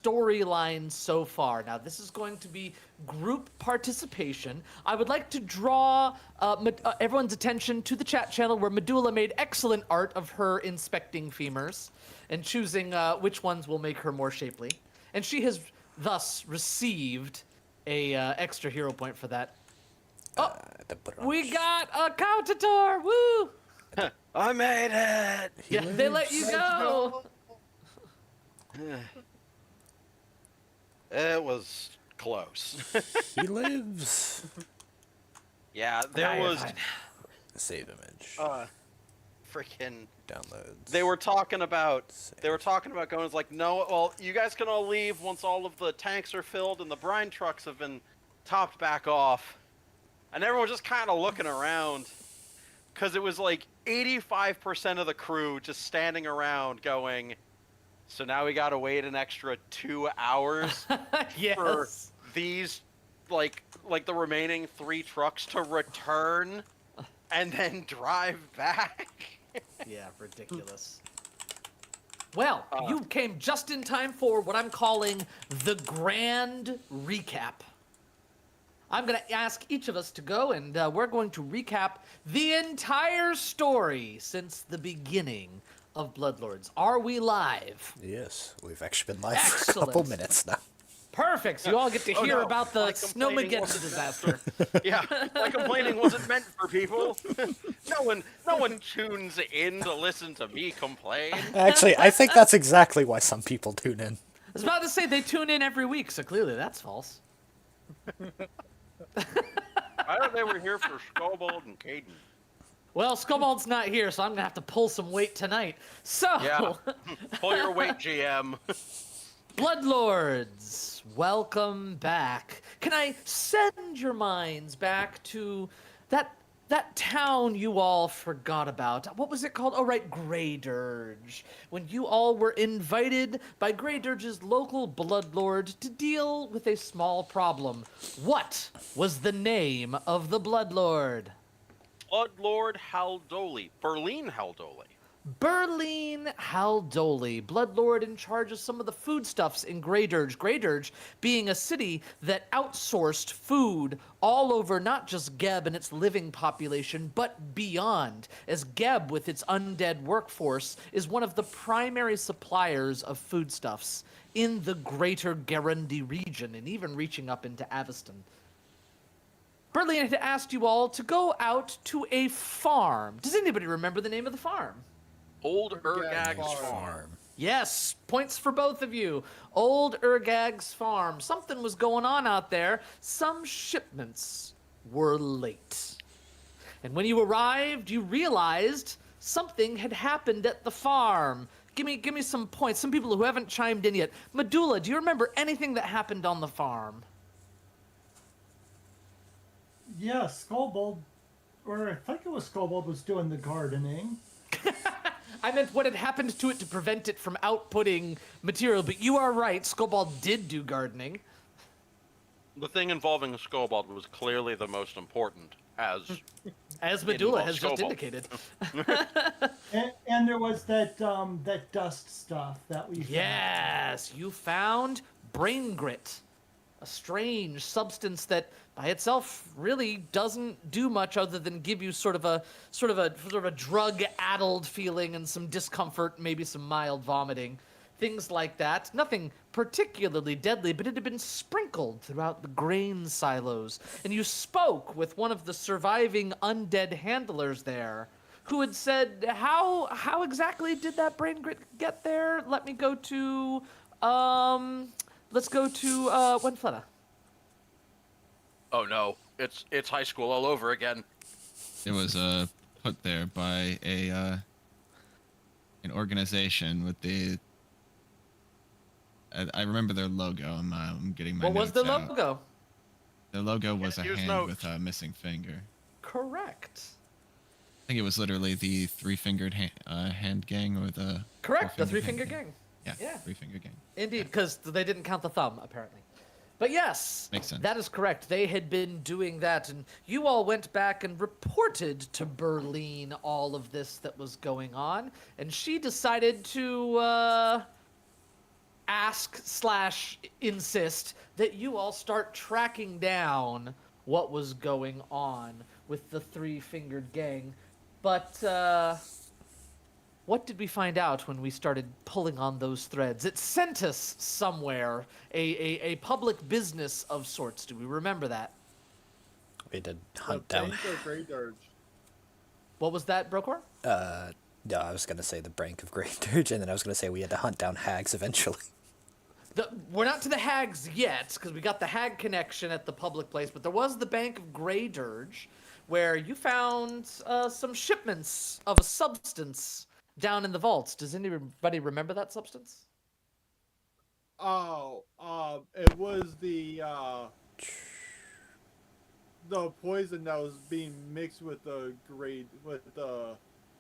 storyline so far. Now, this is going to be group participation. I would like to draw everyone's attention to the chat channel where Medulla made excellent art of her inspecting femurs and choosing which ones will make her more shapely. And she has thus received a extra hero point for that. Oh, we got a Countator! Woo! I made it! Yeah, they let you go! It was close. He lives. Yeah, there was Save image. freaking Downloads. They were talking about going. It's like, no, well, you guys can all leave once all of the tanks are filled and the brine trucks have been topped back off, and everyone was just kind of looking around, because it was like 85% of the crew just standing around going, so now we gotta wait an extra 2 hours yes. for these, like the remaining 3 trucks to return and then drive back. Yeah, ridiculous. Well, you came just in time for what I'm calling the grand recap. I'm going to ask each of us to go, and we're going to recap the entire story since the beginning of Bloodlords. Are we live? Yes, we've actually been live for a couple minutes now. Perfect. So you all get to hear about the Snowmageddon disaster. Yeah, my complaining wasn't meant for people. No one tunes in to listen to me complain. Actually, I think that's exactly why some people tune in. I was about to say they tune in every week, so clearly that's false. I thought they were here for Skobold and Caden. Well, Skobold's not here, so I'm going to have to pull some weight tonight. So, yeah, pull your weight, GM. Bloodlords, welcome back. Can I send your minds back to that town you all forgot about? What was it called? Oh, right, Grey Dirge. When you all were invited by Grey Dirge's local Bloodlord to deal with a small problem. What was the name of the Bloodlord? Bloodlord Haldoli. Berlin Haldoli. Berlin Haldoli, Bloodlord in charge of some of the foodstuffs in Grey Dirge. Grey Dirge being a city that outsourced food all over not just Geb and its living population, but beyond, as Geb, with its undead workforce, is one of the primary suppliers of foodstuffs in the greater Gerundi region, and even reaching up into Aveston. Berlin had asked you all to go out to a farm. Does anybody remember the name of the farm? Old Urgag's farm. Yes, points for both of you. Old Urgag's farm. Something was going on out there. Some shipments were late. And when you arrived, you realized something had happened at the farm. Give me some points. Some people who haven't chimed in yet. Medulla, do you remember anything that happened on the farm? Yeah, Skobold, or I think it was Skobold, was doing the gardening. I meant what had happened to it to prevent it from outputting material, but you are right. Skobold did do gardening. The thing involving Skobold was clearly the most important, as Medulla has just indicated. and there was that that dust stuff that we found. Yes, you found brain grit, a strange substance that by itself really doesn't do much other than give you sort of a drug-addled feeling and some discomfort, maybe some mild vomiting, things like that. Nothing particularly deadly, but it had been sprinkled throughout the grain silos. And you spoke with one of the surviving undead handlers there, who had said, how exactly did that brain grit get there? Let me go to, let's go to Wenfletta. Oh no, it's high school all over again. It was put there by an organization with the. I remember their logo. I'm getting my. What was the notes out. logo? The logo was a hand with a missing finger. Correct. I think it was literally the three-fingered hand gang or the. Correct, the three-finger gang. Yeah, three-finger gang. Indeed, because they didn't count the thumb, apparently. But yes, makes sense. That is correct. They had been doing that, and you all went back and reported to Berlin all of this that was going on, and she decided to ask/insist that you all start tracking down what was going on with the three-fingered gang. But what did we find out when we started pulling on those threads? It sent us somewhere, a public business of sorts. Do we remember that? We did The hunt down. Bank of Grey Dirge. What was that, Brokor? No, I was gonna say the Brink of Great Dirge, and then I was gonna say we had to hunt down hags eventually. We're not to the hags yet, because we got the hag connection at the public place, but there was the Bank of Grey Dirge, where you found some shipments of a substance down in the vaults. Does anybody remember that substance? Oh, it was the poison that was being mixed with the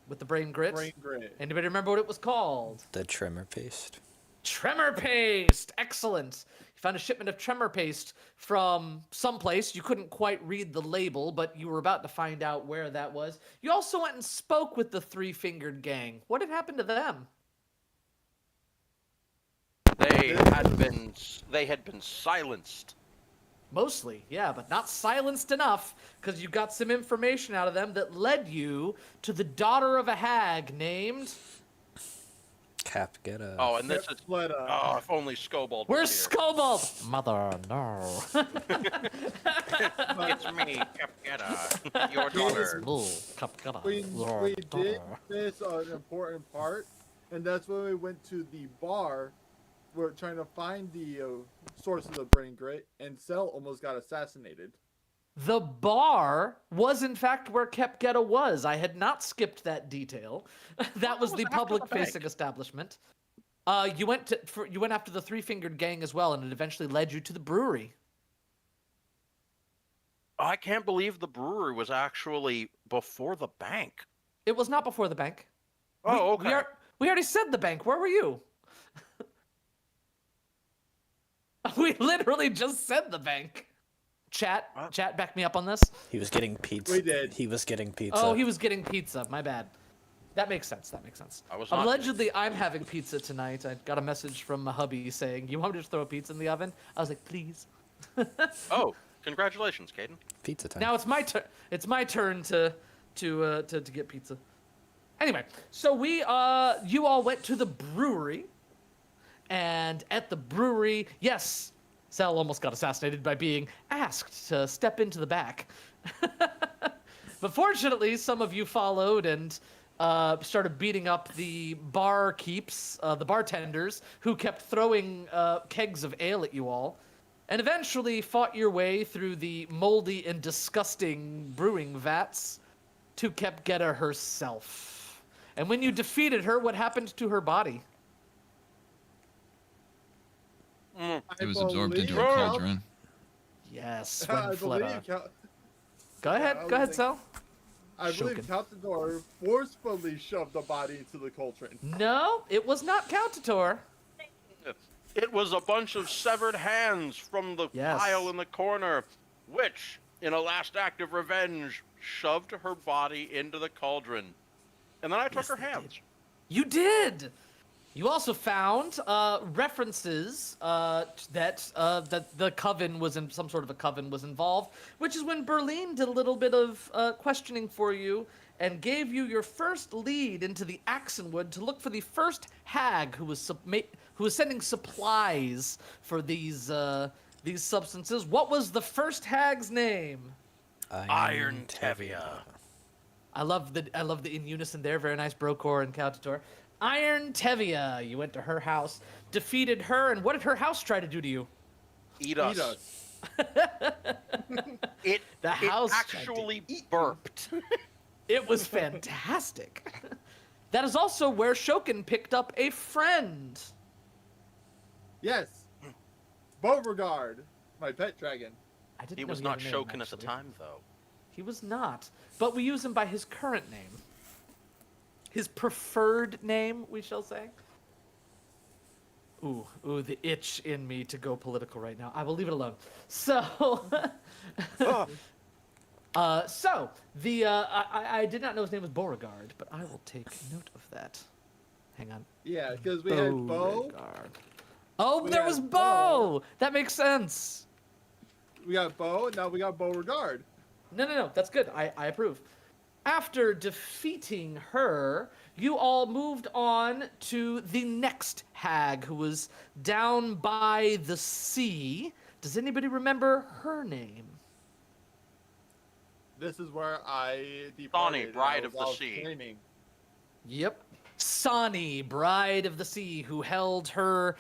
With the brain grit? brain grit. Anybody remember what it was called? The tremor paste. Tremor paste! Excellent! You found a shipment of tremor paste from someplace. You couldn't quite read the label, but you were about to find out where that was. You also went and spoke with the three-fingered gang. What had happened to them? They had been silenced. Mostly, yeah, but not silenced enough, because you got some information out of them that led you to the daughter of a hag named... Cap, get a. Oh, and this is... But, Oh, if only Scobold was Where's here. Scobold? Mother, no. It's me, Capgetta, your daughter. we did miss an important part, and that's when we went to the bar. We're trying to find the source of the brain grit, and Cell almost got assassinated. The bar was, in fact, where Kepgetta was. I had not skipped that detail. That was the after the public-facing bank. establishment. You went after the three-fingered gang as well, and it eventually led you to the brewery. I can't believe the brewery was actually before the bank. It was not before the bank. Oh, okay. We already said the bank. Where were you? We literally just said the bank. Chat, back me up on this. He was getting pizza. We did. He was getting pizza. Oh, he was getting pizza. My bad. That makes sense. I was not Allegedly, I'm having pizza tonight. I got a message from my hubby saying, "You want me to just throw a pizza in the oven?" I was like, "Please." Oh, congratulations, Caden. Pizza time. Now it's my turn. It's my turn to get pizza. Anyway, so you all went to the brewery, and at the brewery, yes, Sal almost got assassinated by being asked to step into the back. But fortunately, some of you followed and started beating up the barkeeps, the bartenders, who kept throwing kegs of ale at you all, and eventually fought your way through the moldy and disgusting brewing vats to Kepgetta herself. And when you defeated her, what happened to her body? It was absorbed into believe- a cauldron. Yes, I when believe, Fleta. Go ahead, Sal. I believe Shokin. Calcador forcefully shoved the body into the cauldron. No, it was not Countator. It was a bunch of severed hands from the Yes. pile in the corner, which, in a last act of revenge, shoved her body into the cauldron. And then I took her hands. You did. You also found references that the coven was in some sort of a coven was involved, which is when Berlin did a little bit of questioning for you and gave you your first lead into the Axenwood to look for the first hag who was sending supplies for these substances. What was the first hag's name? Iron Tevia. I love the in unison there. Very nice, Brokor and Countator. Iron Tevia. You went to her house, defeated her, and what did her house try to do to you? Eat us. Eat us. It house tried to actually burped. It was fantastic. That is also where Shokin picked up a friend. Yes. Beauregard, my pet dragon. I didn't He know was had not a name, Shokin at the actually. time, though. He was not. But we use him by his current name. His preferred name, we shall say. Ooh, the itch in me to go political right now. I will leave it alone. So, I did not know his name was Beauregard, but I will take note of that. Hang on. Yeah, because we had Bo. Beauregard. Oh, We there had was Bo. Bo. That makes sense. We got Bo, and now we got Beauregard. No. That's good. I approve. After defeating her, you all moved on to the next hag who was down by the sea. Does anybody remember her name? This is where I departed. Bride I of was the off Sea. training. Yep. Sani, Bride of the Sea, who held her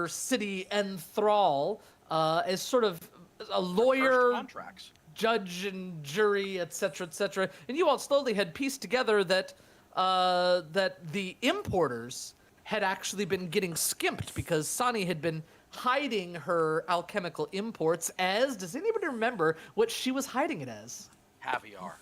city enthrall as sort of a First lawyer, contracts. judge and jury, etc., etc. And you all slowly had pieced together that that the importers had actually been getting skimped because Sani had been hiding her alchemical imports as. Does anybody remember what she was hiding it as? Caviar.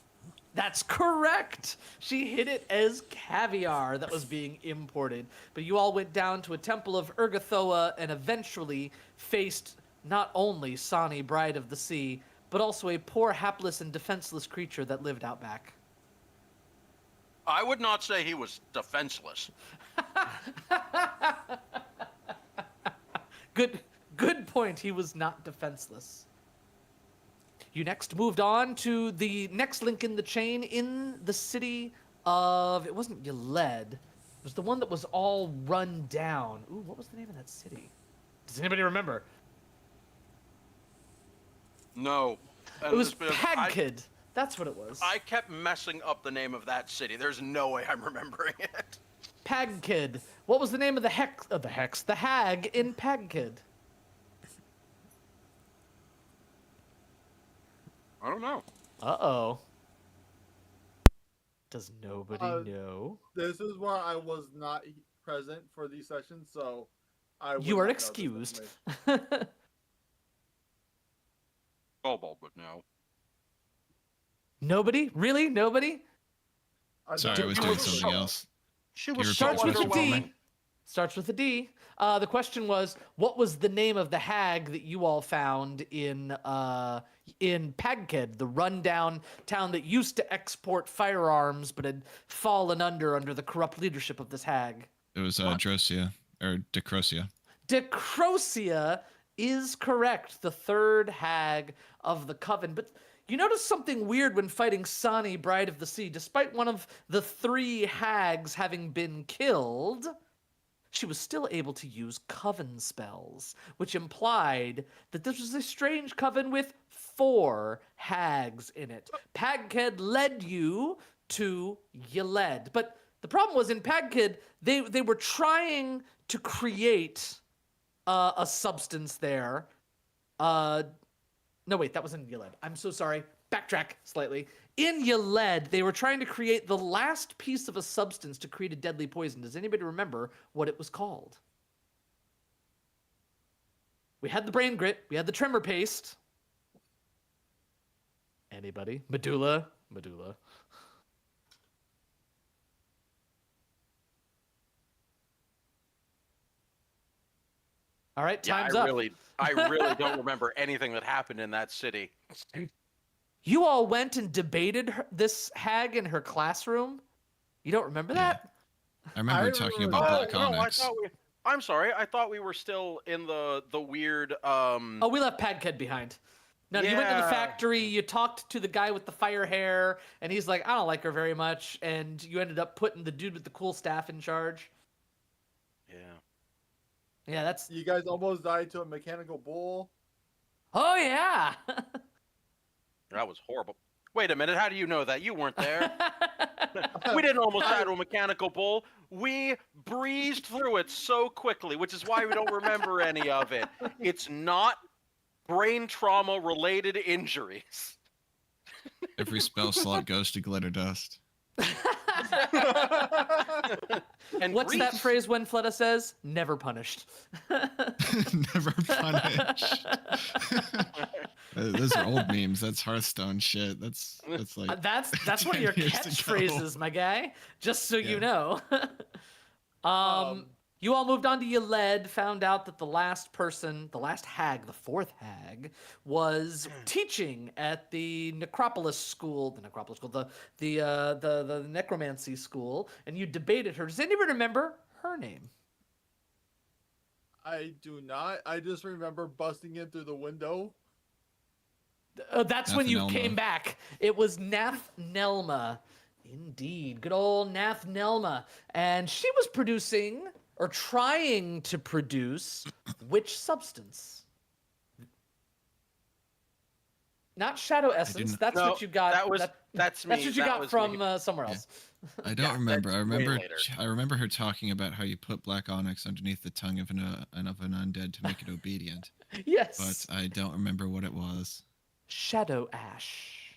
That's correct. She hid it as caviar that was being imported. But you all went down to a temple of Urgathoa and eventually faced not only Sani, Bride of the Sea, but also a poor, hapless, and defenseless creature that lived out back. I would not say he was defenseless. Good point. He was not defenseless. You next moved on to the next link in the chain in the city of... It wasn't Yaled. It was the one that was all run down. Ooh, what was the name of that city? Does anybody remember? No. It was because Pagkid. That's what it was. I kept messing up the name of that city. There's no way I'm remembering it. Pagkid. What was the name of the hag in Pagkid? I don't know. Uh-oh. Does nobody know? This is where I was not present for these sessions, so I would You are not know this excused. information. Kobold would know. Nobody? Really? Nobody? Sorry, I was doing something else. She was was so so Starts with a D. underwhelming. Starts with a D. The question was, what was the name of the hag that you all found in Pagkid, the rundown town that used to export firearms but had fallen under the corrupt leadership of this hag? It was Drosia, or Decrosia. Decrosia is correct, the third hag of the coven. But you notice something weird when fighting Sani, Bride of the Sea. Despite one of the three hags having been killed, she was still able to use coven spells, which implied that this was a strange coven with 4 hags in it. Pagkid led you to Yaled. But the problem was in Pagkid, they were trying to create a substance there. No, wait, that was in Yaled. I'm so sorry. Backtrack slightly. In Yaled, they were trying to create the last piece of a substance to create a deadly poison. Does anybody remember what it was called? We had the brain grit. We had the tremor paste. Anybody? Medulla. All right, time's up. I really don't remember anything that happened in that city. You all went and debated this hag in her classroom? You don't remember that? I remember talking about Black no, Onyx. I'm sorry. I thought we were still in the weird. Oh, we left Pagkid behind. No, you went to the Yeah. factory, you talked to the guy with the fire hair, and he's like, I don't like her very much, and you ended up putting the dude with the cool staff in charge. Yeah. Yeah, that's... You guys almost died to a mechanical bull. Oh, yeah! That was horrible. Wait a minute. How do you know that? You weren't there. We didn't almost die to a mechanical bull. We breezed through it so quickly, which is why we don't remember any of it. It's not brain trauma related injuries. Every spell slot goes to glitter dust. And What's that Reese- phrase when Fleta says? Never punished. Never punished. Those are old memes. That's Hearthstone shit. That's like That's one of your 10 years ago. catchphrases, my guy. Just so you Yeah. know. You all moved on to Yaled, found out that the last hag, the 4th hag, was teaching at the necropolis school, the necromancy school, and you debated her. Does anybody remember her name? I do not. I just remember busting in through the window. That's when you Nathanelma. came back. It was Nath Nelma. Indeed. Good old Nath Nelma. And she was producing, or trying to produce, which substance? Not shadow essence. not- That's No, what you got. that was- that's me. That's what you That got was from me. somewhere Yeah. else. I don't Yeah, remember. I that's way remember. later. I remember her talking about how you put black onyx underneath the tongue of an undead to make it obedient. Yes. But I don't remember what it was. Shadow ash.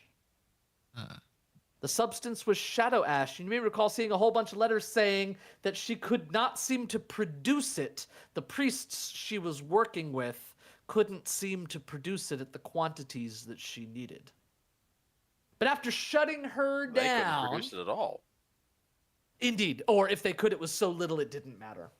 Ah, The substance was shadow ash. You may recall seeing a whole bunch of letters saying that she could not seem to produce it. The priests she was working with couldn't seem to produce it at the quantities that she needed. But after shutting her They couldn't down, produce it at all. indeed, or if they could, it was so little it didn't matter.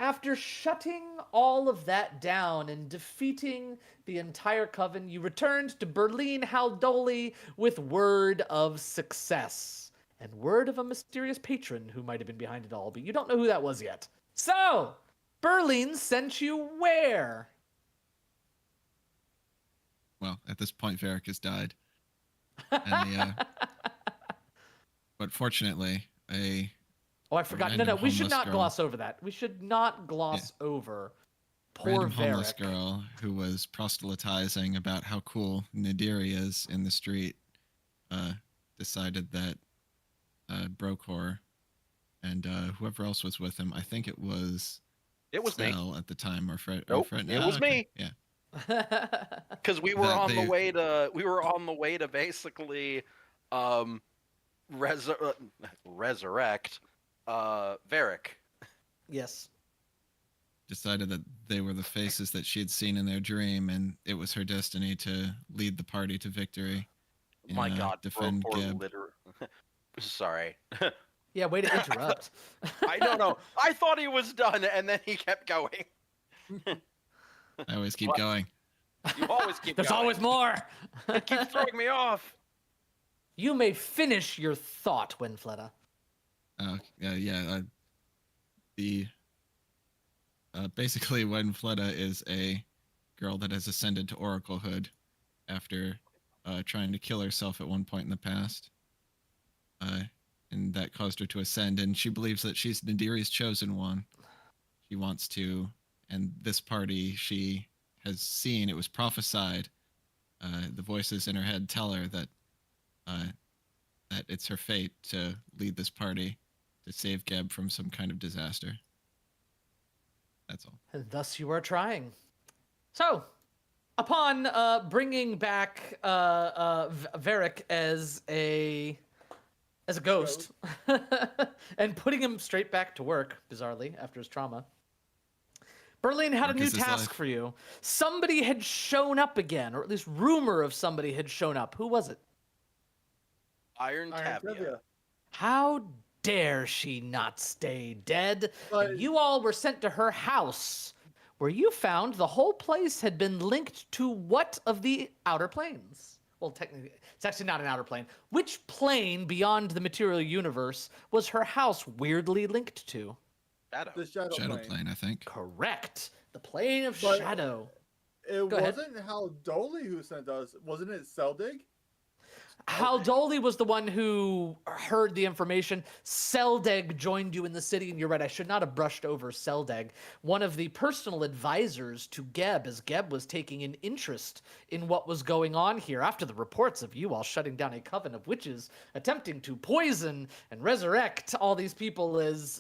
After shutting all of that down and defeating the entire coven, you returned to Berlin Haldoli with word of success and word of a mysterious patron who might have been behind it all, but you don't know who that was yet. So, Berlin sent you where? well, at this point, Varric has died. And but fortunately, Oh, I forgot. No, random we should homeless not girl. gloss over that. We should not gloss over poor random homeless Varric. girl who was proselytizing about how cool Nadiri is in the street decided that Brokor and whoever else was with him, I think it was It was me. Sel at the time, or Fred. Nope, Fred. it was me. Yeah. Because we were That on they- the way to basically resurrect Varric. Yes. Decided that they were the faces that she had seen in their dream, and it was her destiny to lead the party to victory. My and, God, defend Brokor Geb. Sorry. Yeah, way to interrupt. I don't know. I thought he was done, and then he kept going. I always keep What? going. You always keep There's going. always more. It keeps throwing me off. You may finish your thought, Winfletta. Basically, when Fleda is a girl that has ascended to oraclehood after trying to kill herself at one point in the past, and that caused her to ascend, and she believes that she's Nadiri's chosen one. She wants to, and this party she has seen, it was prophesied. The voices in her head tell her that that it's her fate to lead this party to save Geb from some kind of disaster. That's all. And thus you are trying. So, upon bringing back Varric as a ghost and putting him straight back to work, bizarrely, after his trauma, Berlin had Work a new is his task life. for you. Somebody had shown up again, or at least rumor of somebody had shown up. Who was it? Iron Tabia. Tavia. How dare she not stay dead? But- And you all were sent to her house, where you found the whole place had been linked to what of the outer planes? Well, technically, it's actually not an outer plane. Which plane beyond the material universe was her house weirdly linked to? Shadow. The shadow, Shadow plane. plane, I think. Correct. The plane of But- shadow. It Go ahead. wasn't Haldoli who sent us. Wasn't it Seldig? Haldoli was the one who heard the information. Seldeg joined you in the city, and you're right, I should not have brushed over Seldeg. One of the personal advisors to Geb, as Geb was taking an interest in what was going on here after the reports of you all shutting down a coven of witches, attempting to poison and resurrect all these people as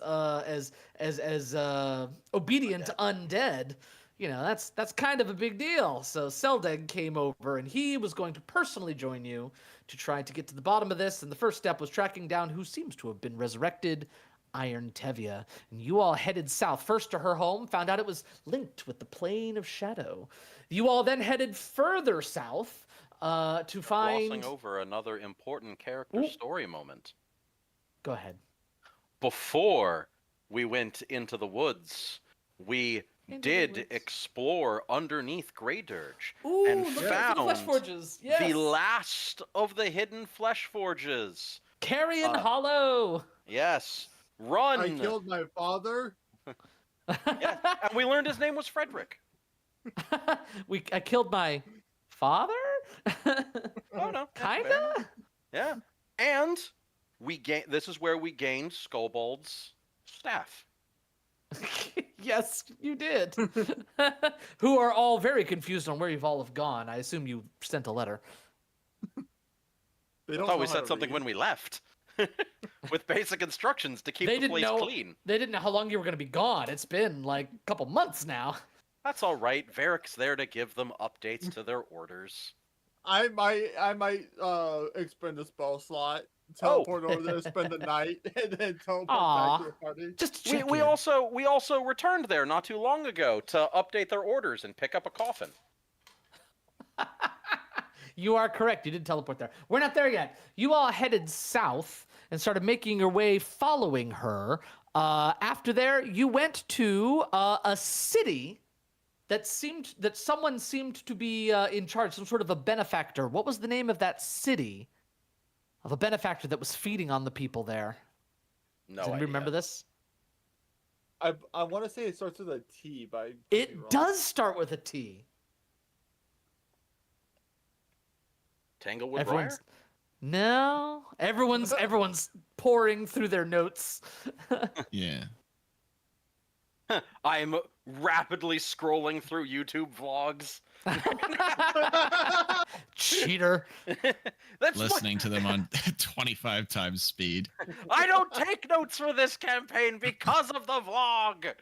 obedient undead. You know, that's kind of a big deal. So Seldeg came over, and he was going to personally join you to try to get to the bottom of this. And the first step was tracking down who seems to have been resurrected, Iron Tevia. And you all headed south, first to her home, found out it was linked with the Plane of Shadow. You all then headed further south to find... Glossing over another important character Ooh. story moment. Go ahead. Before we went into the woods, we Into the did woods. explore underneath Grey Dirge Ooh, and look for the found Flesh Forges. Yes. the last of the hidden flesh forges. Carrion uh, Hollow. Yes. Run! I killed my father. Yeah, and we learned his name was Frederick. I killed my father. Oh no, yeah, Kinda. fair enough. Yeah, and this is where we gained Skobold's staff. Yes, you did. Who are all very confused on where you've all have gone. I assume you sent a letter. They I don't thought know we how said to something read. when we left, with basic instructions to keep They the didn't place know. clean. They didn't know how long you were going to be gone. It's been like a couple months now. That's all right. Varric's there to give them updates to their orders. I might expend a spell slot, teleport over there, spend the night, and then teleport Aw. back to the party. Just We, check we in. also returned there not too long ago to update their orders and pick up a coffin. You are correct. You did teleport there. We're not there yet. You all headed south and started making your way following her. After there, you went to a city that someone seemed to be in charge, some sort of a benefactor. What was the name of that city of a benefactor that was feeding on the people there? No Does anybody idea. remember this? I want to say it starts with a T, but I could be wrong. It does start with a T. Tanglewood Everyone's Briar? no. Everyone's pouring through their notes. Yeah. I'm rapidly scrolling through YouTube vlogs. Cheater. That's Listening to them on 25 times speed. I don't take notes for this campaign because of the vlog.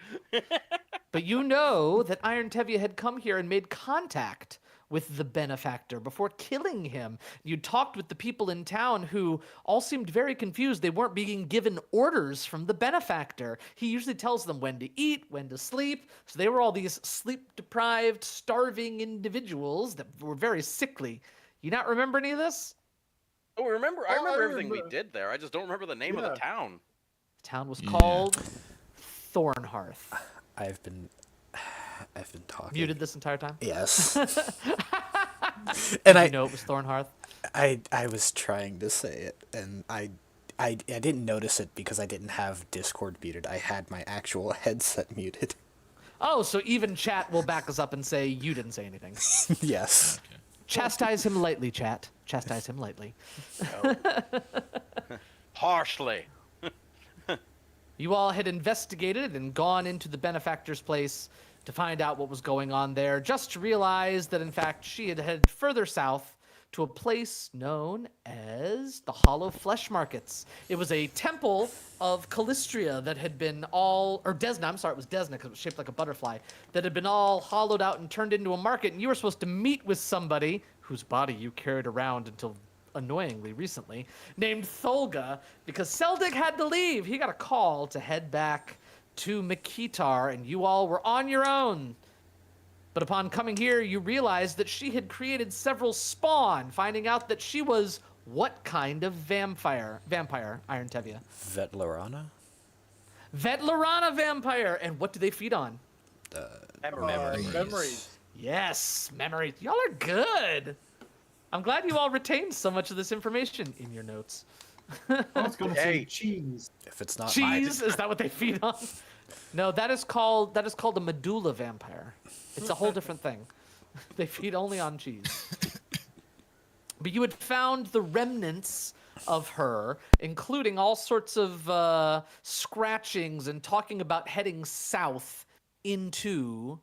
But you know that Iron Tevye had come here and made contact with the benefactor before killing him. You talked with the people in town who all seemed very confused. They weren't being given orders from the benefactor. He usually tells them when to eat, when to sleep. So they were all these sleep-deprived, starving individuals that were very sickly. You not remember any of this? Oh, I remember I everything we remember. did there. I just don't remember the name of the Yeah. town. The town was Yeah. called Thornhearth. I've been talking. Muted this entire time? Yes. Did And you know it was Thornhearth? I was trying to say it, and I didn't notice it because I didn't have Discord muted. I had my actual headset muted. Oh, so even chat will back us up and say you didn't say anything. Yes. Chastise him lightly, chat. Chastise him lightly. Harshly. You all had investigated and gone into the benefactor's place to find out what was going on there, just to realize that, in fact, she had headed further south to a place known as the Hollow Flesh Markets. It was a temple of Callistria that had been all, or Desna, I'm sorry, it was Desna because it was shaped like a butterfly, that had been all hollowed out and turned into a market, and you were supposed to meet with somebody whose body you carried around until annoyingly recently, named Tholga, because Seldig had to leave. He got a call to head back to Mikitar, and you all were on your own. But upon coming here, you realized that she had created several spawn, finding out that she was what kind of vampire, Iron Tevye? Vetlorana? Vetlorana vampire. And what do they feed on? Memories. Yes, memories. Y'all are good. I'm glad you all retained so much of this information in your notes. I was going to say Hey. cheese. If it's not Cheese? Is that what they feed on? No, that is called a medulla vampire. It's a whole different thing. They feed only on cheese. But you had found the remnants of her, including all sorts of scratchings and talking about heading south into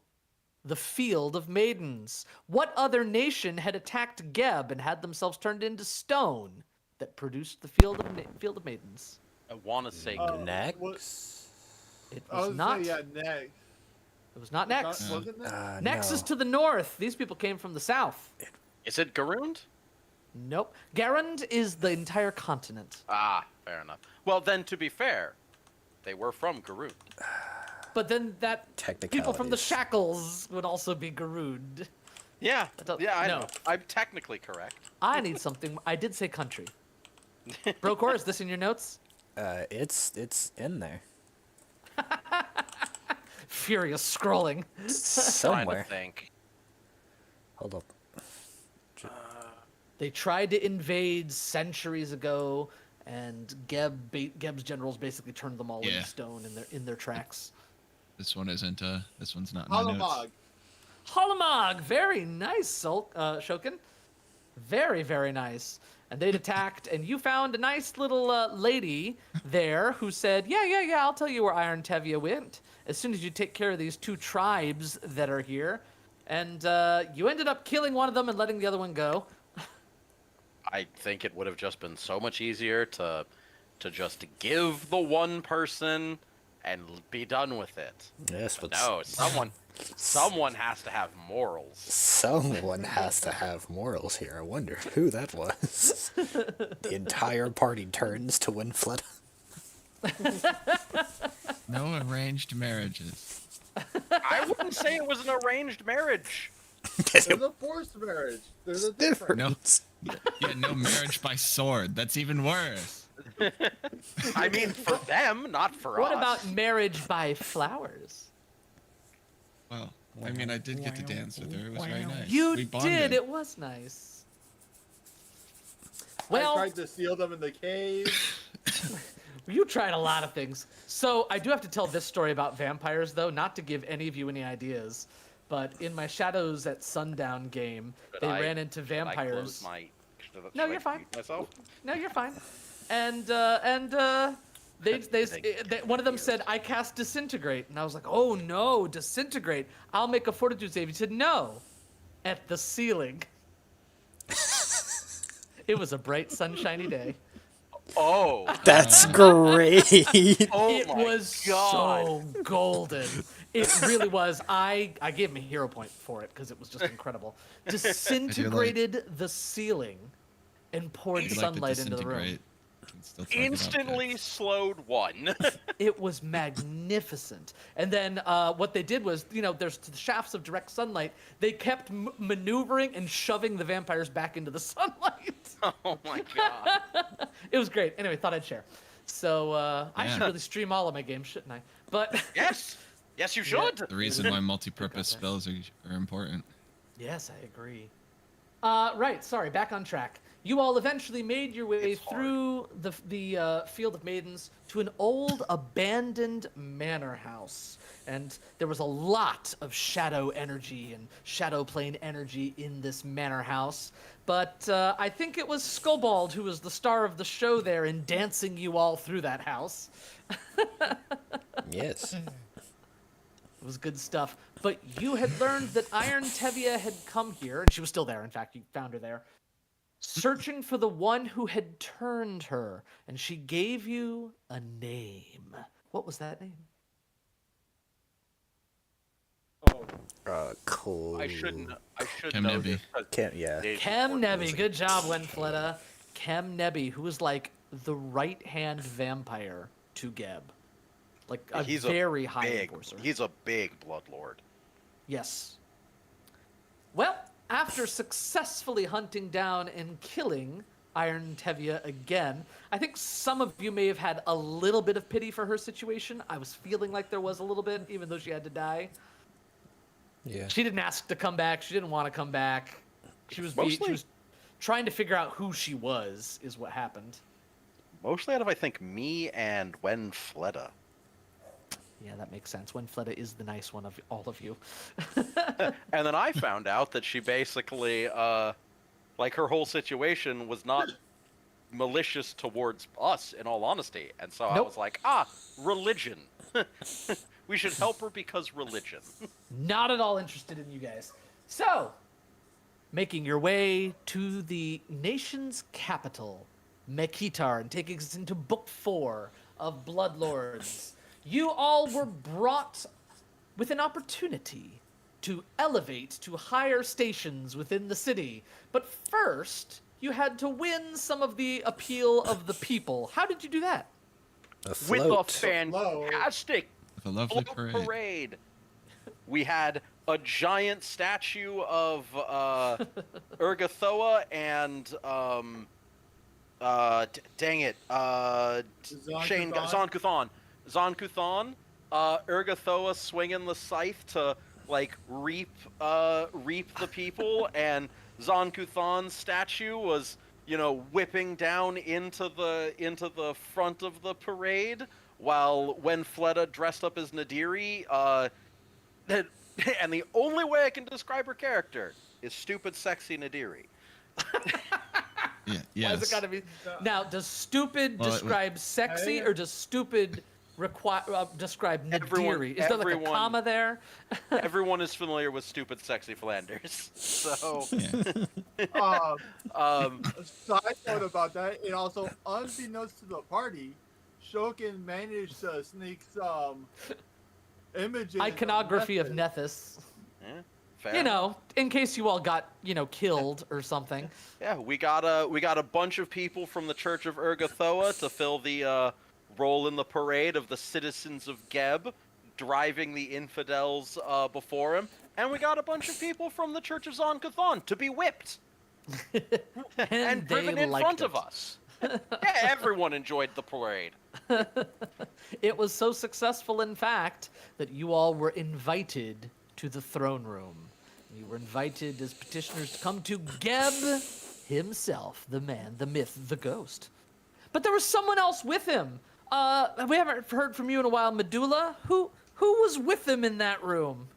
the Field of Maidens. What other nation had attacked Geb and had themselves turned into stone that produced the Field of Maidens? I want to say Next? It I was was not. saying, yeah, next. It was not Nex. Wasn't it? Nex no. is to the north. These people came from the south. Is it Garund? Nope. Garand is the entire continent. Ah, fair enough. Well, then, to be fair, they were from Garund. But then that people from the Technicalities. shackles would also be Garud. Yeah, don't- yeah, I no. know. I'm technically correct. I need something. I did say country. Brokor, is this in your notes? It's in there. Furious scrolling. Trying to Somewhere. think. Hold up. They tried to invade centuries ago, and Geb's generals basically turned them all into Yeah. stone in their tracks. This one isn't. This one's not in my notes. Halamog. Halamog, very nice, Shokin. Very, very nice. And they'd attacked, and you found a nice little lady there who said, yeah, I'll tell you where Iron Tevye went as soon as you take care of these 2 tribes that are here. And you ended up killing one of them and letting the other one go. I think it would have just been so much easier to just give the one person and be done with it. Yes, but No, someone has to have morals. someone has to have morals here. I wonder who that was. The entire party turns to Winfletta. No arranged marriages. I wouldn't say it was an arranged marriage. There's a forced marriage. There's a difference. No. Yeah, no marriage by sword. That's even worse. I mean, for them, not for What us. about marriage by flowers? Well, I mean, I did get to dance with her. It was very nice. You We bonded. did. It was nice. I Well, tried to steal them in the cave. you tried a lot of things. So I do have to tell this story about vampires, though, not to give any of you any ideas. But in my Shadows at Sundown game, they ran into vampires. No, you're fine. Myself? No, you're fine. And one of them said, "I cast Disintegrate," and I was like, "Oh no, Disintegrate! I'll make a Fortitude save." He said, "No," at the ceiling. It was a bright, sunshiny day. Oh. That's great. Oh It my was God. so golden. It really was. I gave him a hero point for it because it was just incredible. Disintegrated the ceiling and poured If you like to sunlight into the room. disintegrate, you can still throw good Instantly objects. slowed one. It was magnificent. And then what they did was, there's the shafts of direct sunlight. They kept maneuvering and shoving the vampires back into the sunlight. Oh my God. It was great. Anyway, thought I'd share. So I should Yeah. really stream all of my games, shouldn't I? But Yes. Yes, you should. The reason why multi-purpose spells are important. yes, I agree. Right, sorry, back on track. You all eventually made your way It's hard. through the Field of Maidens to an old abandoned manor house. And there was a lot of shadow energy and shadow plane energy in this manor house. But I think it was Skullbald who was the star of the show there in dancing you all through that house. Yes. It was good stuff. But you had learned that Iron Tevye had come here, and she was still there. In fact, you found her there, searching for the one who had turned her, and she gave you a name. What was that name? Oh, I should know Kemnebi. this. 'Cause Can't, yeah. Dave's Chem important. Nebby. Good job, Wenfletta. Chem Nebby, who was like the right-hand vampire to Geb. Like a He's very high big. enforcer. He's a big bloodlord. Yes. Well, after successfully hunting down and killing Iron Tevye again, I think some of you may have had a little bit of pity for her situation. I was feeling like there was a little bit, even though she had to die. Yeah. She didn't ask to come back. She didn't want to come back. She was trying to figure out who she was, is what happened. Mostly out of, I think, me and Wenfletta. Yeah, that makes sense. Wenfletta is the nice one of all of you. And then I found out that she basically, like, her whole situation was not malicious towards us, in all honesty. And so I Nope. was like, religion. We should help her because religion. Not at all interested in you guys. So, making your way to the nation's capital, Mekitar, and taking us into Book 4 of Bloodlords, you all were brought with an opportunity to elevate to higher stations within the city. But first, you had to win some of the appeal of the people. How did you do that? With a Afloat. fantastic With a lovely float parade. parade. We had a giant statue of Urgathoa and dang it, Shane Zon-Kuthon? Zon-Kuthon, Urgathoa swinging the scythe to like reap the people, and Zon-Kuthon's statue was whipping down into the front of the parade while when Fleta dressed up as Nadiri, and the only way I can describe her character is stupid, sexy Nadiri. Yeah. Why Yes. is it gotta be? Now, does stupid Well, describe sexy, or does stupid describe Nadiri? Is there like a everyone- comma there? Everyone is familiar with stupid, sexy Flanders. So, Yeah. Side note about that, and also unbeknownst to the party, Shokin managed to sneak some images. Iconography of Nethys. fair. You know, in case you all got, killed or something. Yeah, we got a bunch of people from the Church of Urgathoa to fill the role in the parade of the citizens of Geb, driving the infidels before him, and we got a bunch of people from the Church of Zon-Cathon to be whipped and driven in front of us. Yeah, everyone enjoyed the parade. It was so successful, in fact, that you all were invited to the throne room. You were invited as petitioners to come to Geb himself, the man, the myth, the ghost. But there was someone else with him. We haven't heard from you in a while, Medulla. Who was with him in that room?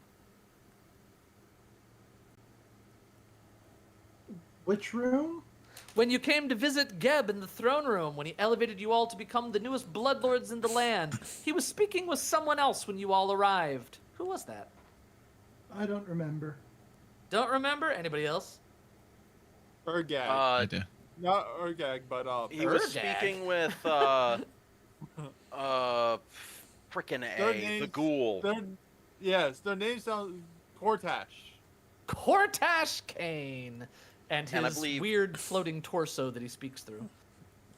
Which room? When you came to visit Geb in the throne room, when he elevated you all to become the newest bloodlords in the land, he was speaking with someone else when you all arrived. Who was that? I don't remember. Don't remember? Anybody else? Urgag. I do. Not Urgag, but He was Urgag. speaking with frickin' Their A, the names- ghoul. their names sound Cortash. Cortash Kane. And And I his believe- weird floating torso that he speaks through.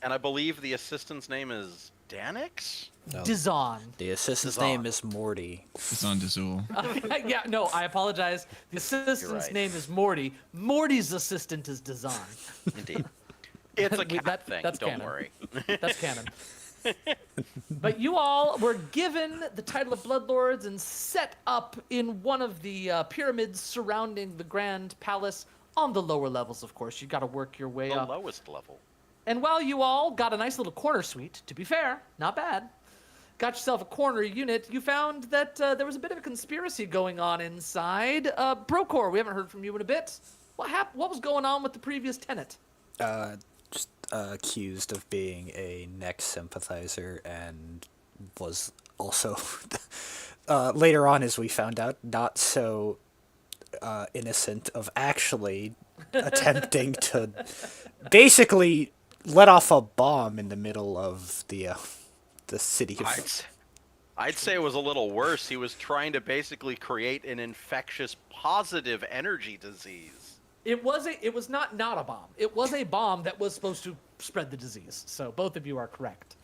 And I believe the assistant's name is Danix? No. Dizon. The assistant's Dizon. name is Morty. It's on Dazul. Yeah, no, I apologize. The assistant's right. name is Morty. Morty's assistant is Dizon. Indeed. It's a cat thing, that's don't canon. worry. That's canon. But you all were given the title of Bloodlords and set up in one of the pyramids surrounding the Grand Palace on the lower levels, of course. You got to work your way The up. lowest level. And while you all got a nice little corner suite, to be fair, not bad, got yourself a corner unit, you found that there was a bit of a conspiracy going on inside. Brokor, we haven't heard from you in a bit. What was going on with the previous tenant? Just accused of being a Nex sympathizer and was also, later on as we found out, not so innocent of actually attempting to basically let off a bomb in the middle of the city of... I'd say it was a little worse. He was trying to basically create an infectious positive energy disease. It was not a bomb. It was a bomb that was supposed to spread the disease. So both of you are correct.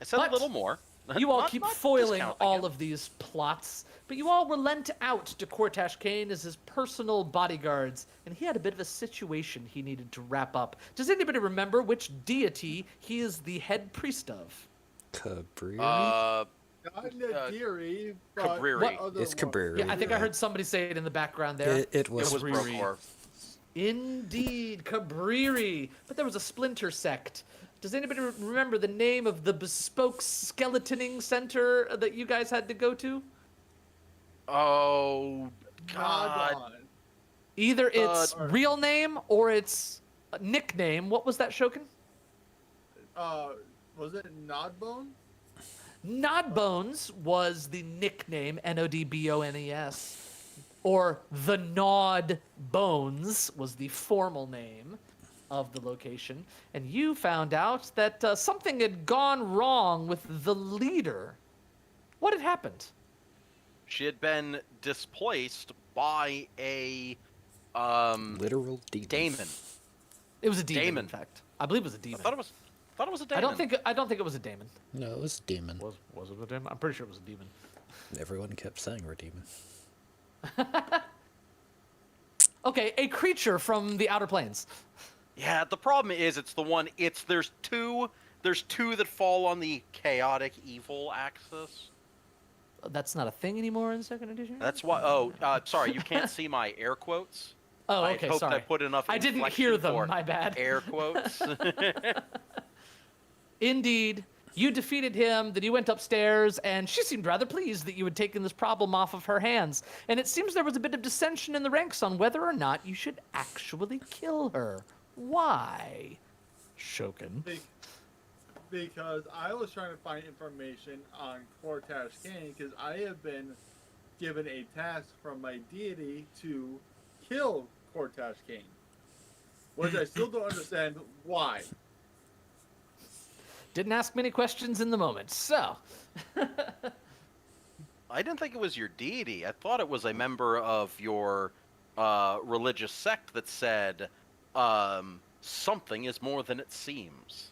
I said But a little more. You all Not- keep not foiling discounting all it. of these plots, but you all were lent out to Cortash Kane as his personal bodyguards, and he had a bit of a situation he needed to wrap up. Does anybody remember which deity he is the head priest of? Cabriri? Not Nadiri, but Cabriri. what other It's one? Cabriri. Yeah, I think I heard somebody say it in the background there. It was... It was Cabriri. Brokor. Indeed, Cabriri. But there was a splinter sect. Does anybody remember the name of the bespoke skeletoning center that you guys had to go to? Oh, God. Nodon. Either its or- real name or its nickname. What was that, Shokin? Was it Nodbone? Nodbones was the nickname, Nodbones. Or the Nod Bones was the formal name of the location. And you found out that something had gone wrong with the leader. What had happened? She had been displaced by a Literal demon. daemon. It was a demon, Daemon. in fact. I believe it was a I demon. thought it was a daemon. I don't think it was a demon. No, it was a demon. Was it a demon? I'm pretty sure it was a demon. Everyone kept saying we're a demon. Okay, a creature from the Outer Planes. Yeah, the problem is there's two that fall on the chaotic evil axis. That's not a thing anymore in second edition? That's why. Sorry, you can't see my air quotes. Oh, I okay, hoped sorry. I put enough. I didn't inflection hear them, for my bad. Air quotes. Indeed, You defeated him, then you went upstairs, and she seemed rather pleased that you had taken this problem off of her hands. And it seems there was a bit of dissension in the ranks on whether or not you should actually kill her. Why? Shokin. Because I was trying to find information on Cortash Kane, because I have been given a task from my deity to kill Cortash Kane, which I still don't understand why. Didn't ask many questions in the moment, so. I didn't think it was your deity. I thought it was a member of your religious sect that said something is more than it seems.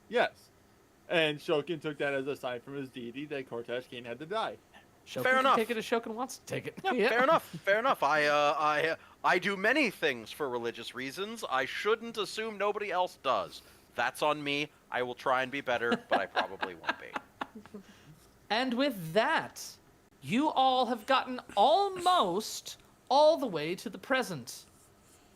Yes. And Shokin took that as a sign from his deity that Cortash Kane had to die. Shokin Fair can enough. take it as Shokin wants to take it. Yeah, fair enough. Fair enough. I do many things for religious reasons. I shouldn't assume nobody else does. That's on me. I will try and be better, but I probably won't be. And with that, you all have gotten almost all the way to the present.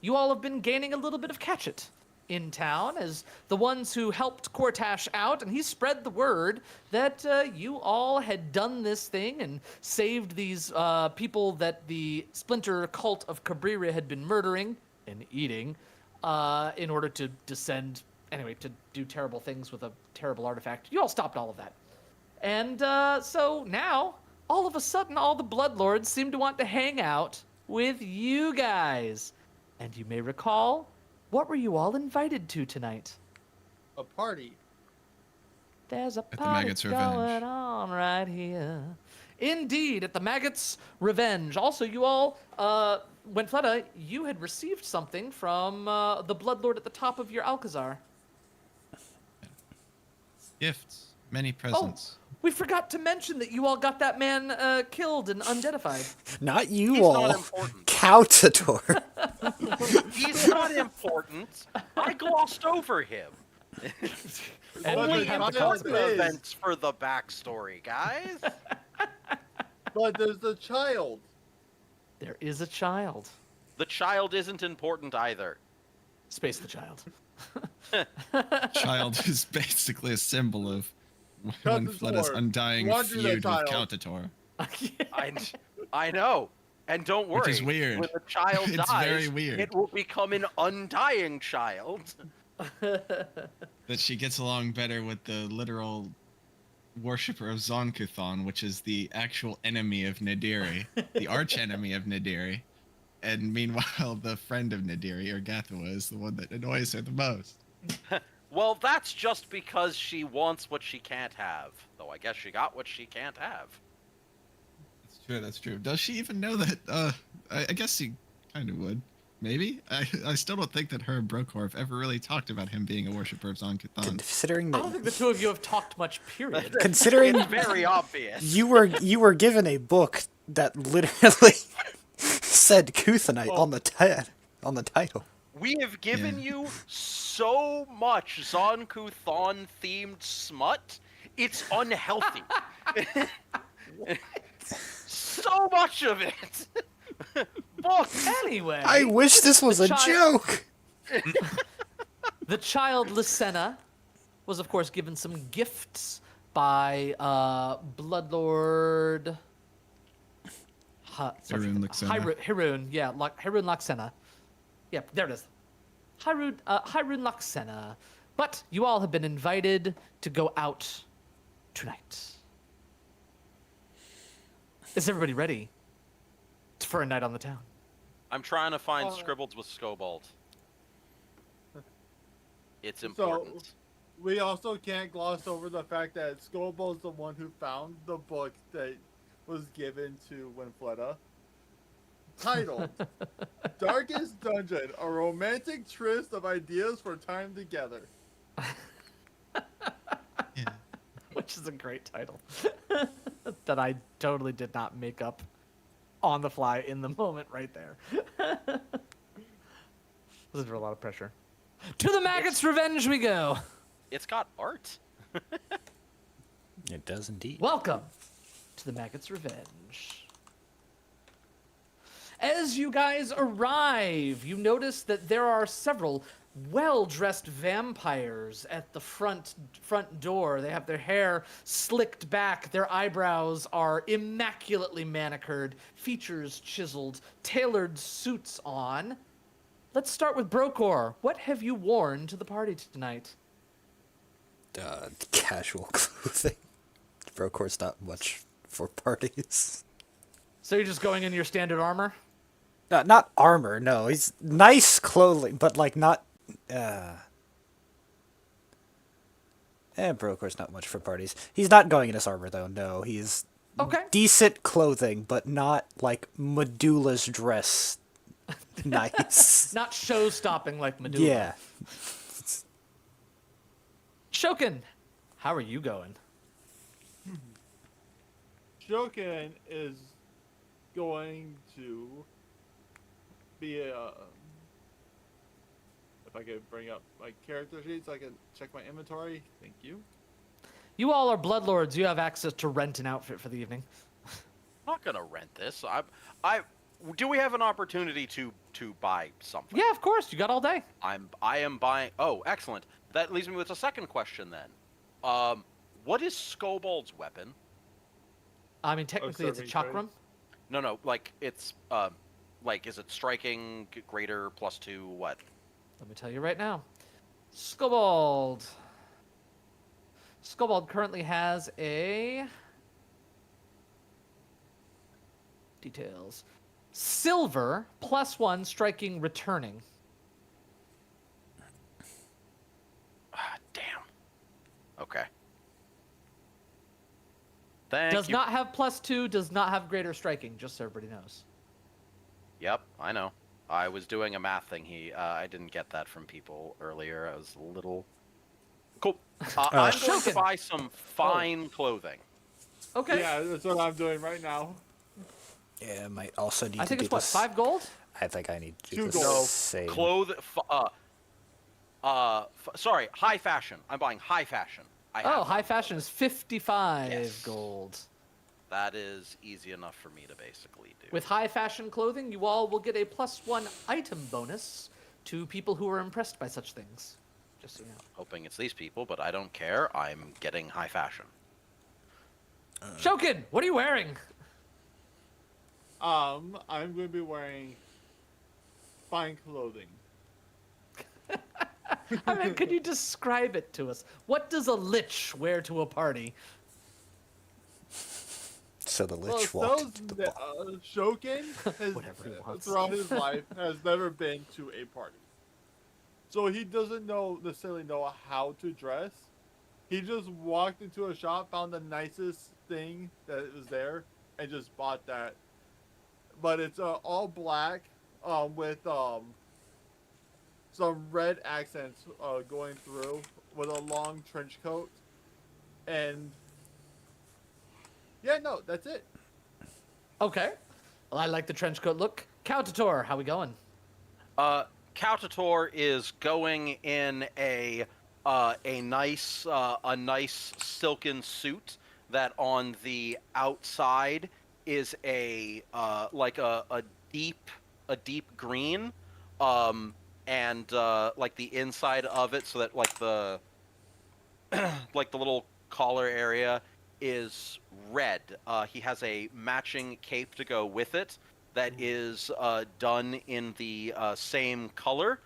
You all have been gaining a little bit of catch-it in town as the ones who helped Cortash out, and he spread the word that you all had done this thing and saved these people that the splinter cult of Cabrera had been murdering and eating in order to descend, anyway, to do terrible things with a terrible artifact. You all stopped all of that. And so now, all of a sudden, all the Bloodlords seem to want to hang out with you guys. And you may recall, what were you all invited to tonight? A party. There's a the party Maggot's going Revenge. on right here. Indeed, at the Maggot's Revenge. Also, you all, Winfletta, you had received something from the Bloodlord at the top of your Alcazar. Gifts, many presents. We forgot to mention that you all got that man killed and undeadified. Not you He's all. not important. Coutator. He's not important. I glossed over him. And But Only we have the the child important is- events for the backstory, guys. But there's the child. There is a child. The child isn't important either. Space the child. Child is basically a symbol of one Fletta's Countator. undying Wander that feud with child. Countator. I know. And don't worry. Which is weird. When the child It's dies, very weird. it will become an undying child. That she gets along better with the literal worshipper of Zonkuthon, which is the actual enemy of Nadiri, the arch enemy of Nadiri. And meanwhile, the friend of Nadiri, or Gathawa, is the one that annoys her the most. Well, that's just because she wants what she can't have. Though I guess she got what she can't have. That's true, that's true. Does she even know that? I guess she kind of would. Maybe? I still don't think that her and Brokorf ever really talked about him being a worshipper of Zonkuthon. Considering I don't think that, the two of you have talked much, period. considering It's very obvious. you were given a book that literally said Kuthanite on the title. We have given Yeah. you so much Zonkuthon themed smut. It's unhealthy. So much of it. Book. Anyway, I wish this was The a child- joke. the child Lysenna was, of course, given some gifts by Bloodlord Harun Laxena. Harun, yeah, Harun Laxena. Yep, there it is. Harun Laxena. But you all have been invited to go out tonight. Is everybody ready for a night on the town? I'm trying to find scribbles with Scobold. It's important. We also can't gloss over the fact that Scobold's the one who found the book that was given to Winfletta, titled Darkest Dungeon, a romantic tryst of ideas for time together. Yeah. Which is a great title that I totally did not make up on the fly in the moment right there. This is for a lot of pressure. To the Maggot's Revenge we go. It's got art. It does indeed. Welcome to the Maggot's Revenge. As you guys arrive, you notice that there are several well-dressed vampires at the front door. They have their hair slicked back, their eyebrows are immaculately manicured, features chiseled, tailored suits on. Let's start with Brokor. What have you worn to the party tonight? Casual clothing. Brocor's not much for parties. So you're just going in your standard armor? Not armor, no. He's nice clothing, but like not. Brocor's not much for parties. He's not going in his armor though. No, he's Okay. decent clothing, but not like Medulla's dress. Nice. Not show-stopping like Medulla. Yeah. Shokin, how are you going? Shokin is going to be a. If I could bring up my character sheet so I can check my inventory. Thank you. You all are bloodlords. You have access to rent an outfit for the evening. I'm not gonna rent this. Do we have an opportunity to buy something? Yeah, of course. You got all day. I am buying. Oh, excellent. That leaves me with a second question then. What is Scobold's weapon? I mean, technically, it's a serving chakram. No, like it's like is it striking greater +2 what? Let me tell you right now. Scobold. Scobold currently has a... Details. Silver, +1, striking, returning. Ah, damn. Okay. Thank Does you. not have +2, does not have greater striking, just so everybody knows. Yep, I know. I was doing a math thing. I didn't get that from people earlier. I was a little... Cool. I'm going to Shokin. buy some fine clothing. Okay. Yeah, that's what I'm doing right now. Yeah, I might also need I to think do it's what, this. 5 gold? I think I need to do 2 this gold. same. Sorry, high fashion. I'm buying high fashion. I have Oh, that. high fashion is 55 Yes. gold. That is easy enough for me to basically do. With high fashion clothing, you all will get a +1 item bonus to people who are impressed by such things. Just so you know. Hoping it's these people, but I don't care. I'm getting high fashion. Shokin, what are you wearing? I'm going to be wearing fine clothing. I mean, could you describe it to us? What does a lich wear to a party? So the Well, lich walked so into the bar. Shokin has, Whatever he wants. throughout his life has never been to a party, so he doesn't necessarily know how to dress. He just walked into a shop, found the nicest thing that was there, and just bought that. But it's all black, with some red accents going through, with a long trench coat, and yeah, no, that's it. Okay. Well, I like the trench coat look. Countator, how we going? Kautator is going in a nice silken suit that on the outside is a deep green, and like the inside of it, so that like the like the little collar area is red. He has a matching cape to go with it that is done in the same color,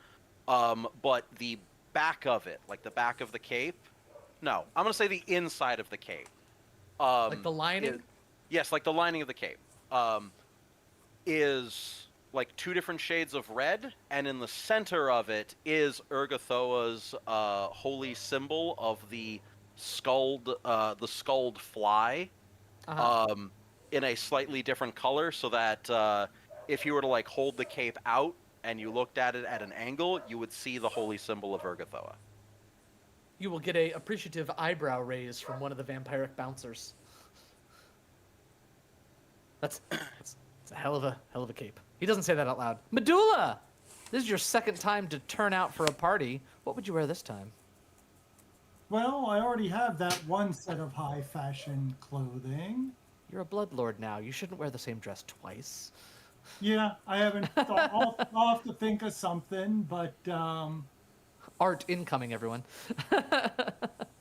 but the back of it, like the back of the cape, no, I'm gonna say the inside of the cape. Like the lining? Yes, like the lining of the cape, is like 2 different shades of red, and in the center of it is Urgathoa's holy symbol of the skulled fly, Uh-huh. in a slightly different color, so that if you were to like hold the cape out and you looked at it at an angle, you would see the holy symbol of Urgathoa. You will get a appreciative eyebrow raise from one of the vampiric bouncers. That's a hell of a cape. He doesn't say that out loud. Medulla! This is your second time to turn out for a party. What would you wear this time? Well, I already have that one set of high fashion clothing. You're a bloodlord now. You shouldn't wear the same dress twice. Yeah, I haven't thought. I'll have to think of something, but art incoming, everyone.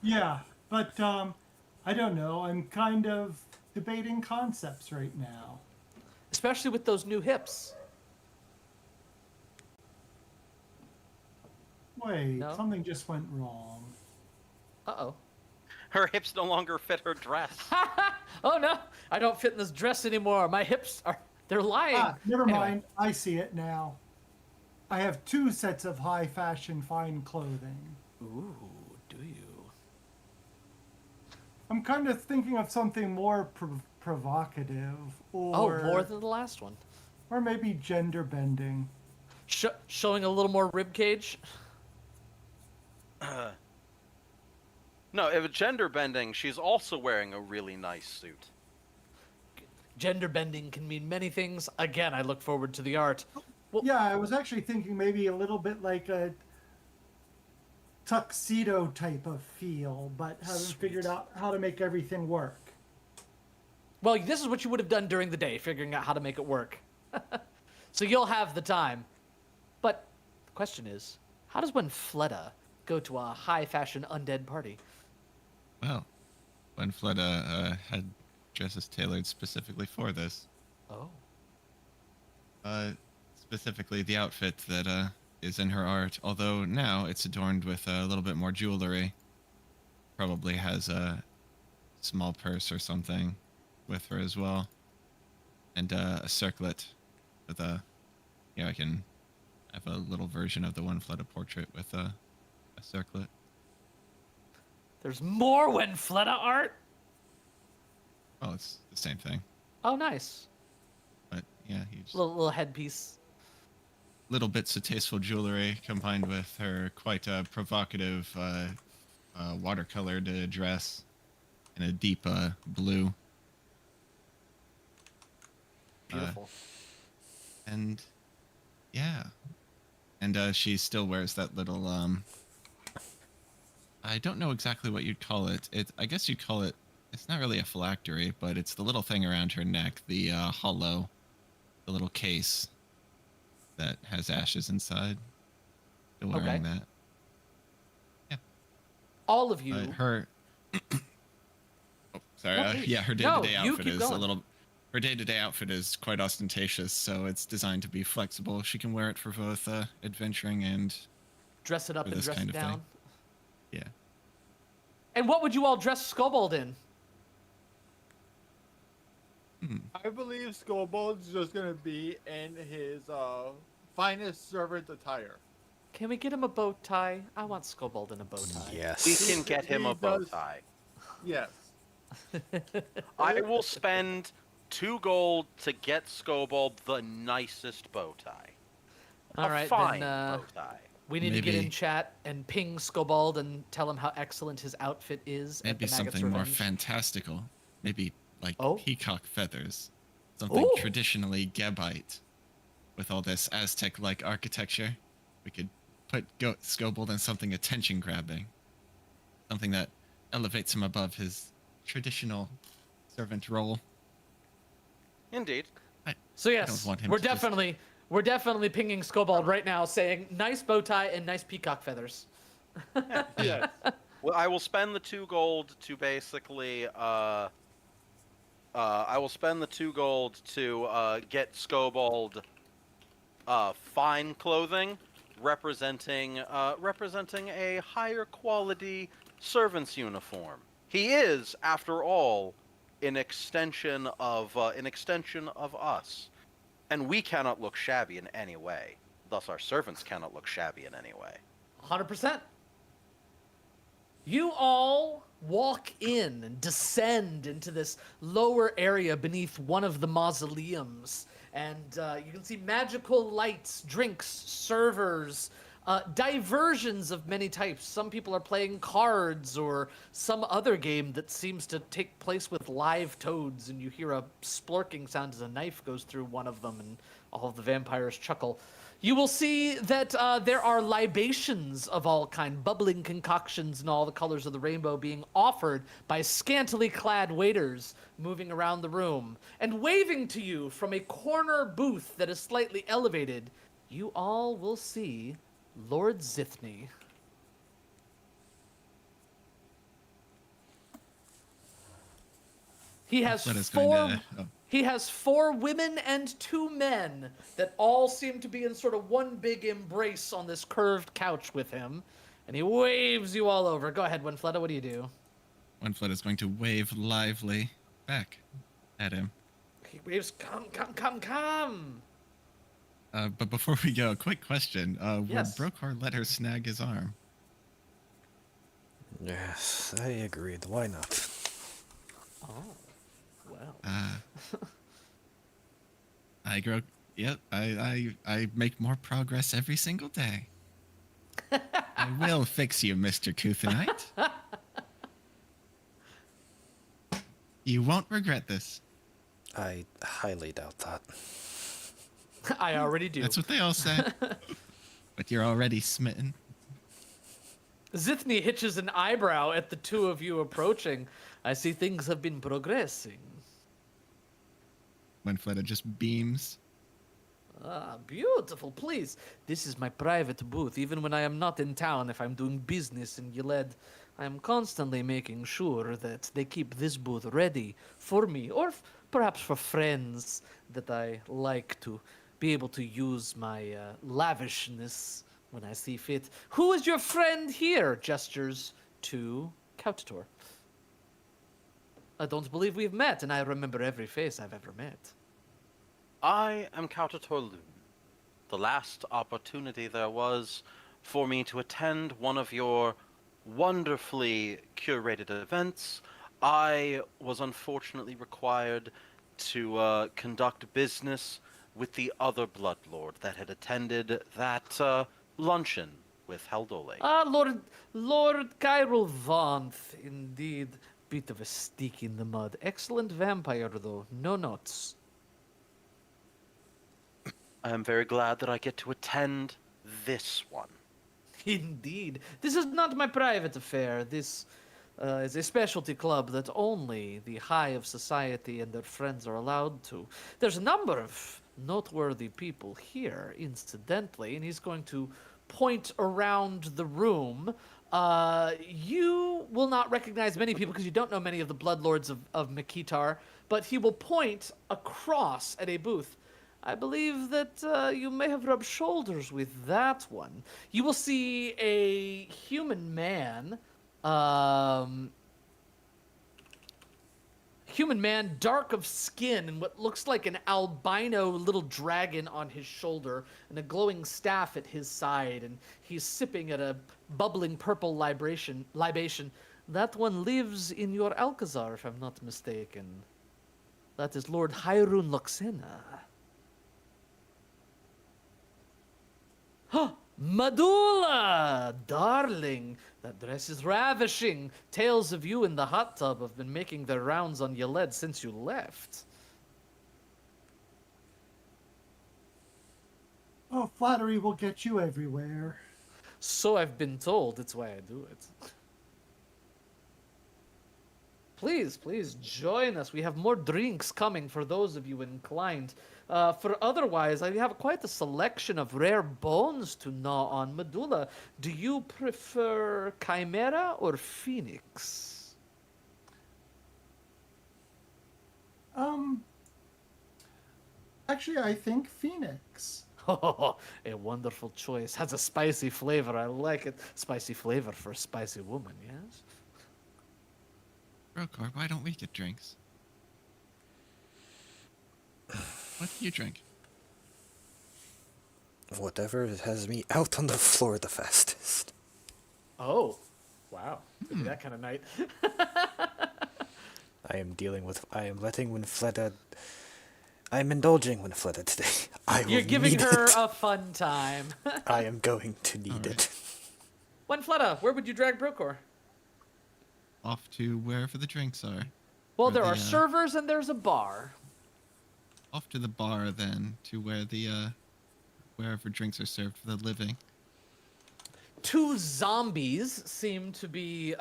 Yeah, but I don't know. I'm kind of debating concepts right now. Especially with those new hips. Wait, No? something just went wrong. Uh-oh. Her hips no longer fit her dress. Oh no, I don't fit in this dress anymore. My hips they're lying. Ah, never Anyway. mind. I see it now. I have two sets of high fashion fine clothing. Ooh, do you? I'm kind of thinking of something more provocative, or Oh, more than the last one. or maybe gender bending. Showing a little more rib cage. No, if it's gender bending, she's also wearing a really nice suit. Gender bending can mean many things. Again, I look forward to the art. Well, Yeah, I was actually thinking maybe a little bit like a tuxedo type of feel, but haven't figured out how to make everything work. well, this is what you would have done during the day, figuring out how to make it work. So you'll have the time. But the question is, how does one Fleda go to a high fashion undead party? Well, when Fleda had dresses tailored specifically for this, Oh. specifically the outfit that is in her art. Although now it's adorned with a little bit more jewelry. Probably has a small purse or something with her as well, and a circlet with a. I can have a little version of the one Fleda portrait with a circlet. There's more Wenfleda art? Well, it's the same thing, Oh, nice. but yeah, he's Little headpiece. little bits of tasteful jewelry combined with her quite provocative watercolored dress in a deep blue. Beautiful. And yeah, and she still wears that little I don't know exactly what you'd call it. I guess you'd call it. It's not really a phylactery, but it's the little thing around her neck, the hollow, the little case that has ashes inside. Still wearing that. All of you. Her. Oh, sorry. No, please. Yeah, her No, day-to-day you outfit keep is going. a little. Her day-to-day outfit is quite ostentatious, so it's designed to be flexible. She can wear it for both adventuring and Dress it up for and this dress kind it of down. thing. Yeah. And what would you all dress Skobold in? I believe Skobold's just gonna be in his finest servant attire. Can we get him a bow tie? I want Skobold in a bow tie. Yes. We can get him He a bow does- tie. Yes. I will spend 2 gold to get Skobold the nicest bow tie. All a right, fine then bow tie. we need to get in Maybe- chat and ping Skobold and tell him how excellent his outfit is. at Maybe the Maggot's something more Revenge. fantastical. Maybe like Oh. peacock feathers. Something Ooh. traditionally Gebite. With all this Aztec-like architecture, we could put Skobold in something attention-grabbing. Something that elevates him above his traditional servant role. Indeed. So I yes, don't want him we're to just- definitely pinging Skobold right now, saying nice bow tie and nice peacock feathers. Yes. Well, I will spend the 2 gold to basically I will spend the 2 gold to get Skobold fine clothing representing a higher quality servant's uniform. He is, after all, an extension of us, and we cannot look shabby in any way. Thus, our servants cannot look shabby in any way. 100%. You all walk in and descend into this lower area beneath one of the mausoleums. And you can see magical lights, drinks, servers, diversions of many types. Some people are playing cards or some other game that seems to take place with live toads, and you hear a splurking sound as a knife goes through one of them, and all of the vampires chuckle. You will see that there are libations of all kind, bubbling concoctions in all the colors of the rainbow being offered by scantily clad waiters moving around the room. And waving to you from a corner booth that is slightly elevated, you all will see Lord Zithny. He has Fletta's four. going to. Oh, He has 4 women and 2 men that all seem to be in sort of one big embrace on this curved couch with him, and he waves you all over. Go ahead, Winfletta. What do you do? Fletta's going to wave lively back at him. He waves, come, come, come, come. But before we go, a quick question. Yes. Would Brokar let her snag his arm? Yes, I agreed. Why not? Oh, well. I grow. Yep, I make more progress every single day. I will fix you, Mr. Kuthanite. You won't regret this. I highly doubt that. I already do. That's what they all say. But you're already smitten. Zithny hitches an eyebrow at the 2 of you approaching. I see things have been progressing. Fletta just beams. Ah, beautiful. Please, this is my private booth. Even when I am not in town, if I'm doing business in Yeled, I am constantly making sure that they keep this booth ready for me, or perhaps for friends that I like to be able to use my lavishness when I see fit. Who is your friend here? Gestures to Kautor. I don't believe we've met, and I remember every face I've ever met. I am Kautatorlu. The last opportunity there was for me to attend one of your wonderfully curated events, I was unfortunately required to conduct business with the other Bloodlord that had attended that luncheon with Heldole. Ah, Lord Kyril Vanth, indeed. Bit of a stick in the mud. Excellent vampire, though. No notes. I am very glad that I get to attend this one. Indeed. This is not my private affair. This is a specialty club that only the high of society and their friends are allowed to. There's a number of noteworthy people here, incidentally, and he's going to point around the room. You will not recognize many people because you don't know many of the Bloodlords of Makitar, but he will point across at a booth. I believe that you may have rubbed shoulders with that one. You will see a human man, dark of skin, and what looks like an albino little dragon on his shoulder, and a glowing staff at his side, and he's sipping at a bubbling purple libation. That one lives in your Alcazar, if I'm not mistaken. That is Lord Hyrule Loxena. Madula! Darling, that dress is ravishing. Tales of you in the hot tub have been making their rounds on Yeled since you left. Oh, flattery will get you everywhere. So I've been told. It's why I do it. Please, please join us. We have more drinks coming for those of you inclined. For otherwise, I have quite a selection of rare bones to gnaw on. Medulla, do you prefer Chimera or Phoenix? Actually, I think Phoenix. Oh, a wonderful choice. Has a spicy flavor. I like it. Spicy flavor for a spicy woman, yes? Brokar, why don't we get drinks? What do you drink? Whatever has me out on the floor the fastest. Oh, wow. Could be that kind of night. I am letting Winfletta... I am indulging Winfletta today. You're giving need her it. a fun time. I am going to need Alright. it. Winfletta, where would you drag Brokor? Off to wherever the drinks are. Well, Or there the, are servers and there's a bar. Off to the bar then, to where the wherever drinks are served for the living. 2 zombies seem to be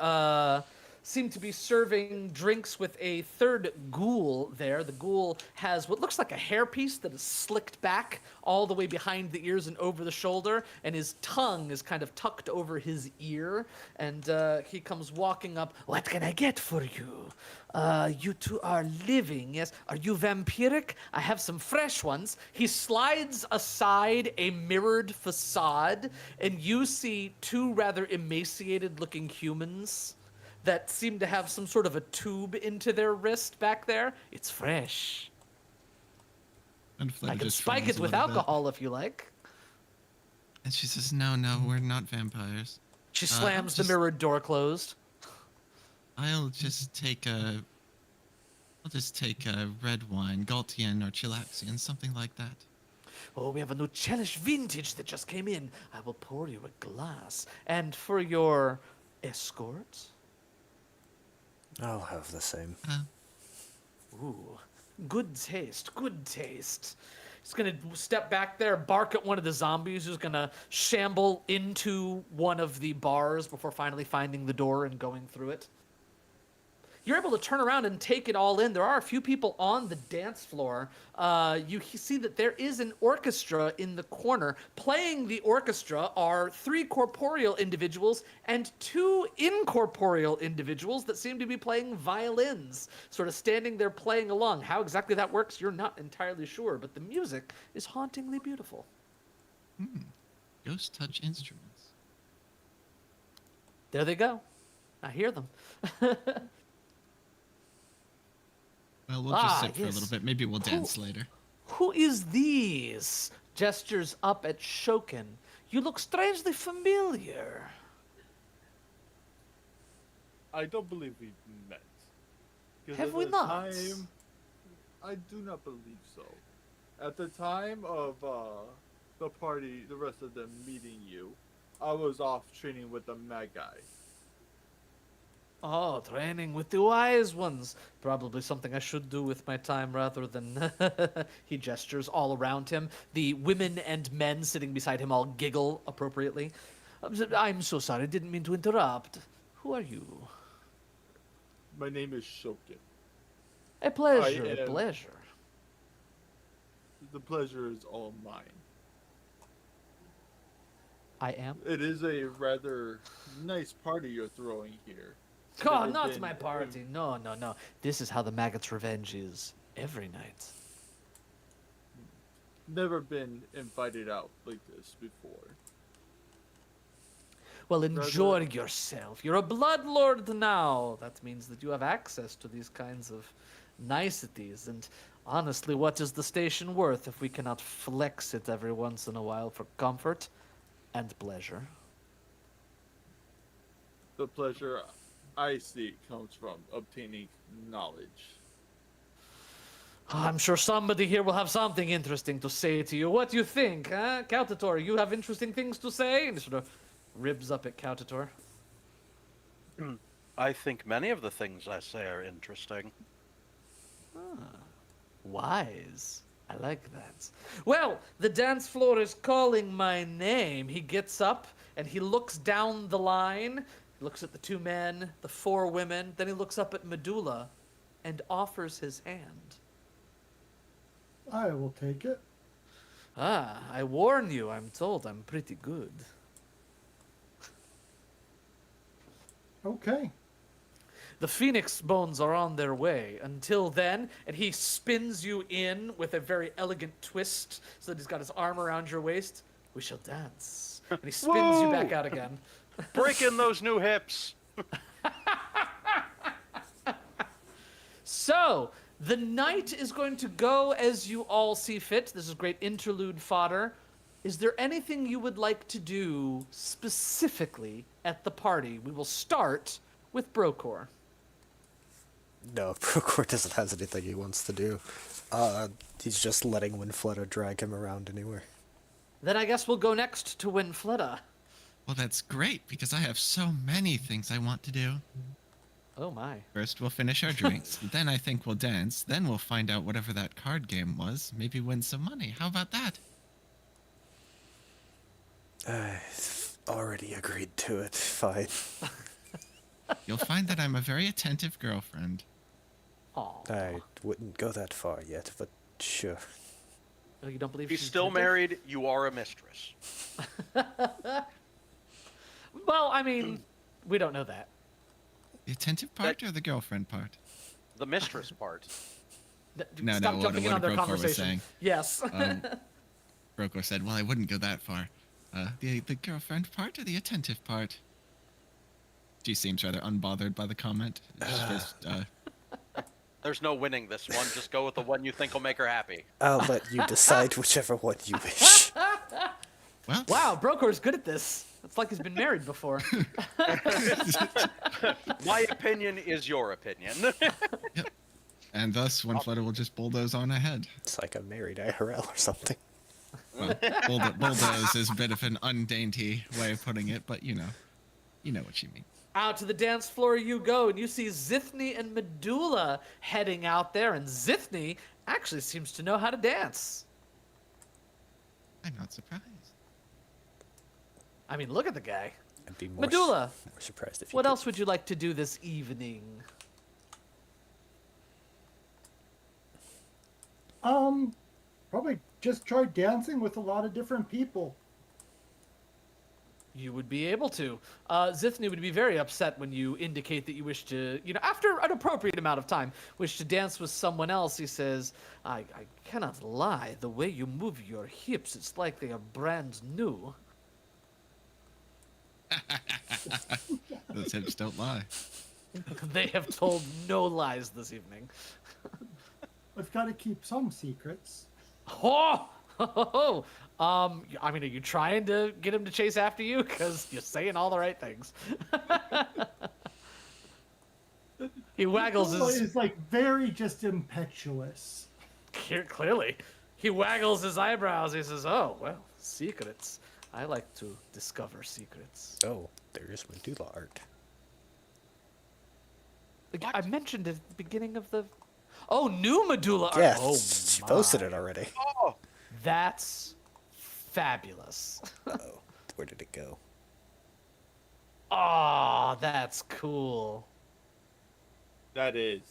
seem to be serving drinks with a third ghoul there. The ghoul has what looks like a hairpiece that is slicked back all the way behind the ears and over the shoulder, and his tongue is kind of tucked over his ear. And he comes walking up. What can I get for you? You two are living, yes? Are you vampiric? I have some fresh ones. He slides aside a mirrored facade, and you see two rather emaciated-looking humans that seem to have some sort of a tube into their wrist back there. It's fresh. And I Fleta can just spike frowns it a with little bit. alcohol if you like. And she says, no, we're not vampires. She I'll slams the just- mirrored door closed. I'll just take a red wine, Galtian or Chilaxian, something like that. Oh, we have a new Chelish vintage that just came in. I will pour you a glass. And for your escort? I'll have the same. Ooh, good taste, good taste. He's gonna step back there, bark at one of the zombies who's gonna shamble into one of the bars before finally finding the door and going through it. You're able to turn around and take it all in. There are a few people on the dance floor. You see that there is an orchestra in the corner. Playing the orchestra are 3 corporeal individuals and 2 incorporeal individuals that seem to be playing violins, sort of standing there playing along. How exactly that works, you're not entirely sure, but the music is hauntingly beautiful. Ghost touch instruments. There they go. I hear them. Well, we'll just Ah, sit for a yes. little bit. Maybe we'll dance later. Who is these? Gestures up at Shokin. You look strangely familiar. I don't believe we've met. 'Cause Have at we the not? time- I do not believe so. At the time of the party, the rest of them meeting you, I was off training with the Magi. Oh, training with the wise ones. Probably something I should do with my time rather than. He gestures all around him. The women and men sitting beside him all giggle appropriately. I'm so sorry, didn't mean to interrupt. Who are you? My name is Shokin. A pleasure, I a am- pleasure. The pleasure is all mine. I am? It is a rather nice party you're throwing here. Oh, Never not been my party. No, no, no. This is how the maggot's revenge is. Every night. Never been invited out like this before. Well, enjoy yourself. You're a blood lord now. That means that you have access to these kinds of niceties. And honestly, what is the station worth if we cannot flex it every once in a while for comfort and pleasure? The pleasure I see comes from obtaining knowledge. I'm sure somebody here will have something interesting to say to you. What do you think, huh? Cautator, you have interesting things to say? And he sort of ribs up at Cautator. I think many of the things I say are interesting. Wise. I like that. Well, the dance floor is calling my name. He gets up and he looks down the line. He looks at the 2 men, the 4 women. Then he looks up at Medulla and offers his hand. I will take it. Ah, I warn you, I'm told I'm pretty good. Okay. The phoenix bones are on their way. Until then, and he spins you in with a very elegant twist so that he's got his arm around your waist. We shall dance. And he spins you back Whoa! out again. Break in those new hips. So, the night is going to go as you all see fit. This is great interlude fodder. Is there anything you would like to do specifically at the party? We will start with Brocor. No, Procore doesn't have anything he wants to do. He's just letting Winfletta drag him around anywhere. Then I guess we'll go next to Winfletta. Well, that's great because I have so many things I want to do. Oh my. First, we'll finish our drinks. Then I think we'll dance. Then we'll find out whatever that card game was. Maybe win some money. How about that? I've already agreed to it. Fine. You'll find that I'm a very attentive girlfriend. Aw. I wouldn't go that far yet, but sure. Oh, you don't believe If he's she's still attentive? married, you are a mistress. Well, I mean, we don't know that. The attentive part or the girlfriend part? The mistress part. No, Stop what jumping in on their Brokor was conversation. saying. Yes. Brokor said, well, I wouldn't go that far. The girlfriend part or the attentive part? She seems rather unbothered by the comment. There's no winning this one. Just go with the one you think will make her happy. I'll let you decide whichever one you wish. Well, Wow, Brokor's good at this. It's like he's been married before. My opinion is your opinion. yep. And thus, Winfletta will just bulldoze on ahead. It's like I'm married IRL or something. Well, bulldoze is a bit of an undainty way of putting it, but you know what you mean. Out to the dance floor you go, and you see Zithny and Medulla heading out there, and Zithny actually seems to know how to dance. I'm not surprised. I mean, look at the guy. I'd be more, Medulla, more surprised if you what did. else would you like to do this evening? Probably just try dancing with a lot of different people. You would be able to. Zithny would be very upset when you indicate that you wish to, after an appropriate amount of time, wish to dance with someone else. He says, I cannot lie. The way you move your hips, it's like they are brand new. Those hips don't lie. They have told no lies this evening. I've got to keep some secrets. Oh! I mean, are you trying to get him to chase after you? Because you're saying all the right things. He waggles his... It's like very just impetuous. Clearly. He waggles his eyebrows. He says, oh, well, secrets. I like to discover secrets. Oh, there's Medulla art. I mentioned at the beginning of the... Oh, new Medulla art. Yeah, Oh, she posted it already. Oh, that's fabulous. Uh-oh, where did it go? Oh, that's cool. That is.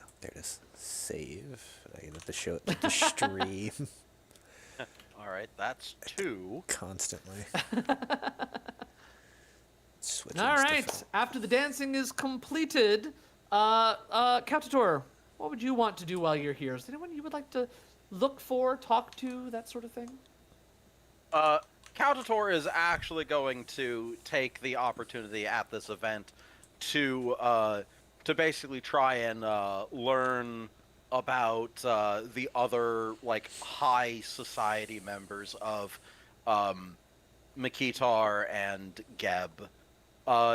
Oh, there it is. Save. I have to show it to the stream all right. That's 2. constantly. Switching All stuff right. out. After the dancing is completed, Captator, what would you want to do while you're here? Is there anyone you would like to look for, talk to, that sort of thing? Caltator is actually going to take the opportunity at this event to basically try and learn about the other high society members of Makitar and Geb.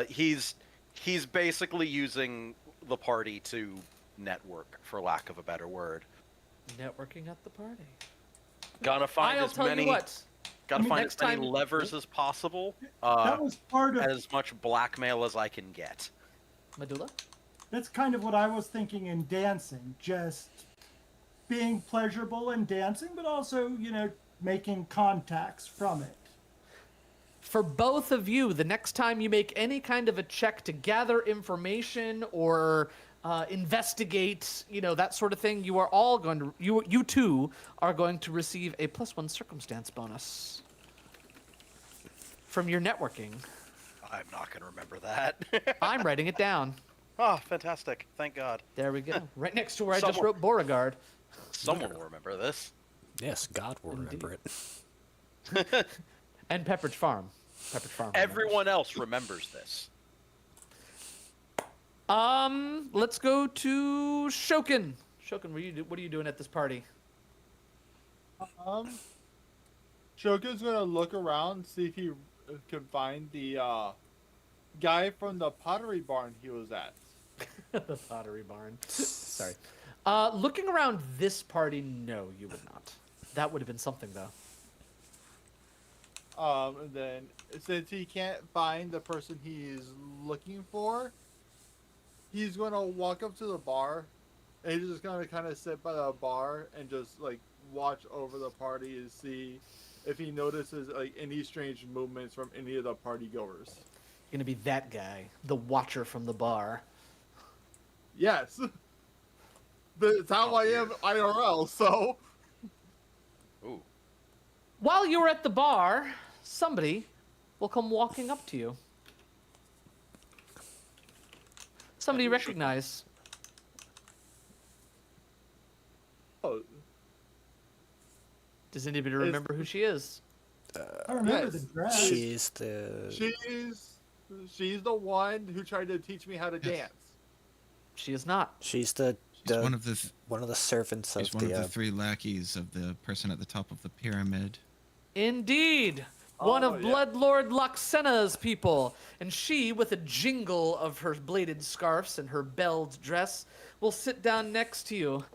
He's basically using the party to network, for lack of a better word. Networking at the party. Gotta find I'll as tell many. you what. Gotta find next as many time- levers as possible. That was part of. As much blackmail as I can get. Medulla? That's kind of what I was thinking in dancing. Just being pleasurable in dancing, but also, making contacts from it. For both of you, the next time you make any kind of a check to gather information or investigate, that sort of thing, you are all going to, you two are going to receive a +1 circumstance bonus from your networking. I'm not gonna remember that. I'm writing it down. Oh, fantastic! Thank God. There we go. Right next to where I just Someone- wrote Beauregard. Someone will remember this. Yes, God will remember it. And Pepperidge Farm. Pepperidge Farm. remembers. Everyone else remembers this. Let's go to Shokin. Shokin, what are you doing at this party? Shogun's gonna look around, see if he can find the guy from the pottery barn he was at. The Pottery Barn. Sorry. Looking around this party, no, you would not. That would have been something, though. And then since he can't find the person he's looking for, he's gonna walk up to the bar, and he's just gonna kind of sit by the bar and just watch over the party and see if he notices any strange movements from any of the party goers. Gonna be that guy, the watcher from the bar. Yes. That's how I am IRL, so. Ooh. While you're at the bar, somebody will come walking up to you. Somebody you recognize. Oh, Does anybody remember who she is? I remember Yes. the dress. She's the she's the one who tried to teach me how to Yes. dance. She is not. she's the She's one of the one of the servants she's of one the of the three lackeys of the person at the top of the pyramid. Indeed. One Oh, of yeah. Bloodlord Loxena's people. And she, with a jingle of her bladed scarfs and her belled dress, will sit down next to you.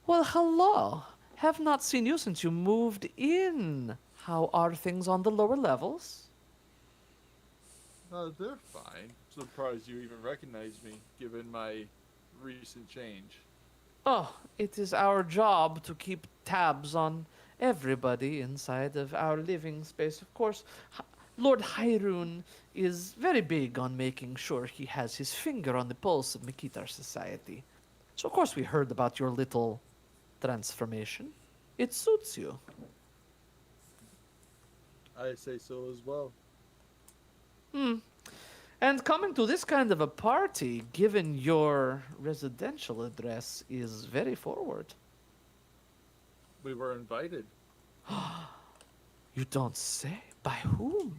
Well, hello. Have not seen you since you moved in. How are things on the lower levels? They're fine. Surprised you even recognize me, given my recent change. Oh, it is our job to keep tabs on everybody inside of our living space. Of course, Lord Hyrule is very big on making sure he has his finger on the pulse of Mikitar society. So, of course, we heard about your little transformation. It suits you. I say so as well. And coming to this kind of a party, given your residential address, is very forward. We were invited. You don't say? By whom?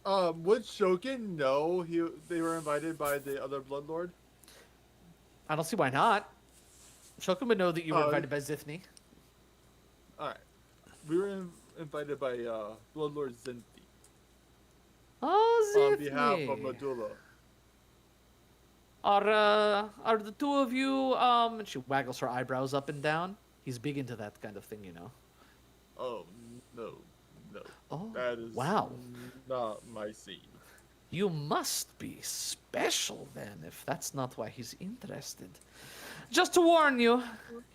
Would Shokin know they were invited by the other Bloodlord? I don't see why not. Shokin would know that you were invited by Zithny. Alright. We were invited by Bloodlord Zinthi Oh, Zithny. on behalf of Medulla. Are the two of you, and she waggles her eyebrows up and down. He's big into that kind of thing, you know. Oh, no. Oh, That is wow. not my scene. You must be special then, if that's not why he's interested. Just to warn you,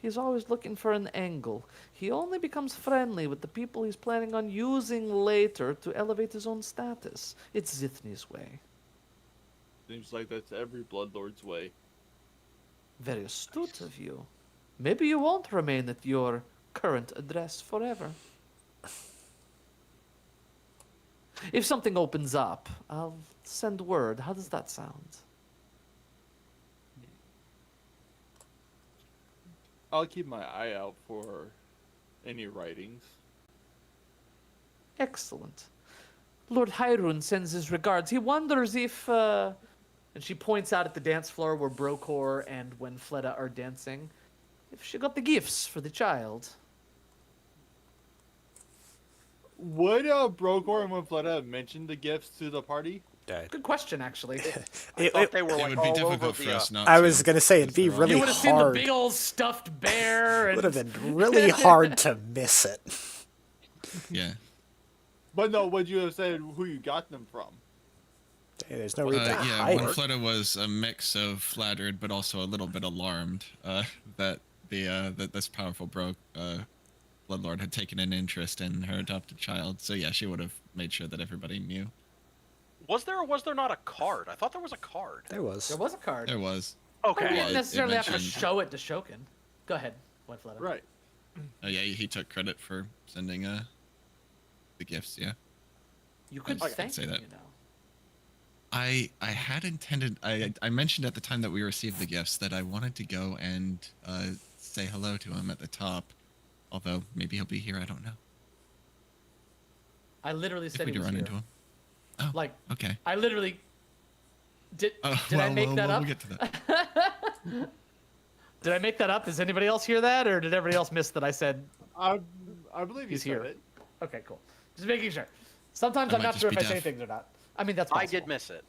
he's always looking for an angle. He only becomes friendly with the people he's planning on using later to elevate his own status. It's Zithny's way. Seems like that's every Bloodlord's way. Very astute of you. Maybe you won't remain at your current address forever. If something opens up, I'll send word. How does that sound? I'll keep my eye out for any writings. Excellent. Lord Hyrule sends his regards. He wonders if, and she points out at the dance floor where Brokor and when Fleda are dancing, if she got the gifts for the child. Would Brokor and Winfletta have mentioned the gifts to the party? Good question, actually. I thought they were It like would be all over difficult the. for us not I to. was gonna say it'd be because really You would have seen the hard. big old stuffed bear. Would And have been really hard to miss it. Yeah. But no, would you have said who you got them from? Hey, there's no reason to Yeah, hide one it. Fleta was a mix of flattered but also a little bit alarmed that that this powerful Bloodlord had taken an interest in her adopted child. So yeah, she would have made sure that everybody knew. Was there or was there not a card? I thought there was a card. There was. there was a card. There was. But we Okay. didn't it necessarily have to mentioned- show it to Shokin. Go ahead, Winfletta. Right. Oh yeah, he took credit for sending the gifts. Yeah. You could I can thank say him, that. you know. I had intended. I mentioned at the time that we received the gifts that I wanted to go and say hello to him at the top. Although maybe he'll be here. I don't know. I literally If said we he do was run here. into him. Oh. Like, Okay. I literally did. Oh, Did I well, make that up? We'll get to that. Did I make that up? Does anybody else hear that, or did everybody else miss that I said? I believe you He's said here. it. Okay, cool. Just making sure. Sometimes I I'm might not just sure if be I say deaf. things or not. I mean, that's I possible. did miss it.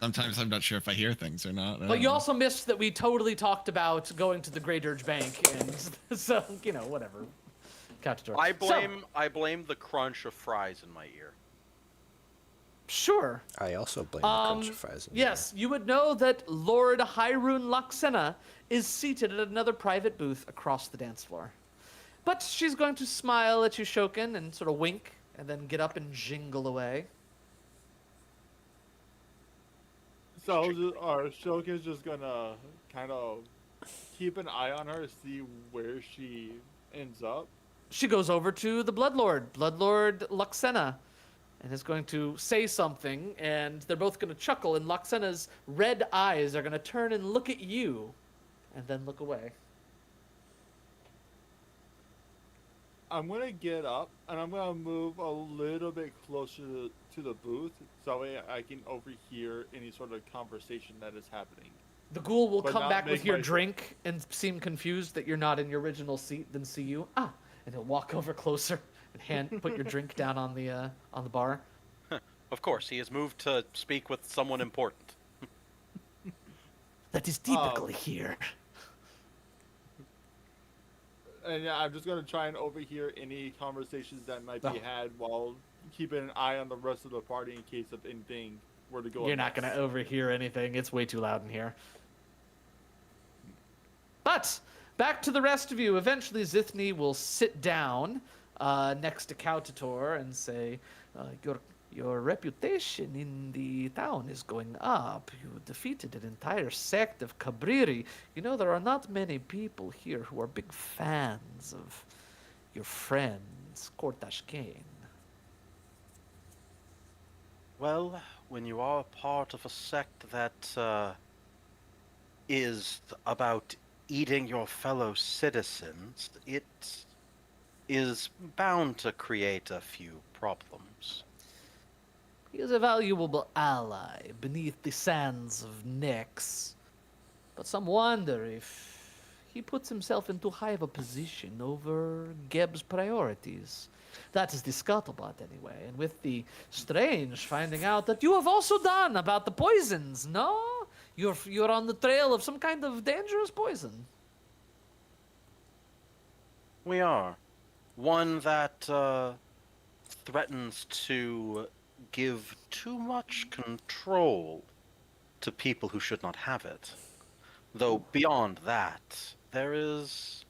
Sometimes I'm not sure if I hear things or not. I But don't you know. also missed that we totally talked about going to the Grey Dirge Bank, and so you know, whatever. Couch door. I So, blame the crunch of fries in my ear. sure. I also blame the crunch of fries. in Yes, you would know that Lord Hyrule Loxena is seated at another private booth across the dance floor. But she's going to smile at you, Shokin, and sort of wink, and then get up and jingle away. Our Shoka's just gonna kind of keep an eye on her, see where she ends up. She goes over to the Bloodlord Luxena, and is going to say something, and they're both going to chuckle, and Luxena's red eyes are going to turn and look at you, and then look away. I'm gonna get up and I'm gonna move a little bit closer to the booth so that way I can overhear any sort of conversation that is happening. The ghoul will But come not back with make your my- drink and seem confused that you're not in your original seat, then see you. Ah, and he'll walk over closer and put your drink down on the bar. Of course, he has moved to speak with someone important. That is typically here. And yeah, I'm just gonna try and overhear any conversations that might be had while keeping an eye on the rest of the party in case of anything were to go. You're not going to overhear anything. It's way too loud in here. But back to the rest of you. Eventually, Zithny will sit down next to Kautator and say, your reputation in the town is going up. You defeated an entire sect of Cabriri. You know, there are not many people here who are big fans of your friends, Kortash Kane. Well, when you are part of a sect that is about eating your fellow citizens, it is bound to create a few problems. He is a valuable ally beneath the sands of Nyx. But some wonder if he puts himself in too high of a position over Geb's priorities. That is the scuttlebutt, anyway. And with the Strange finding out that you have also done about the poisons, no? You're on the trail of some kind of dangerous poison. We are. One that threatens to give too much control to people who should not have it. Though beyond that, there is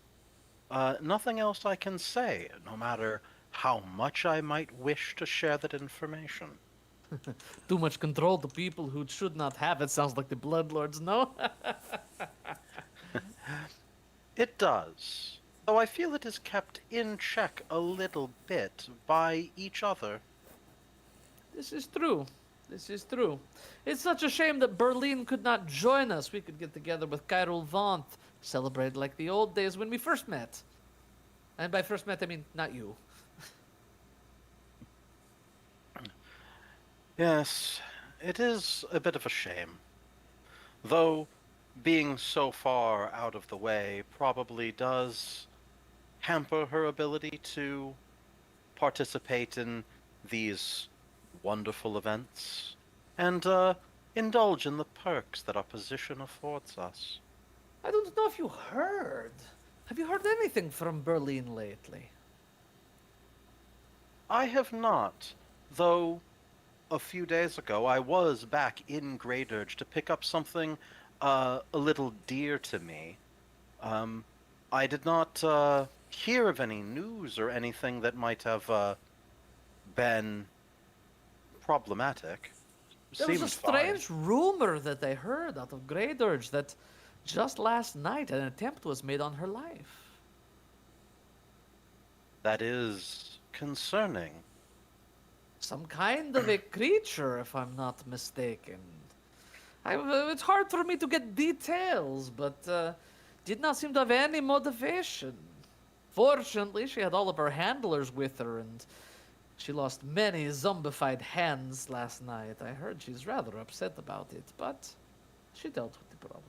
nothing else I can say, no matter how much I might wish to share that information. Too much control to people who should not have it sounds like the Bloodlords, no? It does, though I feel it is kept in check a little bit by each other. This is true. This is true. It's such a shame that Berlin could not join us. We could get together with Kyril Vaunt, celebrate like the old days when we first met. And by first met, I mean not you. Yes, it is a bit of a shame. Though, being so far out of the way probably does hamper her ability to participate in these wonderful events and indulge in the perks that our position affords us. I don't know if you heard. Have you heard anything from Berlin lately? I have not, though a few days ago I was back in Greydirge to pick up something a little dear to me. I did not hear of any news or anything that might have been problematic. There was a Seemed fine. strange rumor that they heard out of Greydirge that just last night an attempt was made on her life. That is concerning. Some kind of a creature, if I'm not mistaken. It's hard for me to get details, but did not seem to have any motivation. Fortunately, she had all of her handlers with her, and she lost many zombified hands last night. I heard she's rather upset about it, but she dealt with the problem.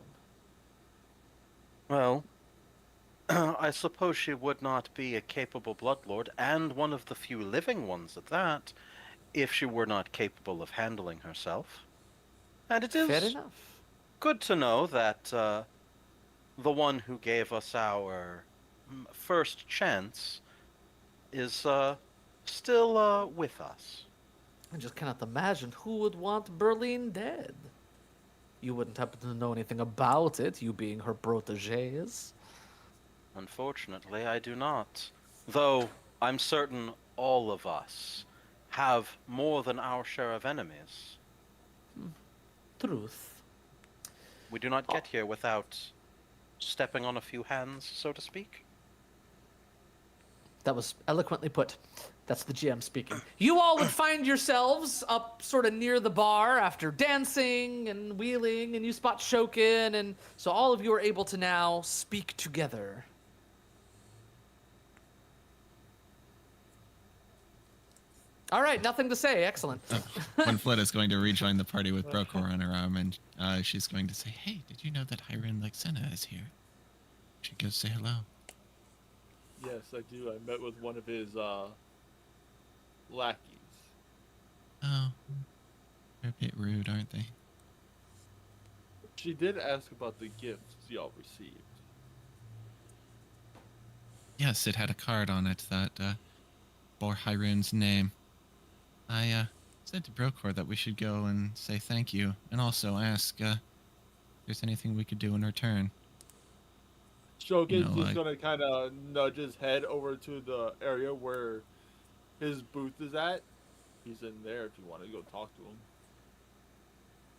Well, I suppose she would not be a capable bloodlord, and one of the few living ones at that, if she were not capable of handling herself. And it is Fair enough. good to know that the one who gave us our first chance is still with us. I just cannot imagine who would want Berlin dead. You wouldn't happen to know anything about it, you being her proteges. Unfortunately, I do not. Though I'm certain all of us have more than our share of enemies. Truth. We do not get here without stepping on a few hands, so to speak. That was eloquently put. That's the GM speaking. You all would find yourselves up sort of near the bar after dancing and wheeling, and you spot Shokin, and so all of you are able to now speak together. All right, nothing to say. Excellent. When Fletta's going to rejoin the party with Brokor on her arm, and she's going to say, "Hey, did you know that Hiren Lexena is here? She go say hello." Yes, I do. I met with one of his lackeys. Oh, they're a bit rude, aren't they? She did ask about the gifts y'all received. Yes, it had a card on it that bore Hiren's name. I said to Brokor that we should go and say thank you, and also ask if there's anything we could do in return. Shogun's just gonna kind of nudge his head over to the area where his booth is at. He's in there if you want to go talk to him.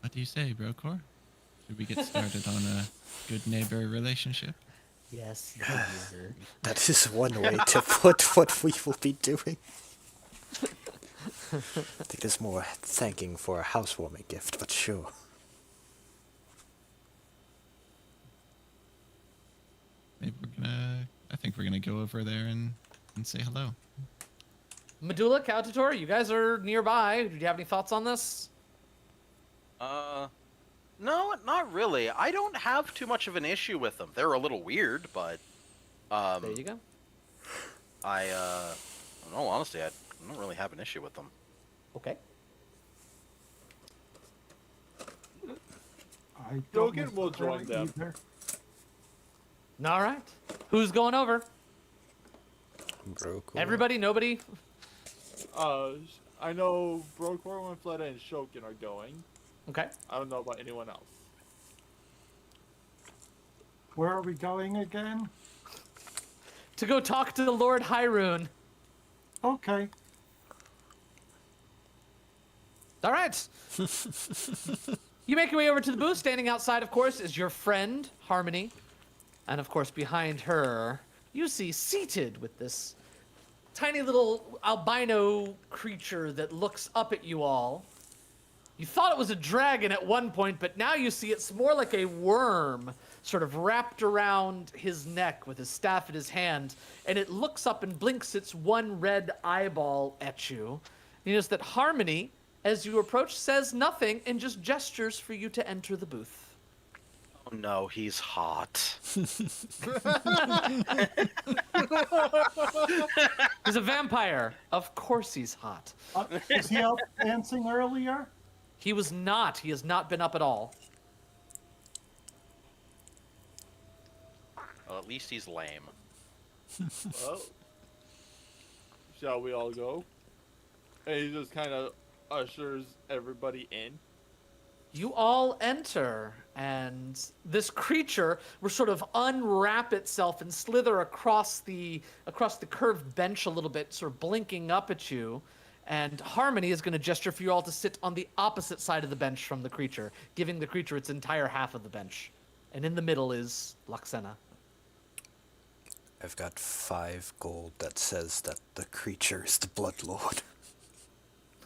What do you say, Brokor? Should we get started on a good neighbor relationship? Yes. That is one way to put what we will be doing. I think there's more thanking for a housewarming gift, but sure. Maybe I think we're gonna go over there and say hello. Medulla, Cautator, you guys are nearby. Do you have any thoughts on this? No, not really. I don't have too much of an issue with them. They're a little weird, but There you go. In all honesty, I don't really have an issue with them. Okay. I don't Shogun will join necessarily them. either. All right. Who's going over? Broke. Everybody? Nobody? I know Brokor, Winfletta, and Shogun are going. Okay. I don't know about anyone else. Where are we going again? To go talk to the Lord Hyrule. Okay. All right. You make your way over to the booth. Standing outside, of course, is your friend, Harmony. And, of course, behind her, you see seated with this tiny little albino creature that looks up at you all. You thought it was a dragon at one point, but now you see it's more like a worm sort of wrapped around his neck with his staff in his hand. And it looks up and blinks its one red eyeball at you. You notice that Harmony, as you approach, says nothing and just gestures for you to enter the booth. Oh no, he's hot. He's a vampire. Of course he's hot. Was he out dancing earlier? He was not. He has not been up at all. Well, at least he's lame. Well, shall we all go? And he just kind of ushers everybody in. You all enter, and this creature will sort of unwrap itself and slither across the curved bench a little bit, sort of blinking up at you. And Harmony is going to gesture for you all to sit on the opposite side of the bench from the creature, giving the creature its entire half of the bench. And in the middle is Lexena. I've got 5 gold that says that the creature is the Blood Lord.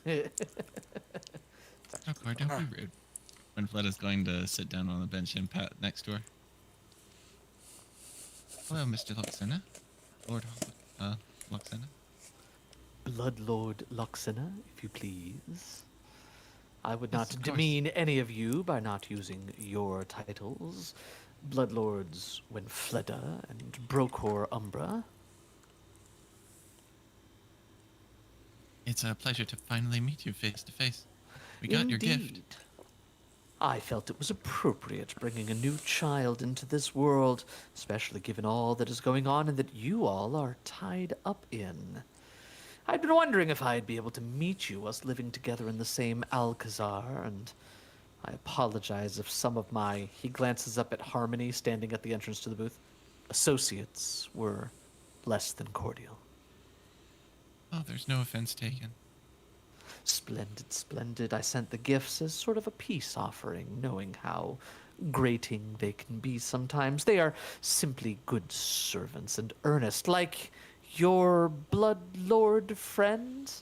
Brokor, don't be rude. When Fletta's going to sit down on the bench and pat next to her. Hello, Mr. Lexena. Lord Lexena. Blood Lord Lexena, if you please. I would Yes, not of course. demean any of you by not using your titles. Blood Lords Winfletta and Brokor Umbra. It's a pleasure to finally meet you face to face. We got your gift. Indeed. I felt it was appropriate bringing a new child into this world, especially given all that is going on and that you all are tied up in. I'd been wondering if I'd be able to meet you us living together in the same Alcazar, and I apologize if some of my, he glances up at Harmony standing at the entrance to the booth, associates were less than cordial. Oh, there's no offense taken. Splendid, splendid. I sent the gifts as sort of a peace offering, knowing how grating they can be sometimes, they are simply good servants and earnest, like your bloodlord friend,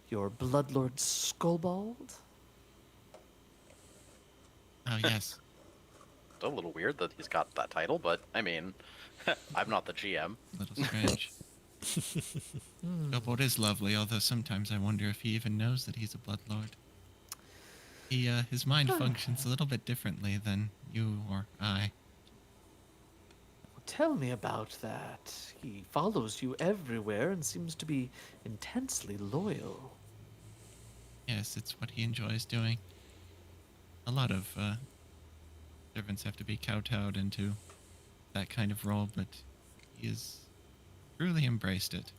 your bloodlord Skullbald. Oh, yes. It's a little weird that he's got that title, but I mean, I'm not the GM. A little strange. Gilbert is lovely, although sometimes I wonder if he even knows that he's a bloodlord. His mind functions a little bit differently than you or I. Tell me about that. He follows you everywhere and seems to be intensely loyal. Yes, it's what he enjoys doing. A lot of servants have to be kowtowed into that kind of role, but he has truly embraced it.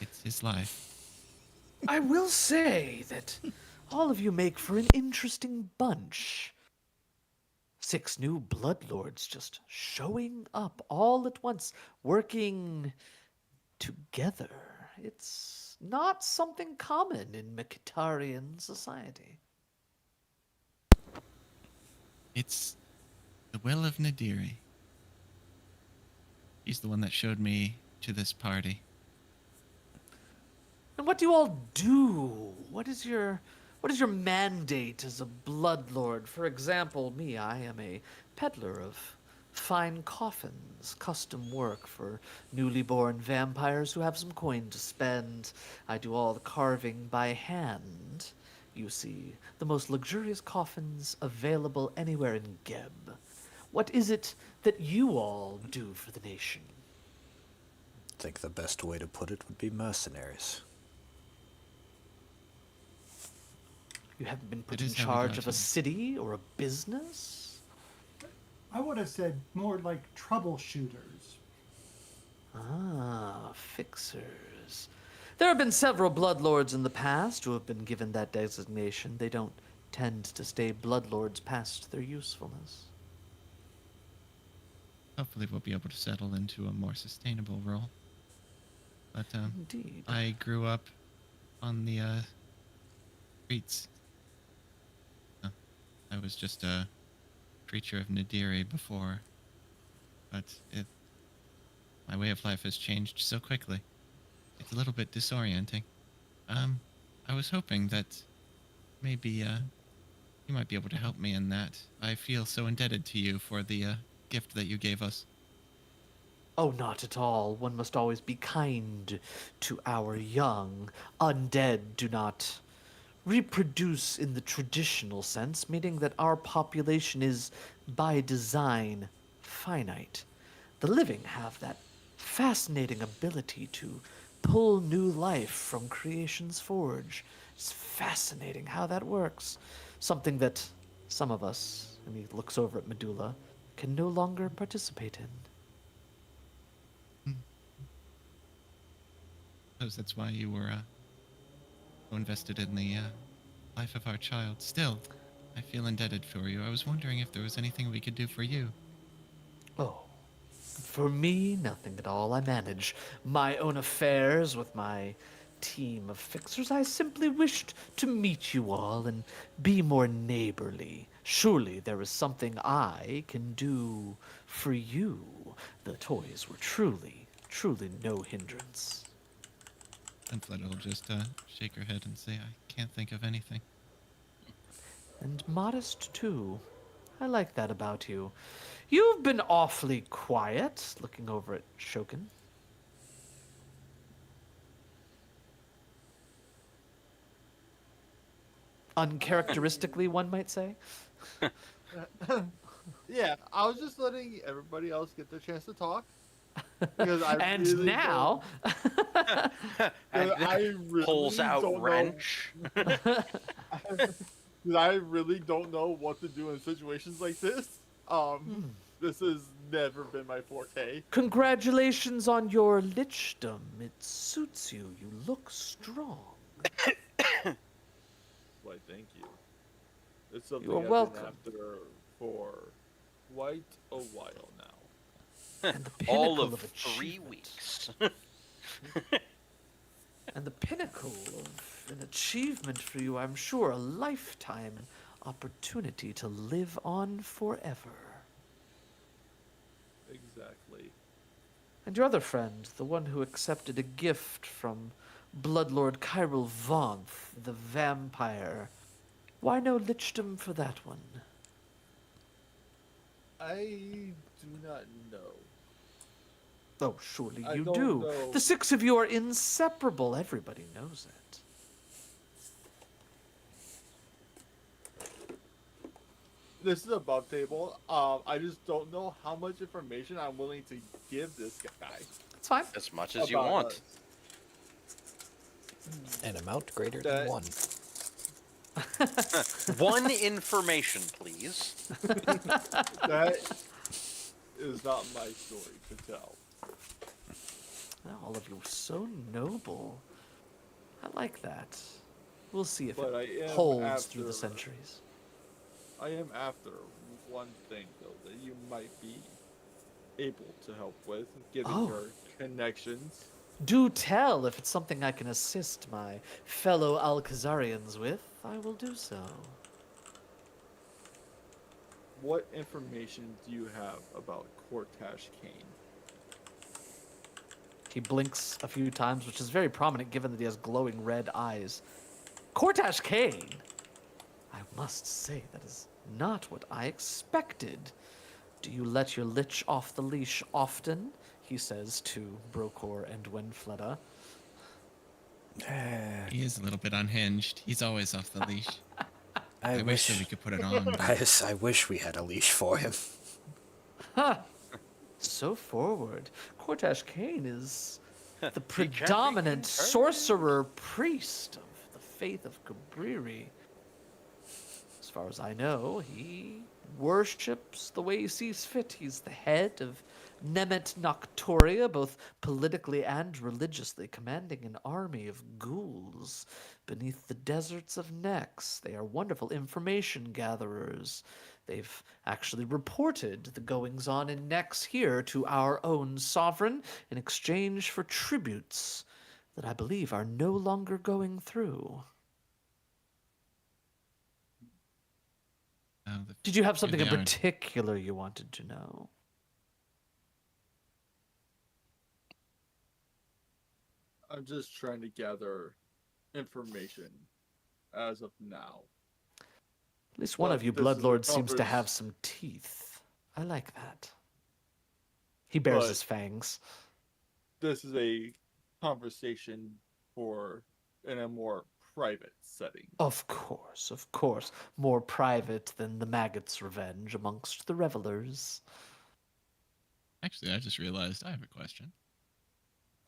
It's his life. I will say that all of you make for an interesting bunch. 6 new bloodlords just showing up all at once, working together. It's not something common in Mkhitaryan society. It's the will of Nadiri. He's the one that showed me to this party. And what do you all do? What is your mandate as a bloodlord? For example, me, I am a peddler of fine coffins, custom work for newly born vampires who have some coin to spend. I do all the carving by hand. You see, the most luxurious coffins available anywhere in Geb. What is it that you all do for the nation? I think the best way to put it would be mercenaries. You haven't been put It in is how we charge got of a here. city or a business? I would have said more like troubleshooters. Ah, fixers. There have been several bloodlords in the past who have been given that designation. They don't tend to stay bloodlords past their usefulness. Hopefully we'll be able to settle into a more sustainable role. But Indeed. I grew up on the streets. I was just a creature of Nadiri before, but my way of life has changed so quickly. It's a little bit disorienting. I was hoping that maybe you might be able to help me in that. I feel so indebted to you for the gift that you gave us. Oh, not at all. One must always be kind to our young. Undead do not reproduce in the traditional sense, meaning that our population is, by design, finite. The living have that fascinating ability to pull new life from creation's forge. It's fascinating how that works. Something that some of us, and he looks over at Medulla, can no longer participate in. Suppose that's why you were so invested in the life of our child. Still, I feel indebted for you. I was wondering if there was anything we could do for you. Oh, for me, nothing at all. I manage my own affairs with my team of fixers. I simply wished to meet you all and be more neighborly. Surely there is something I can do for you. The toys were truly, truly no hindrance. And Fleda will just shake her head and say, I can't think of anything. And modest, too. I like that about you. You've been awfully quiet, looking over at Shokin. Uncharacteristically, one might say. Yeah, I was just letting everybody else get their chance to talk. Because I And really now, And I really pulls out don't know- wrench. I really don't know what to do in situations like this. This has never been my forte. congratulations on your lichdom. It suits you. You look strong. Why, thank you. It's something You're I've welcome. been after for quite a while now. And the All pinnacle of 3 achievement. weeks. And the pinnacle of an achievement for you, I'm sure, a lifetime opportunity to live on forever. Exactly. And your other friend, the one who accepted a gift from Bloodlord Kyril Vonth, the vampire, why no lichdom for that one? I do not know. Oh, surely I you don't do. know. The six of you are inseparable. Everybody knows it. This is above table. I just don't know how much information I'm willing to give this guy It's fine. As much as you about want. us. An amount greater That- than one. One information, please. That is not my story to tell. All of you are so noble. I like that. We'll see if But I it am holds through the after- centuries. I am after one thing though that you might be able to help with, given Oh. your connections. Do tell if it's something I can assist my fellow Alcazarians with. I will do so. What information do you have about Cortash Kane? He blinks a few times, which is very prominent given that he has glowing red eyes. Cortash Kane! I must say, that is not what I expected. Do you let your lich off the leash often? He says to Brokor and Wenfleda. He is a little bit unhinged. He's always off the leash. I I wish that we could put it on. I wish we had a leash for him. So forward. Cortash Kane is the He can't be predominant concerned. sorcerer priest of the faith of Cabriri. As far as I know, he worships the way he sees fit. He's the head of Nemet Noctoria, both politically and religiously, commanding an army of ghouls beneath the deserts of Nex. They are wonderful information gatherers. They've actually reported the goings on in Nex here to our own sovereign in exchange for tributes that I believe are no longer going through. Did you have something in they are. particular you wanted to know? I'm just trying to gather information as of now. At least one Well, of you this is a bloodlords seems to convers- have some teeth. I like that. He bares But- his fangs. This is a conversation for in a more private setting. Of course. More private than the maggot's revenge amongst the revelers. Actually, I just realized I have a question.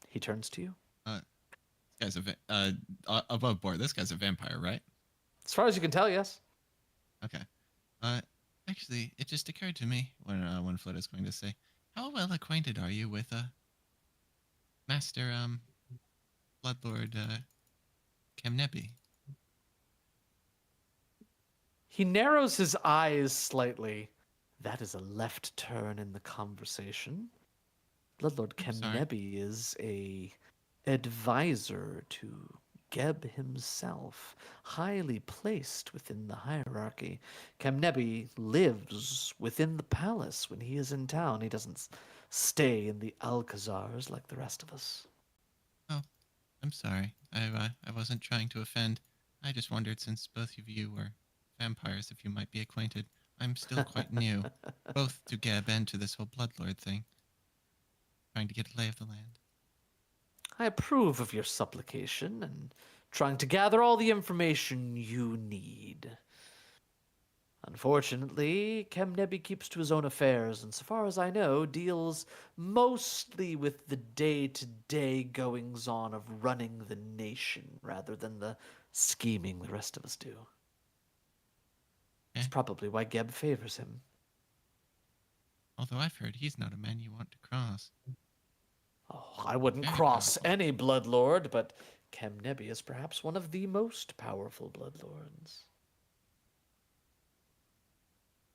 He turns to you. This guy's above board. This guy's a vampire, right? As far as you can tell, yes. Okay. Actually, it just occurred to me when Flit is going to say, how well acquainted are you with Master Bloodlord Kemnebi? He narrows his eyes slightly. That is a left turn in the conversation. Bloodlord I'm sorry. Kemnebi is a advisor to Geb himself, highly placed within the hierarchy. Kemnebi lives within the palace when he is in town. He doesn't stay in the Alcazars like the rest of us. Oh, I'm sorry. I wasn't trying to offend. I just wondered, since both of you were vampires, if you might be acquainted. I'm still quite new, both to Geb and to this whole Bloodlord thing. Trying to get a lay of the land. I approve of your supplication and trying to gather all the information you need. Unfortunately, Kemnebi keeps to his own affairs, and so far as I know, deals mostly with the day-to-day goings-on of running the nation, rather than the scheming the rest of us do. That's Okay. probably why Geb favors him. Although I've heard he's not a man you want to cross. Oh, I wouldn't Very cross powerful. any bloodlord, but Kemnebi is perhaps one of the most powerful bloodlords.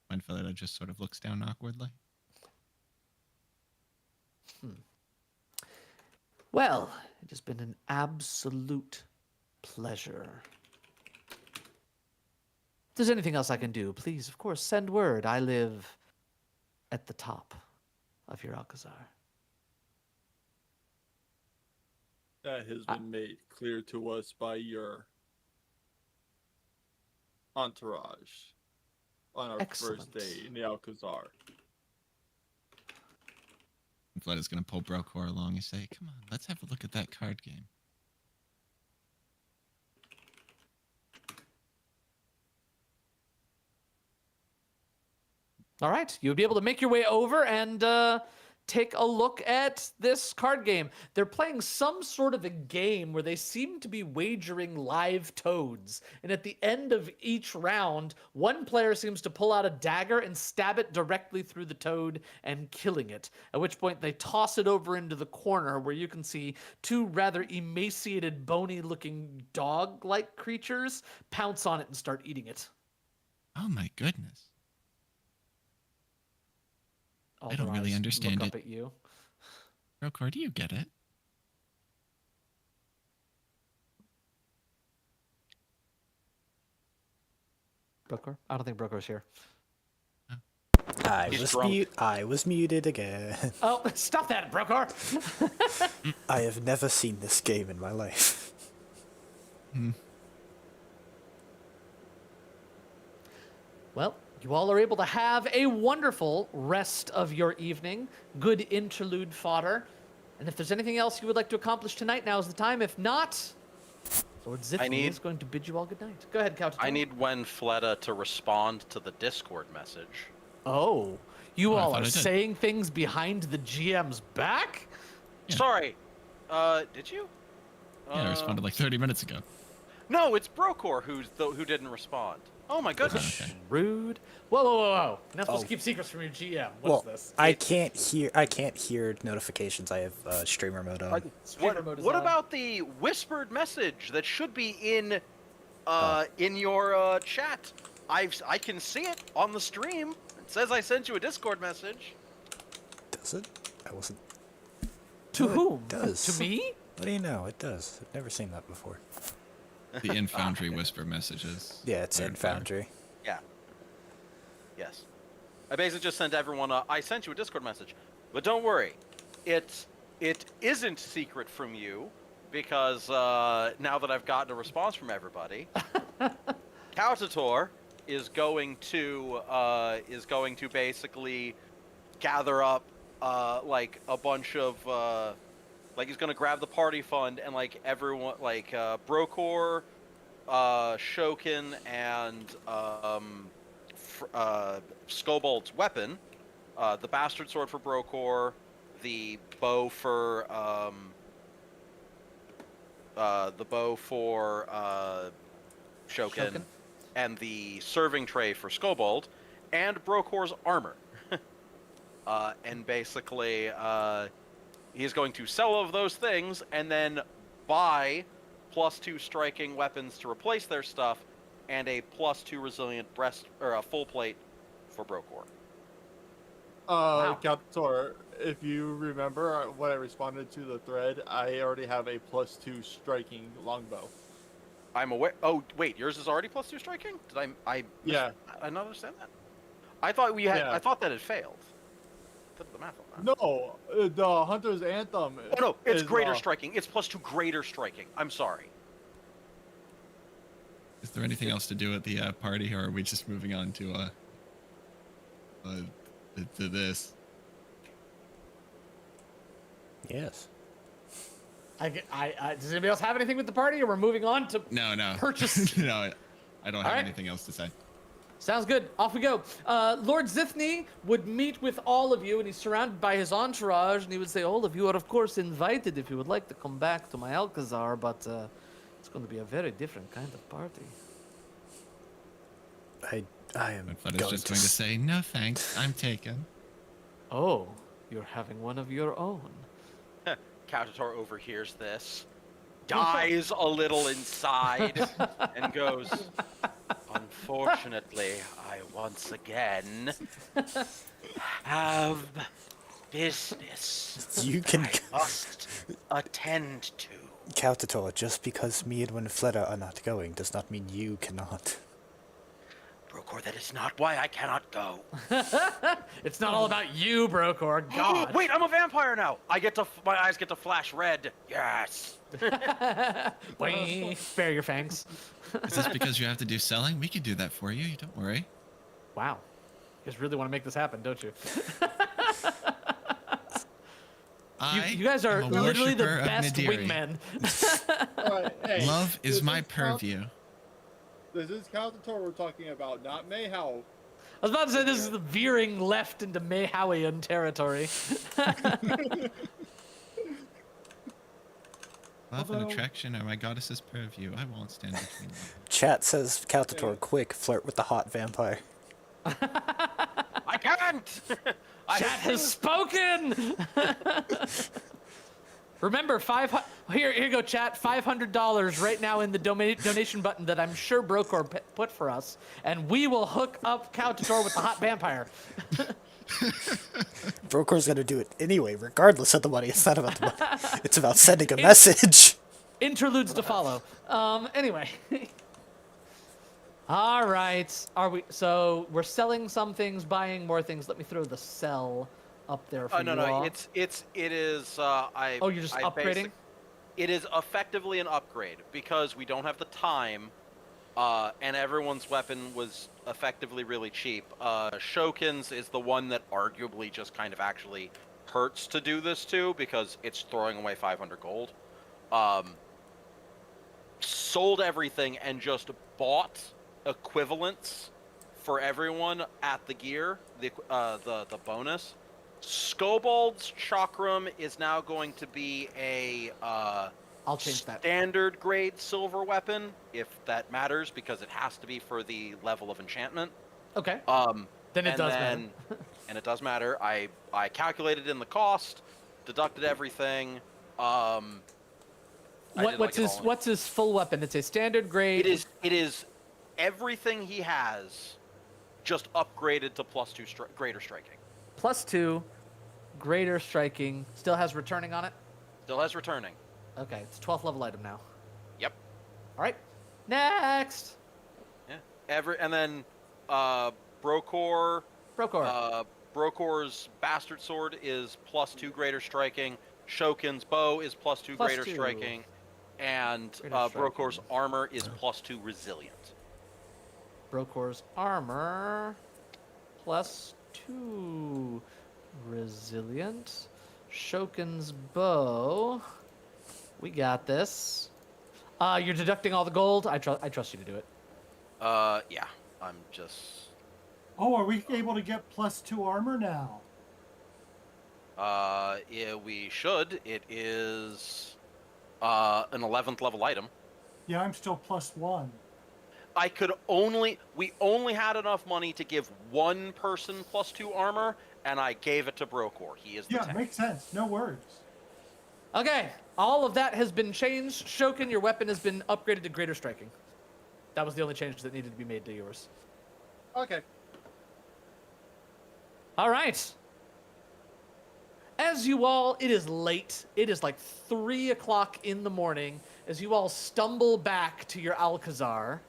When Philida just sort of looks down awkwardly. Well, it has been an absolute pleasure. there's anything else I can do, please, of course, send word. I live at the top of your Alcazar. That has been made clear to us by your entourage on our Excellent. first day in the Alcazar. Fletta's gonna pull Brokor along and say, "Come on, let's have a look at that card game." All right, you'll be able to make your way over and take a look at this card game. They're playing some sort of a game where they seem to be wagering live toads. And at the end of each round, one player seems to pull out a dagger and stab it directly through the toad and killing it. At which point they toss it over into the corner where you can see two rather emaciated, bony-looking dog-like creatures pounce on it and start eating it. Oh my goodness. All I don't their really eyes understand look up it. at you. Brokor, do you get it? Brokor? I don't think Brokor's here. I was muted again. Oh, stop that, Brokor! I have never seen this game in my life. Well, you all are able to have a wonderful rest of your evening. Good interlude fodder. And if there's anything else you would like to accomplish tonight, now is the time. If not, Lord Zithny is going to bid you all good night. Go ahead, Couch. I need Wen Fleta to respond to the Discord message. Oh, you Oh, I all thought are I did. saying things behind the GM's back? Yeah. Sorry. Did you? Yeah, I responded like 30 minutes ago. No, it's Brokor who didn't respond. Oh my goodness. Okay. Rude. Whoa, whoa, whoa, whoa. You're not supposed Oh. to keep secrets from your GM. Well, What's this? I can't hear notifications. I have streamer mode on. Streamer mode is What on. about the whispered message that should be in your chat? I can see it on the stream. It says I sent you a Discord message. Does it? I wasn't. To No, it whom? does. To me? What do you know? It does. I've never seen that before. The in Foundry whisper messages. Yeah, it's in Foundry. Yeah. Yes. I basically just sent everyone I sent you a Discord message. But don't worry. It isn't secret from you because now that I've gotten a response from everybody, Kautator is going to basically gather up like a bunch of like he's gonna grab the party fund and like everyone like Brokor, Shokin, and Skobold's weapon, the bastard sword for Brokor, the bow for Shokin, and the serving tray for Skobold, and Brokor's armor. And basically, he's going to sell all of those things and then buy +2 striking weapons to replace their stuff, and a +2 resilient breast or a full plate for Brokor. Captor, if you remember when I responded to the thread, I already have a +2 striking longbow. I'm aware. Oh wait, yours is already +2 striking? Did I Yeah. I not understand that. I thought we had. Yeah. I thought that had failed. Did the math on that. No, the Hunter's Anthem. Oh no, it's is, greater striking. It's +2 greater striking. I'm sorry. Is there anything else to do at the party, or are we just moving on to this? Yes. Does anybody else have anything with the party, or we're moving on to No. purchase? No, I don't have right. anything else to say. Sounds good. Off we go. Lord Zithny would meet with all of you, and he's surrounded by his entourage, and he would say, all of you are, of course, invited if you would like to come back to my Alcazar, but it's going to be a very different kind of party. I am But going just to going to say, no thanks, I'm taken. Oh, you're having one of your own. Kautator overhears this, dies a little inside, and goes, unfortunately, I once again have business You can, I must attend to. Kautator, just because me and Winfletta are not going does not mean you cannot. Brokor, that is not why I cannot go. It's not all about you, Brokor. God. Wait, I'm a vampire now. My eyes get to flash red. Yes. Boing. Bare your fangs. Is this because you have to do selling? We can do that for you. Don't worry. Wow. You guys really want to make this happen, don't you? You guys are am a literally the worshipper of best Nadiri. wingmen. Alright, hey, Love is this my count- purview. This is Caltator we're talking about, not Mayhow. I was about to say this is the veering left into Mayhowian territory. Love and Although- attraction are my goddess's purview. I won't stand between them. Chat says, Caltator, quick, flirt with the hot vampire. I can't. Chat has spoken. Remember, here you go, chat. $500 right now in the donation button that I'm sure Brokor put for us, and we will hook up Caltator with the hot vampire. Brokor's gonna do it anyway, regardless of the money. It's not about the money. It's about sending a message. Interludes to follow. Anyway. All right. So we're selling some things, buying more things. Let me throw the sell up there for you No. all. It is. Oh, you're just upgrading? It is effectively an upgrade because we don't have the time, and everyone's weapon was effectively really cheap. Shokin's is the one that arguably just kind of actually hurts to do this to because it's throwing away 500 gold. Sold everything and just bought equivalents for everyone at the gear, the bonus. Skobald's Chakram is now going to be a I'll change that. standard grade silver weapon, if that matters, because it has to be for the level of enchantment. Okay. Um, Then it and does then, matter. And it does matter. I calculated in the cost, deducted everything. I did like it all in. What's his full weapon? It's a standard grade. It is everything he has, just upgraded to +2 greater striking. +2, greater striking. Still has returning on it. Still has returning. Okay, it's 12th level item now. Yep. All right. Next. Yeah. And then Brokor. Brokor's bastard sword is +2 greater striking. Shokin's bow is +2 greater +2. striking, and Greater striking. Brokor's armor is +2 resilient. Brokor's armor +2 resilient. Shokin's bow. We got this. You're deducting all the gold. I trust you to do it. Yeah. I'm just. Oh, are we able to get +2 armor now? Yeah, we should. It is an 11th level item. Yeah, I'm still +1. We only had enough money to give one person +2 armor, and I gave it to Brokor. He is the Yeah, tank. makes sense. No worries. Okay, all of that has been changed. Shokin, your weapon has been upgraded to greater striking. That was the only change that needed to be made to yours. Okay. All right. As you all, it is late. It is like 3 o'clock in the morning as you all stumble back to your Alcazar.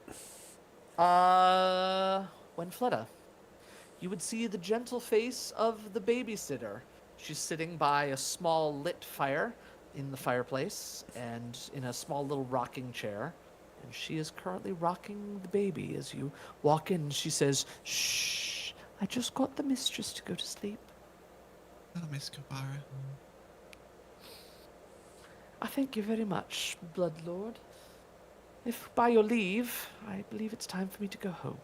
Winfletta, you would see the gentle face of the babysitter. She's sitting by a small lit fire in the fireplace and in a small little rocking chair. And she is currently rocking the baby as you walk in. She says, "Shh, I just got the mistress to go to sleep. Oh, Miss Kabara. I thank you very much, Bloodlord. If by your leave, I believe it's time for me to go home."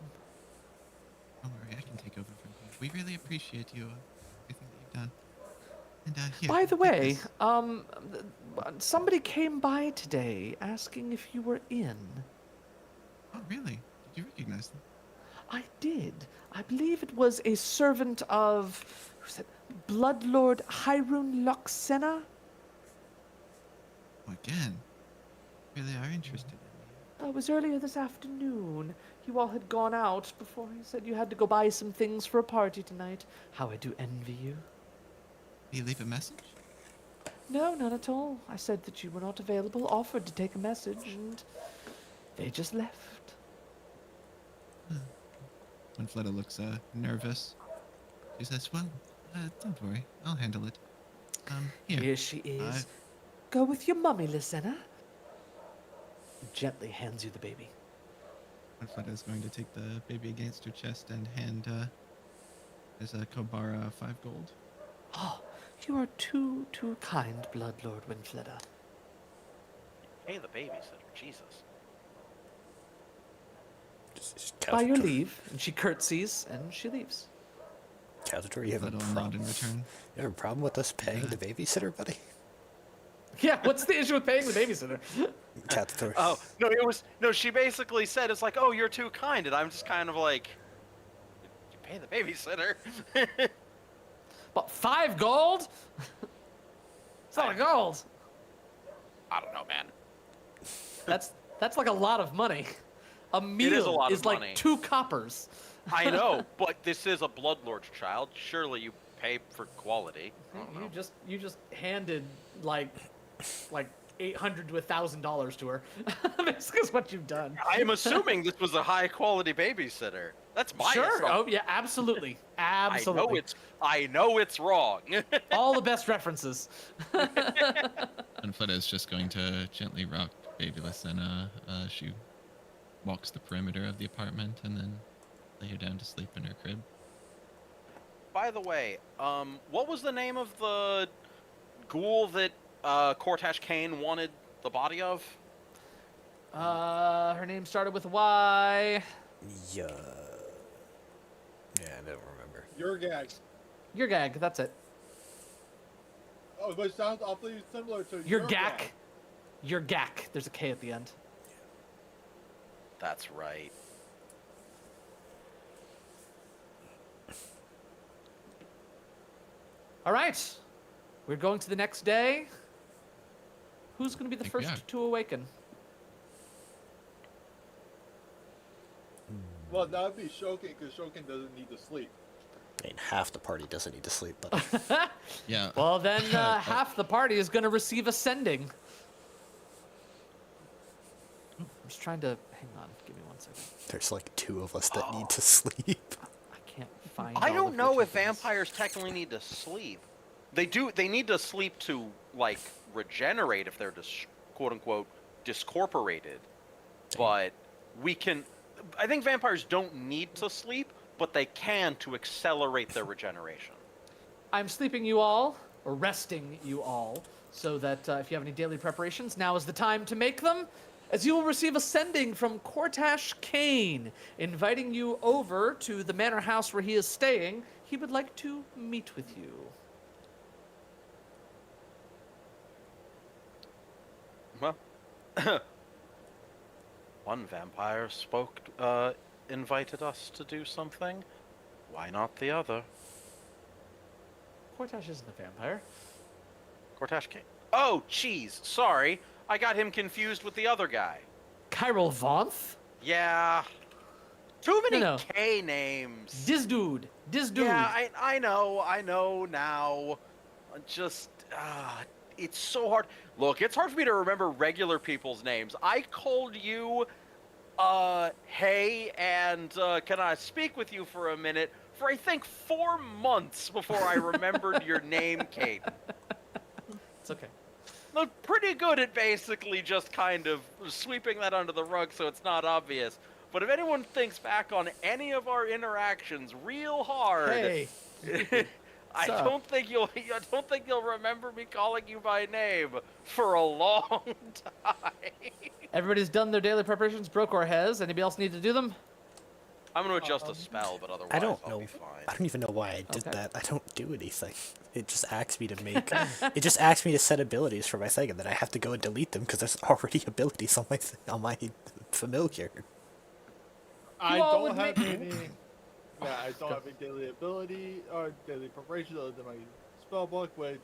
Don't worry, I can take over from here. We really appreciate you, everything that you've done. And here, By the take way, this. somebody came by today asking if you were in. Oh, really? Did you recognize them? I did. I believe it was a servant of, who's that? Bloodlord Hyrule Loxena? Oh, again. Really are interested in me. It was earlier this afternoon. You all had gone out before he said you had to go buy some things for a party tonight. How I do envy you. Did you leave a message? No, not at all. I said that you were not available, offered to take a message, and they just left. when Fleta looks nervous, she says, "Well, don't worry, I'll handle it. Here." Here she is. Go with your mummy, Lysenna. Gently hands you the baby. When Fleta is going to take the baby against her chest and hand there's a Kobara 5 gold. Oh, you are too kind, Blood Lord Winfleda. Hey, the babysitter. Jesus. By your leave. And she curtsies and she leaves. Cazador, you have a Fleta will nod problem? in return. You have a problem with us paying the babysitter, buddy? Yeah, what's the issue with paying the babysitter? Cazador. Oh, no, she basically said, it's like, oh, you're too kind. And I'm just kind of like, you pay the babysitter. But 5 gold? It's not a gold. I don't know, man. That's like a lot of money. A meal is a lot of like money. 2 coppers. I know, but this is a Bloodlord's child. Surely you pay for quality. I don't know. You just handed like $800 to $1,000 to her. Basically, is what you've done. I am assuming this was a high quality babysitter. That's my assumption. Oh yeah, absolutely, absolutely. I know it's wrong. All the best references. And Fleta is just going to gently rock baby Lysenna. She walks the perimeter of the apartment and then lay her down to sleep in her crib. By the way, what was the name of the ghoul that Cortash Kane wanted the body of? Her name started with Y. Yeah. Yeah, I don't remember. Your gag. Your gag. That's it. Oh, which sounds awfully similar to Your gack. Your gack. There's a K at the end. That's right. All right. We're going to the next day. Who's going to be the Think we are. first to awaken? Well, that would be Shokin, because Shokin doesn't need to sleep. I mean, half the party doesn't need to sleep, but Yeah. Well, then half the party is going to receive ascending. I'm just trying to... Hang on. Give me 1 second. there's like 2 of us that need to sleep. I can't find I all don't of know the if tokens. vampires technically need to sleep. They do. They need to sleep to like regenerate if they're quote unquote discorporated. But we can. I think vampires don't need to sleep, but they can to accelerate their regeneration. I'm sleeping you all, or resting you all, so that if you have any daily preparations, now is the time to make them, as you will receive a sending from Cortash Kane, inviting you over to the manor house where he is staying. He would like to meet with you. Well, one vampire invited us to do something. Why not the other? Cortash isn't a vampire. Cortash King. Oh, jeez. Sorry. I got him confused with the other guy. Chiral Vonth? Yeah. Too many No. K names. This dude. Yeah, I know now. Just, it's so hard. Look, it's hard for me to remember regular people's names. I called you, hey, and can I speak with you for a minute for, I think, 4 months before I remembered your name, Kate. It's okay. Look, pretty good at basically just kind of sweeping that under the rug so it's not obvious. But if anyone thinks back on any of our interactions real hard, Hey. I up? don't think you'll remember me calling you by name for a long time. Everybody's done their daily preparations. Brokor has. Anybody else need to do them? I'm gonna adjust a spell, but otherwise I don't I'll know. be fine. I don't even know why I did Okay. that. I don't do anything. It just asks me to make. It just asks me to set abilities for my thing, and then I have to go and delete them because there's already abilities on my familiar. I all don't would have make- any. Yeah, I don't have any daily ability or daily preparation other than my spell book, which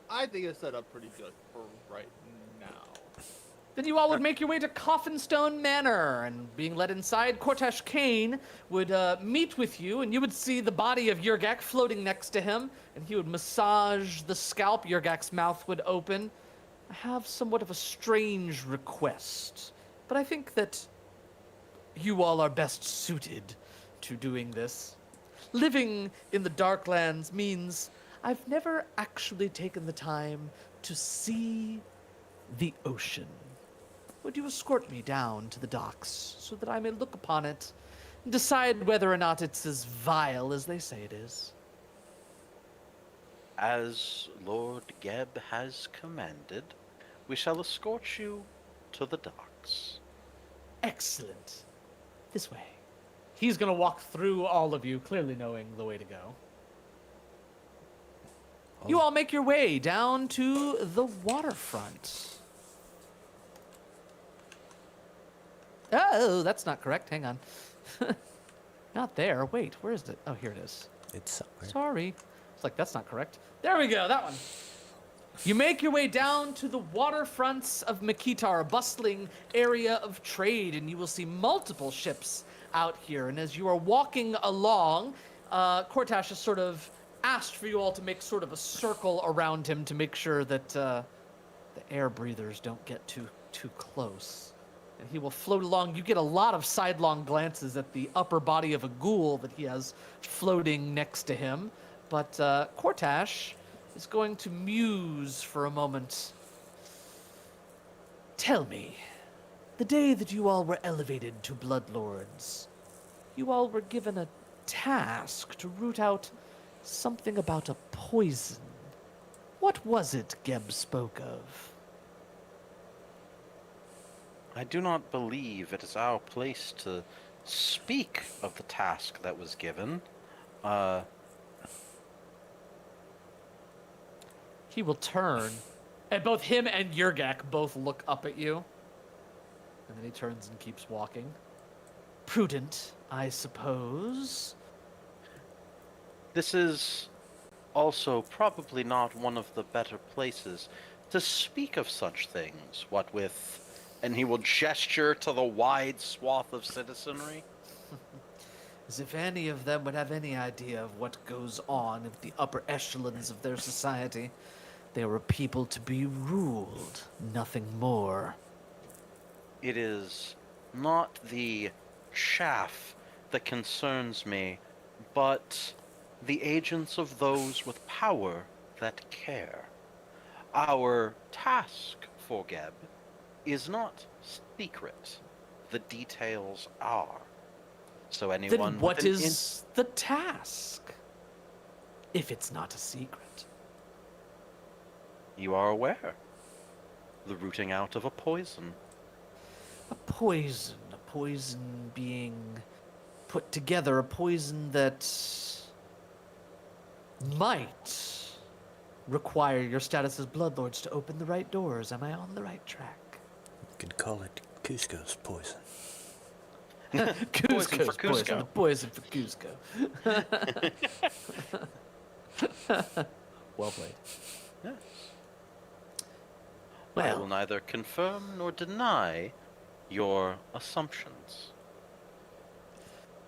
I think is set up pretty good for right now. Then you all would make your way to Coffinstone Manor, and being led inside, Cortash Kane would meet with you, and you would see the body of Yurgak floating next to him, and he would massage the scalp. Yurgak's mouth would open. I have somewhat of a strange request, but I think that you all are best suited to doing this. Living in the Darklands means I've never actually taken the time to see the ocean. Would you escort me down to the docks so that I may look upon it and decide whether or not it's as vile as they say it is? As Lord Geb has commanded, we shall escort you to the docks. Excellent. This way. He's going to walk through all of you, clearly knowing the way to go. You all make your way down to the waterfront. Oh, that's not correct. Hang on. Not there. Wait, where is it? Oh, here it is. It's somewhere. Sorry. It's like, that's not correct. There we go, that one. You make your way down to the waterfronts of Makitar, a bustling area of trade, and you will see multiple ships out here. And as you are walking along, Cortash has sort of asked for you all to make sort of a circle around him to make sure that the air breathers don't get too close. And he will float along. You get a lot of sidelong glances at the upper body of a ghoul that he has floating next to him. But Cortash is going to muse for a moment. Tell me, the day that you all were elevated to Bloodlords, you all were given a task to root out something about a poison. What was it Geb spoke of? I do not believe it is our place to speak of the task that was given. He will turn, and both him and Yurgak both look up at you. And then he turns and keeps walking. Prudent, I suppose. This is also probably not one of the better places to speak of such things, what with... And he will gesture to the wide swath of citizenry. As if any of them would have any idea of what goes on in the upper echelons of their society. They were a people to be ruled, nothing more. It is not the chaff that concerns me, but the agents of those with power that care. Our task for Geb is not secret. The details are. So anyone Then what with an is the task? If it's not a secret. You are aware. The rooting out of a poison. A poison being put together, a poison that might require your status as Bloodlords to open the right doors. Am I on the right track? You could call it Cusco's poison. Cusco's for Cusco. Poison for Cusco. Well played. Yes. I Well, will neither confirm nor deny your assumptions.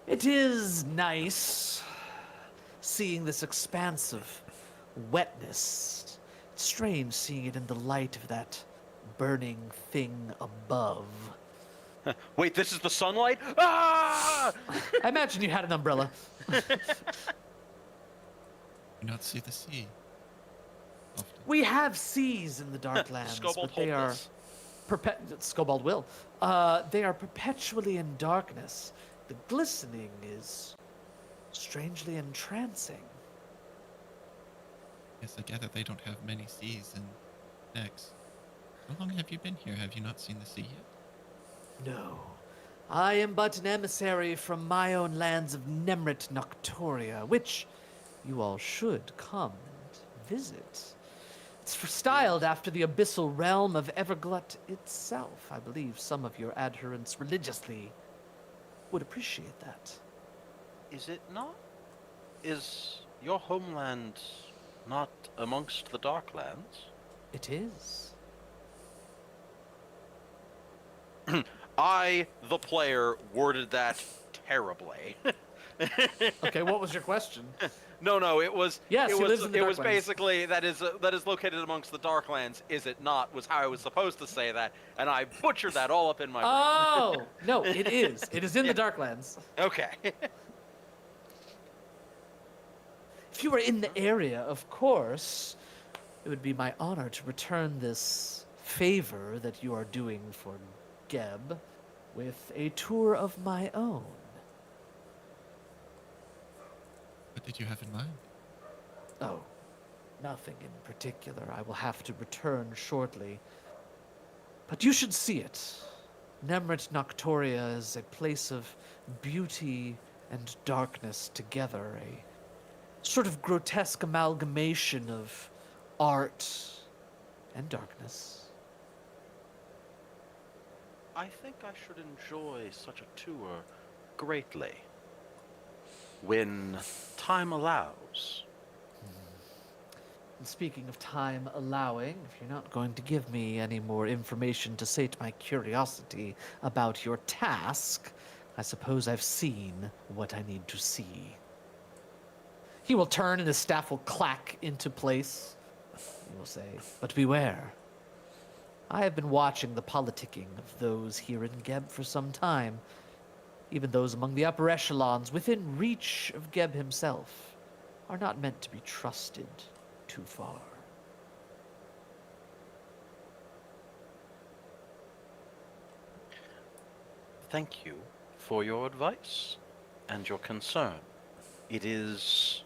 it is nice seeing this expanse of wetness. It's strange seeing it in the light of that burning thing above. Wait, this is the sunlight? Ah! I imagine you had an umbrella. Do not see the sea. Often. We have seas in the Darklands, Scobold but they are hopeless. Scobald will. They are perpetually in darkness. The glistening is strangely entrancing. Yes, I gather they don't have many seas in Nex. How long have you been here? Have you not seen the sea yet? No, I am but an emissary from my own lands of Nemrit Noctoria, which you all should come and visit. It's styled after the abyssal realm of Everglut itself. I believe some of your adherents religiously would appreciate that. Is it not? Is your homeland not amongst the Darklands? It is. I, the player, worded that terribly. Okay, what was your question? No, it was. Yes, it he was. lives in the It was Darklands. basically that is located amongst the Darklands. Is it not? Was how I was supposed to say that, and I butchered that all up in my. Oh, no, it is. It is in the Darklands. Okay. you are in the area, of course, it would be my honor to return this favor that you are doing for Geb with a tour of my own. What did you have in mind? Oh, nothing in particular. I will have to return shortly. But you should see it. Nemrit Noctoria is a place of beauty and darkness together, a sort of grotesque amalgamation of art and darkness. I think I should enjoy such a tour greatly. When time allows. And speaking of time allowing, if you're not going to give me any more information to sate my curiosity about your task, I suppose I've seen what I need to see. He will turn and his staff will clack into place. He will say, but beware. I have been watching the politicking of those here in Geb for some time. Even those among the upper echelons within reach of Geb himself are not meant to be trusted too far. Thank you for your advice and your concern. It is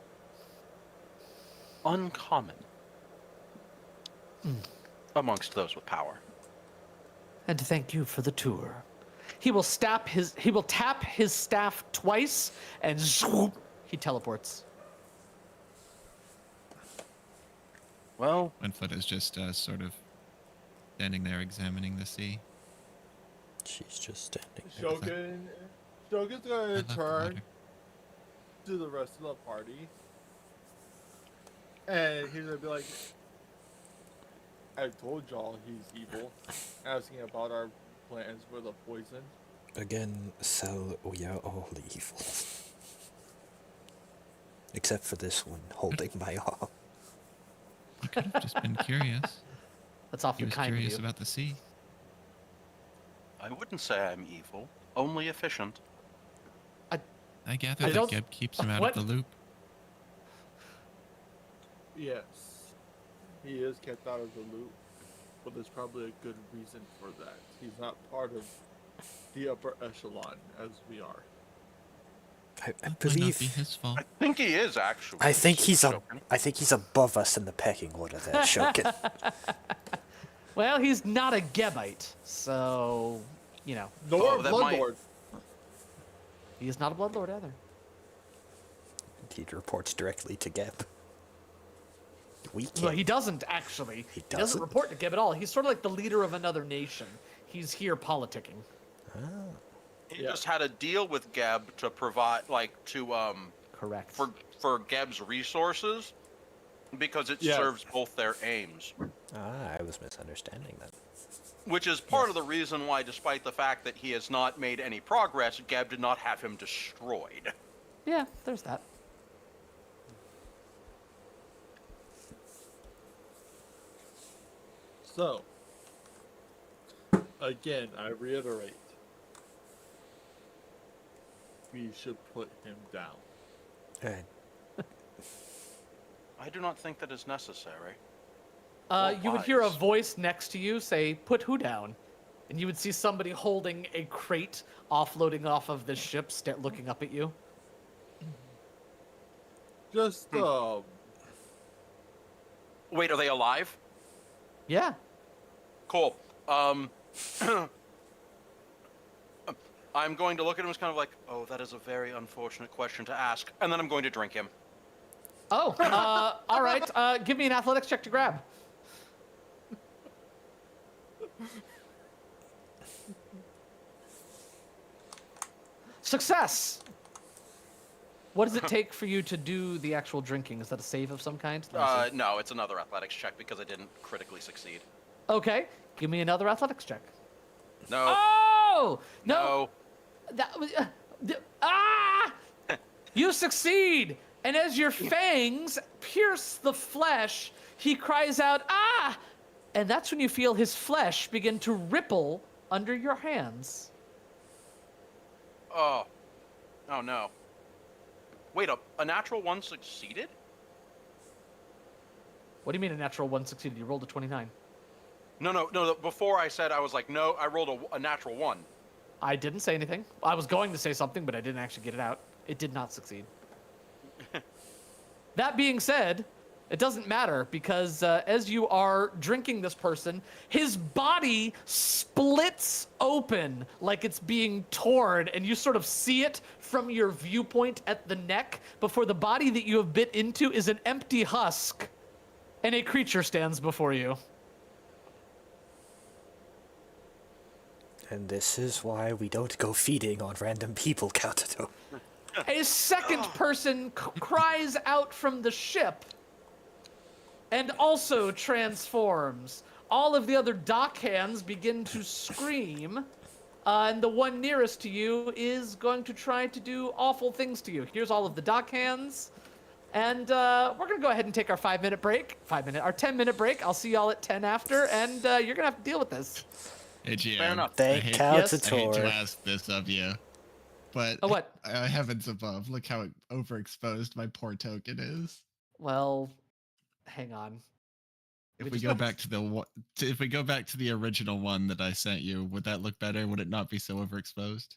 uncommon amongst those with power. And thank you for the tour. He will tap his staff twice, and zoop, he teleports. Well, Winflet is just sort of standing there examining the sea. She's just standing there. Shogun's I gonna love the turn water. to the rest of the party, and he's gonna be like, "I told y'all he's evil," asking about our plans for the poison. Again, Cell, we are all evil. Except for this one, holding my arm. You could have just been curious. That's He awfully was kind of curious you. about the sea. I wouldn't say I'm evil, only efficient. I gather I that don't- Geb keeps him out what? of the loop. Yes, he is kept out of the loop, but there's probably a good reason for that. He's not part of the upper echelon as we are. I That might not believe. be his fault. I think he is actually. I think he's Shogun. I think he's above us in the pecking order there, Shogun. Well, he's not a Gebite, so, you know, Nor that might- Bloodlord. he is not a Bloodlord either. He reports directly to Geb. We can't. Well, he doesn't actually. He doesn't doesn't? report to Geb at all. He's sort of like the leader of another nation. He's here politicking. He Yeah. just had a deal with Geb to provide, Correct. for Geb's resources, because it Yes. serves both their aims. I was misunderstanding that. Which is part of the reason why, despite the fact that he has not made any progress, Geb did not have him destroyed. Yeah, there's that. So, again, I reiterate, we should put him down. Alright. I do not think that is necessary. You would hear a wise. voice next to you say, "Put who down?" And you would see somebody holding a crate offloading off of the ship, looking up at you. Just, Wait, are they alive? Yeah. Cool. I'm going to look at him as kind of like, oh, that is a very unfortunate question to ask, and then I'm going to drink him. Oh, all right. Give me an athletics check to grab. Success. What does it take for you to do the actual drinking? Is that a save of some kind? Let me see. No, it's another athletics check because I didn't critically succeed. Okay. Give me another athletics check. No. Oh no! No. That was You succeed, and as your fangs pierce the flesh, he cries out, "Ah!" And that's when you feel his flesh begin to ripple under your hands. Oh. Oh no. Wait, a natural one succeeded? What do you mean a natural 1 succeeded? You rolled a 29. No. Before I said I was like, no, I rolled a natural 1. I didn't say anything. I was going to say something, but I didn't actually get it out. It did not succeed. That being said, it doesn't matter because as you are drinking this person, his body splits open like it's being torn, and you sort of see it from your viewpoint at the neck before the body that you have bit into is an empty husk, and a creature stands before you. And this is why we don't go feeding on random people, Kautato. A second person cries out from the ship and also transforms. All of the other dock hands begin to scream, and the one nearest to you is going to try to do awful things to you. Here's all of the dock hands, and we're gonna go ahead and take our 5-minute break. Our 10-minute break. I'll see y'all at 10 after, and you're gonna have to deal with this. Hey, GM. Fair enough. Thank I hate Kautator. to ask this of you, but Oh, what? heavens above, look how overexposed my poor token is. Well, hang on. If we go back to if we go back to the original one that I sent you, would that look better? Would it not be so overexposed?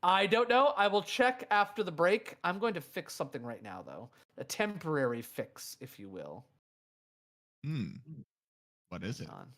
I don't know. I will check after the break. I'm going to fix something right now, though. A temporary fix, if you will. What is it? Hang on.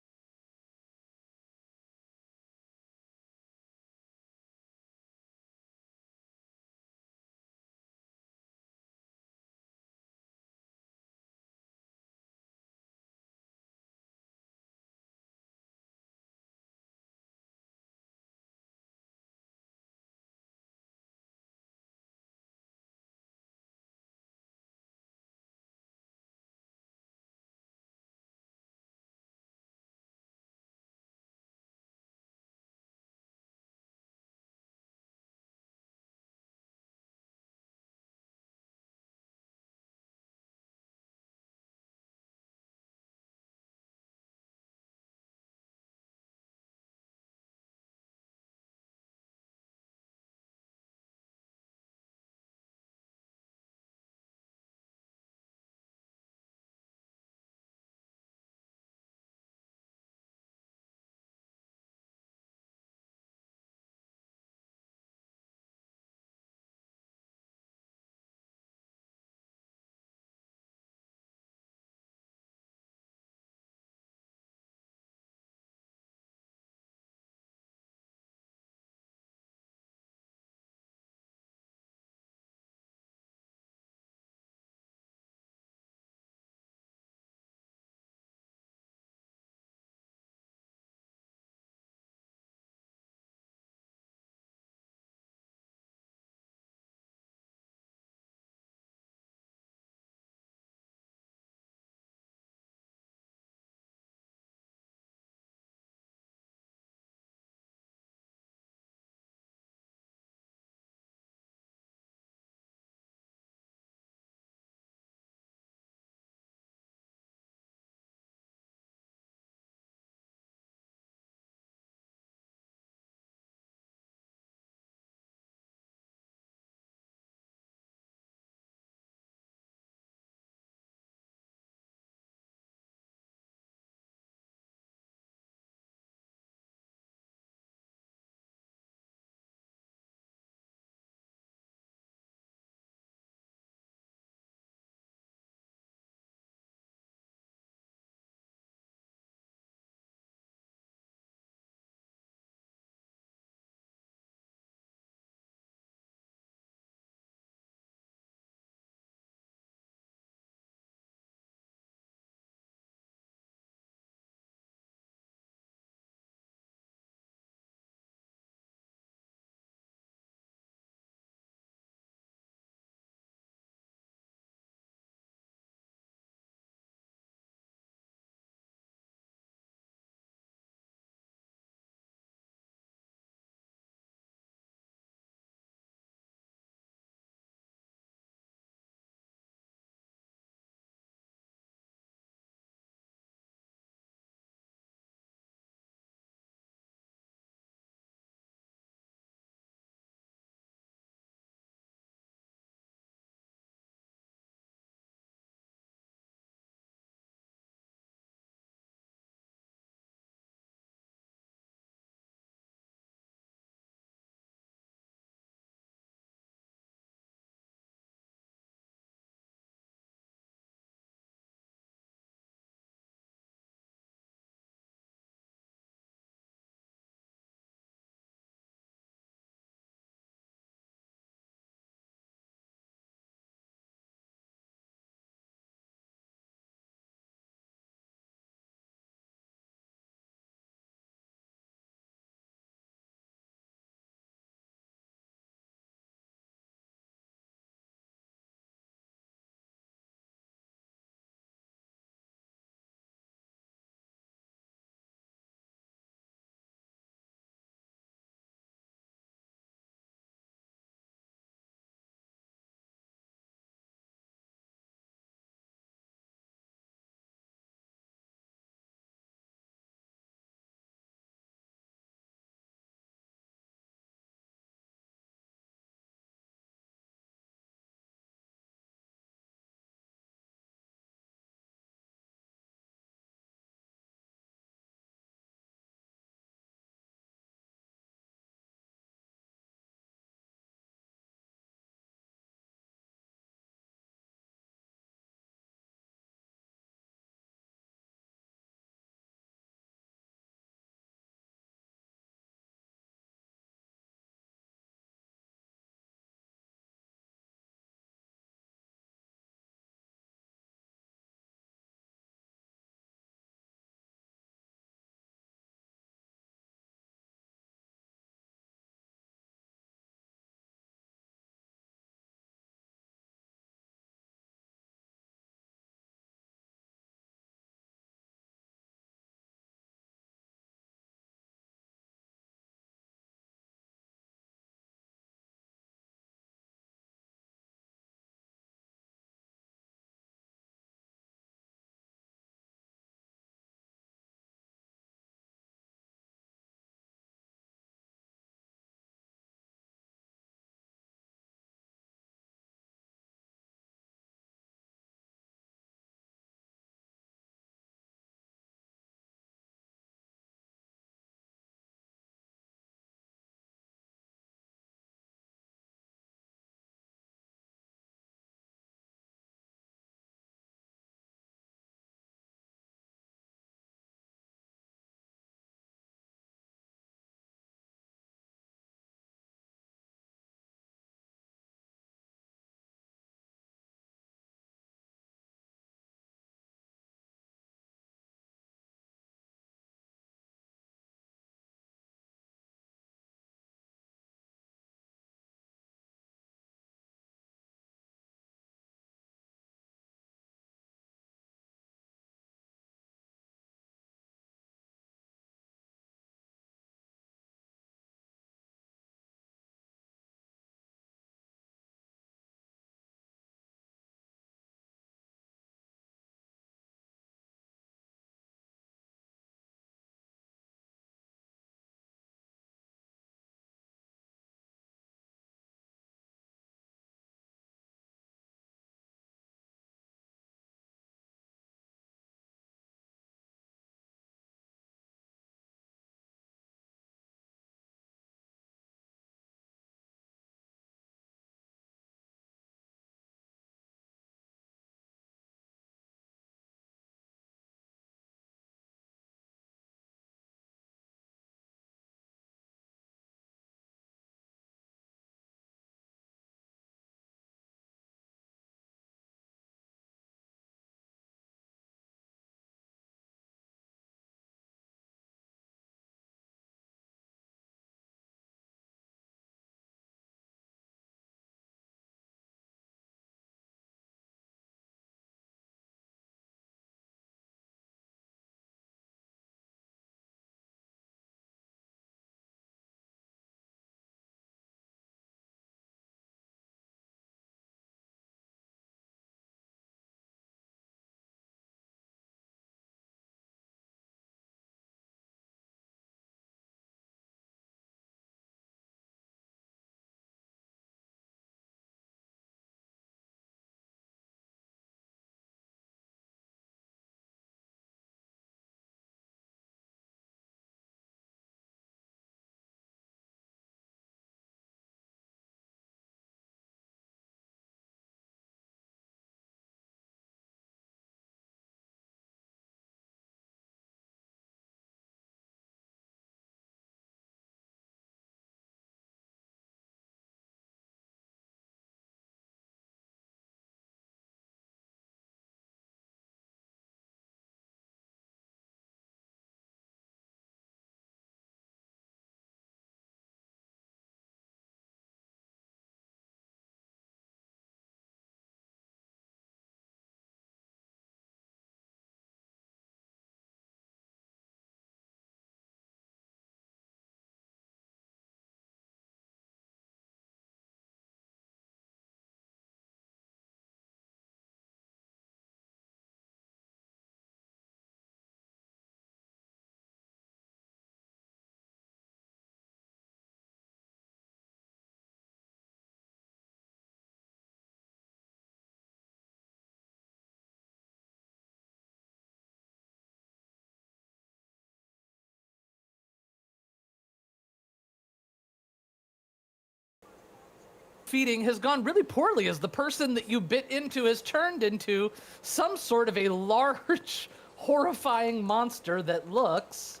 feeding has gone really poorly as the person that you bit into has turned into some sort of a large, horrifying monster that looks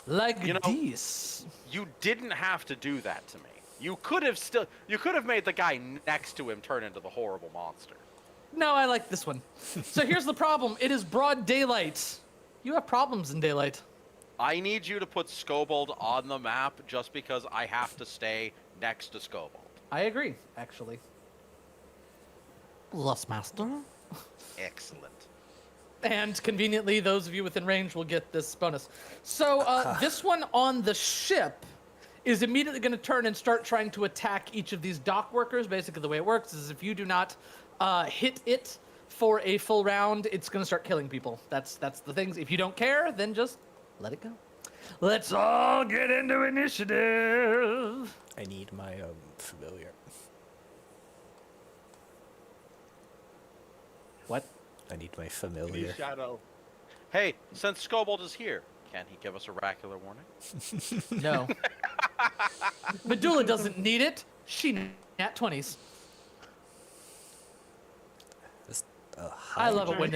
like this. You didn't have to do that to me. You could have made the guy next to him turn into the horrible monster. No, I like this one. So here's the problem. It is broad daylight. You have problems in daylight. I need you to put Scobold on the map just because I have to stay next to Scobold. I agree, actually. Lost Master. Excellent. And conveniently, those of you within range will get this bonus. So this one on the ship is immediately going to turn and start trying to attack each of these dock workers. Basically, the way it works is if you do not hit it for a full round, it's going to start killing people. That's the things. If you don't care, then just let it go. Let's all get into initiative. I need my familiar. What? I need my The familiar. shadow. Hey, since Scobold is here, can he give us oracular warning? No. Medulla doesn't need it. She nat 20s. I love it when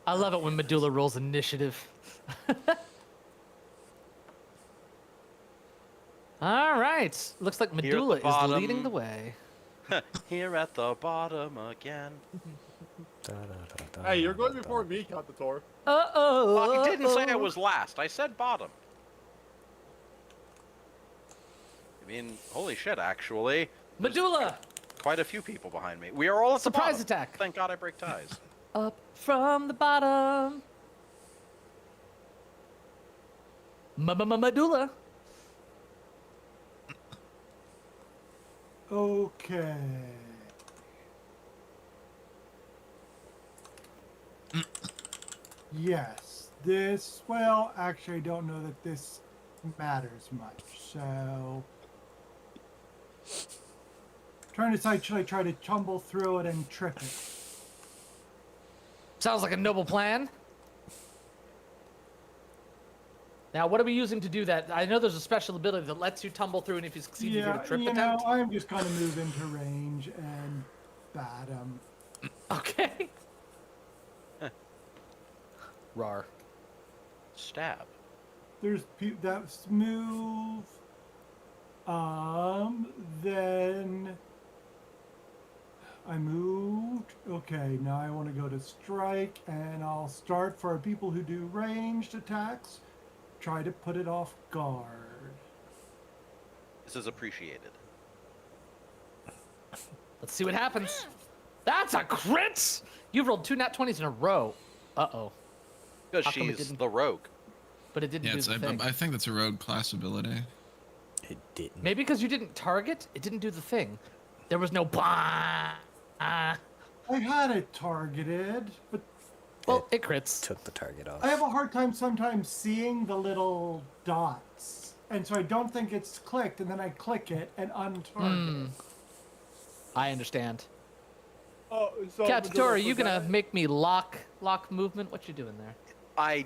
I love it when Medulla rolls initiative. All right. Looks like Medulla is leading the way. Here at the bottom again. Hey, you're going before me, Contator. Uh-oh. Well, I didn't say I was last. I said bottom. I mean, holy shit, actually. Medulla! Quite a few people behind me. We are all at the Surprise bottom. attack. Thank God I break ties. Up from the bottom. Medulla. Okay. Yes, this, well, actually, I don't know that this matters much, so. Trying to decide, should I try to tumble through it and trip it? Sounds like a noble plan. Now, what are we using to do that? I know there's a special ability that lets you tumble through, and if you succeed, you get a trip attempt. I'm just going to move into range and bat him. Okay. Rar. Stab. There's that's move. Then I moved. Okay, now I want to go to strike, and I'll start for people who do ranged attacks. Try to put it off guard. This is appreciated. Let's see what happens. That's a crit! You've rolled 2 nat 20s in a row. Uh-oh. Because How come it she's didn't- the rogue. But it didn't Yeah, do it's, the thing. I think that's a rogue class ability. It didn't. Maybe because you didn't target, it didn't do the thing. There was no bah. I had it targeted, but Well, it crits. Took the target off. I have a hard time sometimes seeing the little dots. And so I don't think it's clicked, and then I click it and untarget. I understand. Oh, so Catator, are you was gonna that- make me lock movement? What you doing there? I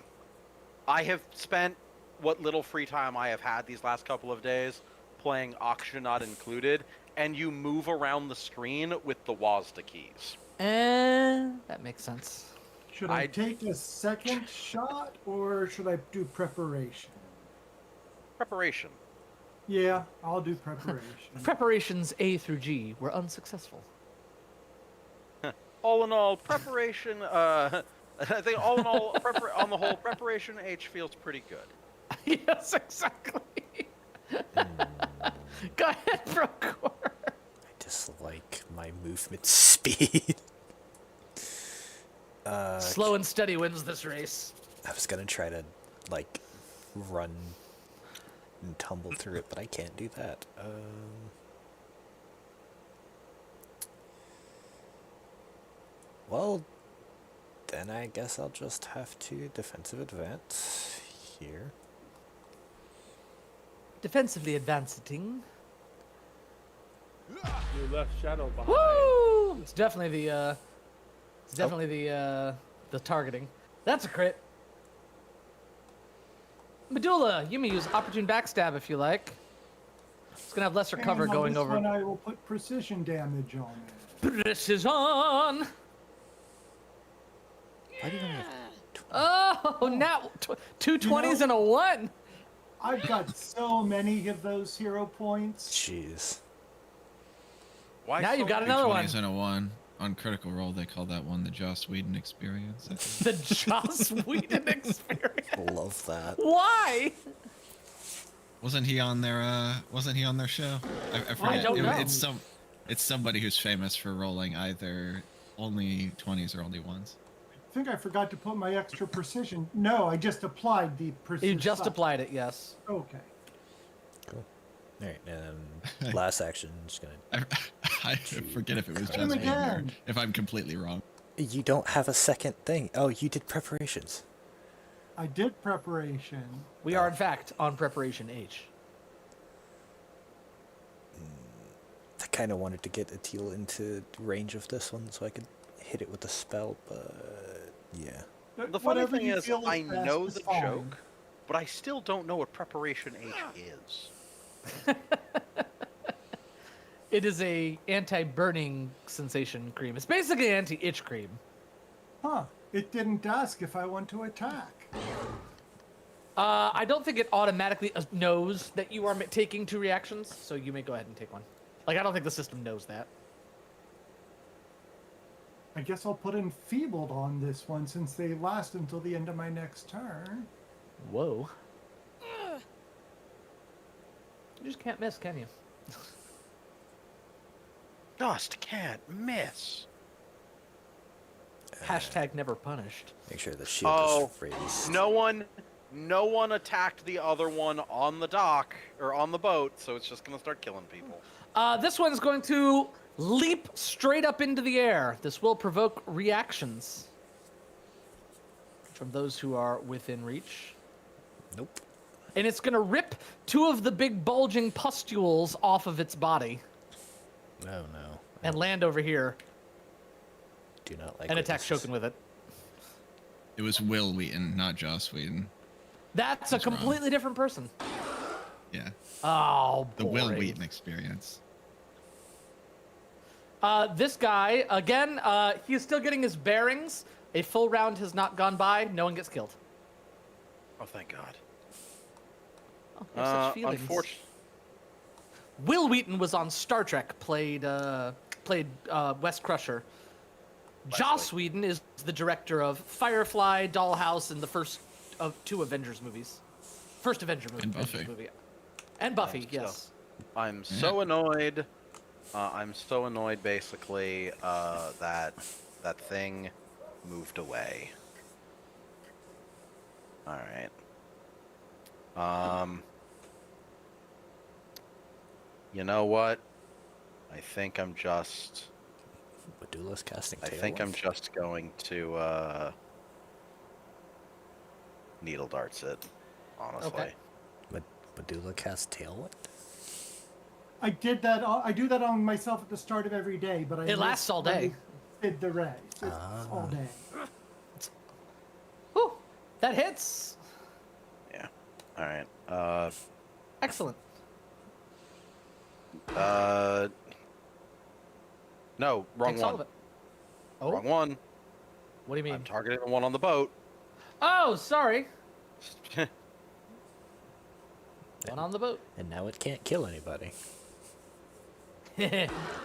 have spent what little free time I have had these last couple of days playing Auction Not Included, and you move around the screen with the WASD keys. That makes sense. Should I take a second shot, or should I do preparation? Preparation. Yeah, I'll do preparation. Preparations A through G were unsuccessful. All in all, preparation, I think all in all, on the whole, preparation H feels pretty good. Yes, exactly. Go ahead, Procore. I dislike my movement speed. Slow and steady wins this race. I was gonna try to, like, run and tumble through it, but I can't do that. Well, then I guess I'll just have to defensive advance here. Defensively advancing. You left shadow behind. Woo! It's definitely the targeting. That's a crit. Medulla, you may use opportune backstab if you like. It's gonna have lesser And cover on going this over. one, I will put precision damage on it. Precision. Why do you only have Oh, now two 20s and a 1. I've got so many of those hero points. Jeez. Why Now so you've got many? another one. 20s and a 1. On Critical Role, they call that one the Joss Whedon experience. I think. The Joss Whedon experience. Love that. Why? Wasn't he on their show? I forget. don't know. It's somebody who's famous for rolling either only 20s or only 1s. I think I forgot to put my extra precision. No, I just applied the precision. You just applied it, yes. Okay. Cool. All right, and last action. Just gonna. I forget if it was Him Joss Whedon or again. if I'm completely wrong. You don't have a second thing. Oh, you did preparations. I did preparation. We are, in fact, on Preparation H. I kind of wanted to get Atil into range of this one so I could hit it with a spell, but yeah. The funny Whatever thing you is, feel I best know is the fine. joke, but I still don't know what Preparation H is. It is a anti-burning sensation cream. It's basically anti-itch cream. Huh. It didn't ask if I want to attack. I don't think it automatically knows that you are taking 2 reactions, so you may go ahead and take one. Like, I don't think the system knows that. I guess I'll put enfeebled on this one since they last until the end of my next turn. Whoa. You just can't miss, can you? Just can't miss. Hashtag never punished. Make sure the shield Oh, is raised. no one attacked the other one on the dock or on the boat, so it's just gonna start killing people. This one's going to leap straight up into the air. This will provoke reactions from those who are within reach. Nope. And it's going to rip 2 of the big bulging pustules off of its body No, no. and land over here Do not like and what attack this is. Shokin with it. It was Will Wheaton, not Joss Whedon. That's a That's wrong. completely different person. Yeah, Oh, the Will boring. Wheaton experience. This guy, again, he is still getting his bearings. A full round has not gone by. No one gets killed. Oh, thank God. Oh, you have such feelings. Unfortunately, Will Wheaton was on Star Trek, played Wes Crusher. Joss Whedon is the director of Firefly, Dollhouse, and the first of 2 Avengers movies. First Avenger movie. And Buffy. Avengers movie. And Buffy, So- yes. I'm so annoyed. I'm so annoyed, basically, that that thing moved away. All right. You know what? I think I'm just. Medulla's casting I tail think I'm Whip. just going to needle darts it. Honestly. Okay. Medulla cast tail whip? I did that. I do that on myself at the start of every day, but I It lasts missed all when day. they did the ray. It's all day. Whew, that hits. Yeah. All right. Excellent. No, wrong Takes all of one. it. Oh, Wrong one. what do you mean? I'm targeting the one on the boat. Oh, sorry. One on the boat. And now it can't kill anybody.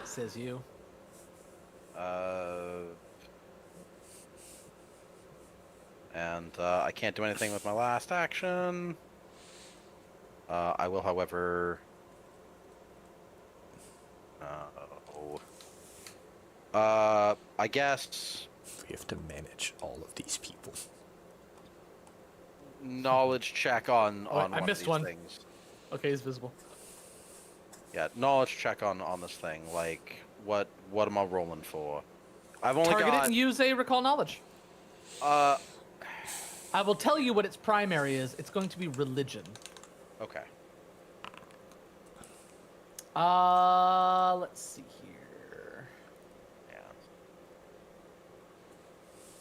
Says you. And I can't do anything with my last action. I will, however. I guess We have to manage all of these people. knowledge check on Oh, I one missed of these one. things. Okay, he's visible. Yeah, knowledge check on this thing. Like, what am I rolling for? I've only Target it got. and use a recall knowledge. Uh, I will tell you what its primary is. It's going to be religion. okay. Let's see here. Yeah.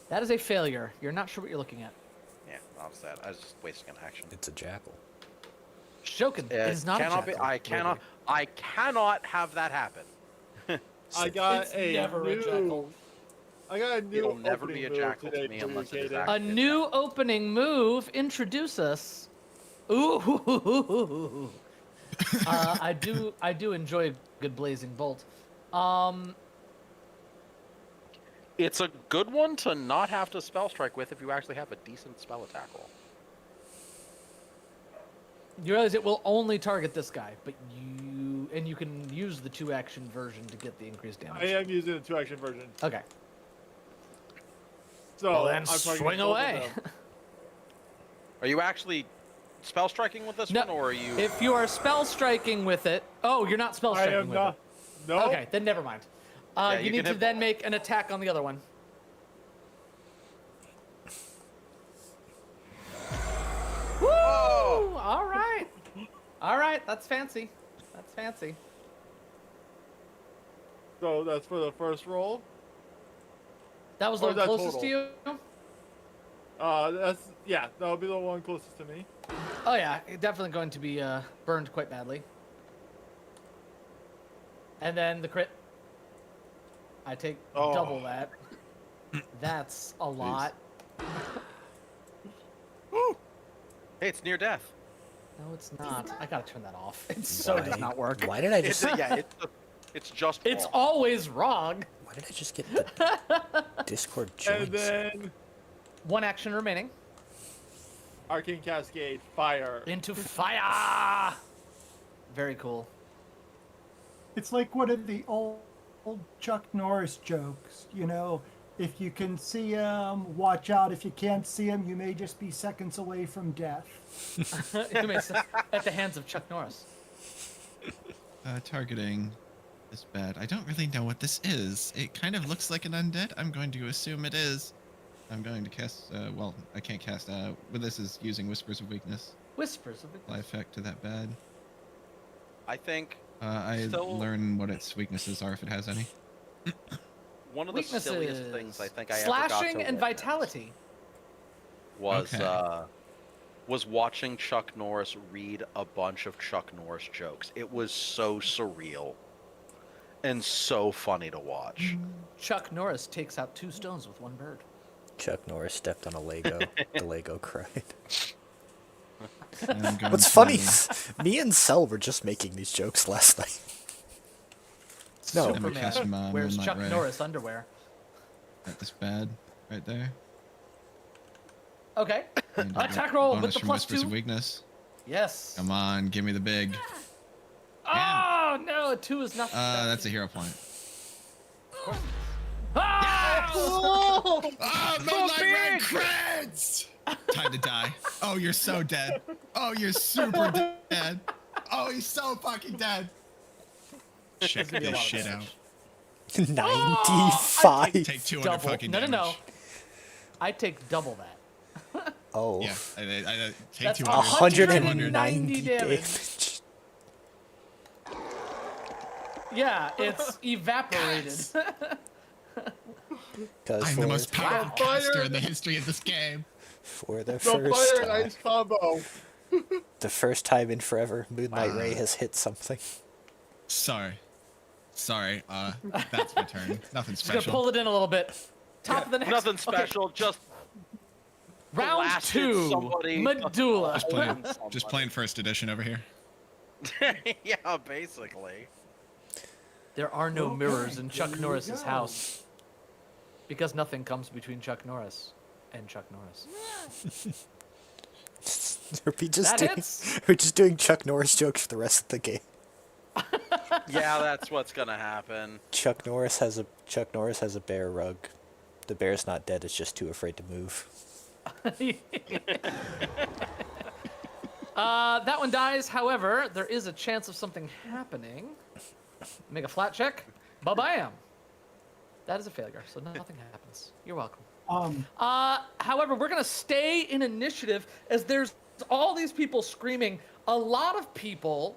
That is a failure. You're not sure what you're looking at. Yeah, that was that. I was just wasting an action. It's a jackal. Shokin It is not a cannot be. jackal. I cannot. I cannot have that happen. I got It's a never a jackal. new. I got a new It'll never opening be a move jackal to today me for you, unless it is Kaden. actually A new opening move. Introduce us. Ooh. I do enjoy a good blazing bolt. It's a good one to not have to spell strike with if you actually have a decent spell attack roll. You realize it will only target this guy, but you can use the 2-action version to get the increased damage. I am using the 2-action version. Okay. So Well then, I'm targeting swing both of away. them. Are you actually spell striking with this No, one, or are you? if you are spell striking with it, oh, you're not spell I striking am with not. it. No. Okay, then never mind. Yeah, you you need can to hit then both. make an attack on the other one. Woo! Oh! All right. That's fancy. That's fancy. So that's for the first roll. That was the Or one is that closest total? to you. That'll be the one closest to me. Oh yeah, definitely going to be burned quite badly. And then the crit. I take double that. That's a lot. Woo! Hey, it's near death. No, it's not. I gotta turn that off. It so does not work. Why did I just? It's just. It's wrong. always wrong. Why did I just get the Discord And joins? then 1 action remaining. Arcane Cascade, fire. Into fire. Very cool. It's like one of the old Chuck Norris jokes, you know. If you can see him, watch out. If you can't see him, you may just be seconds away from death. At the hands of Chuck Norris. Targeting is bad. I don't really know what this is. It kind of looks like an undead. I'm going to assume it is. I'm going to cast, well, I can't cast, but this is using Whispers of Weakness. Whispers of Apply Weakness. effect to that bad. I think I Still- learn what its weaknesses are if it has any. one of the Weaknesses. silliest things I think I ever got to Slashing and witness vitality. was Okay. was watching Chuck Norris read a bunch of Chuck Norris jokes. It was so surreal and so funny to watch. Chuck Norris takes out 2 stones with 1 bird. Chuck Norris stepped on a Lego. The Lego cried. And I'm going What's to- funny is me and Cell were just making these jokes last night. No. Let me cast Superman wears Moonlight Chuck Ray. Norris underwear. At this bad, right there. Okay. And Attack roll with bonus the from plus Whispers 2. of Weakness. Yes. Come on, give me the big. Oh no, a 2 is nothing. That's a hero point. Ah! Oh, Moonlight Ray crits! Time to die. Oh, you're so dead. Oh, you're super dead. Oh, he's so fucking dead. Check gonna be a this lot of shit out. damage. 95. Take 200 Double. fucking No. damage. I take double that. Oh. Yeah, I take That's 200. 190 190 damage. Yeah, it's evaporated. Because I'm the most powerful Fire! caster in the history of this game. for the The first fire and time, ice combo. the first time in forever, Moonlight Ray has hit something. Sorry. That's my turn. Nothing Just gonna special. pull it in a little bit. Top of the next. Nothing okay, special, just Round blasted 2. somebody. Medulla. Just playing first edition over here. Yeah, basically. There are no Okay, mirrors in Chuck there you Norris's go. house. Because nothing comes between Chuck Norris and Chuck Norris. We're just doing Chuck Norris jokes for the rest of the game. Yeah, that's what's gonna happen. Chuck Norris has a bear rug. The bear's not dead, it's just too afraid to move. That one dies. However, there is a chance of something happening. Make a flat check. Ba-bam. That is a failure, so nothing happens. You're welcome. However, we're gonna stay in initiative as there's all these people screaming. A lot of people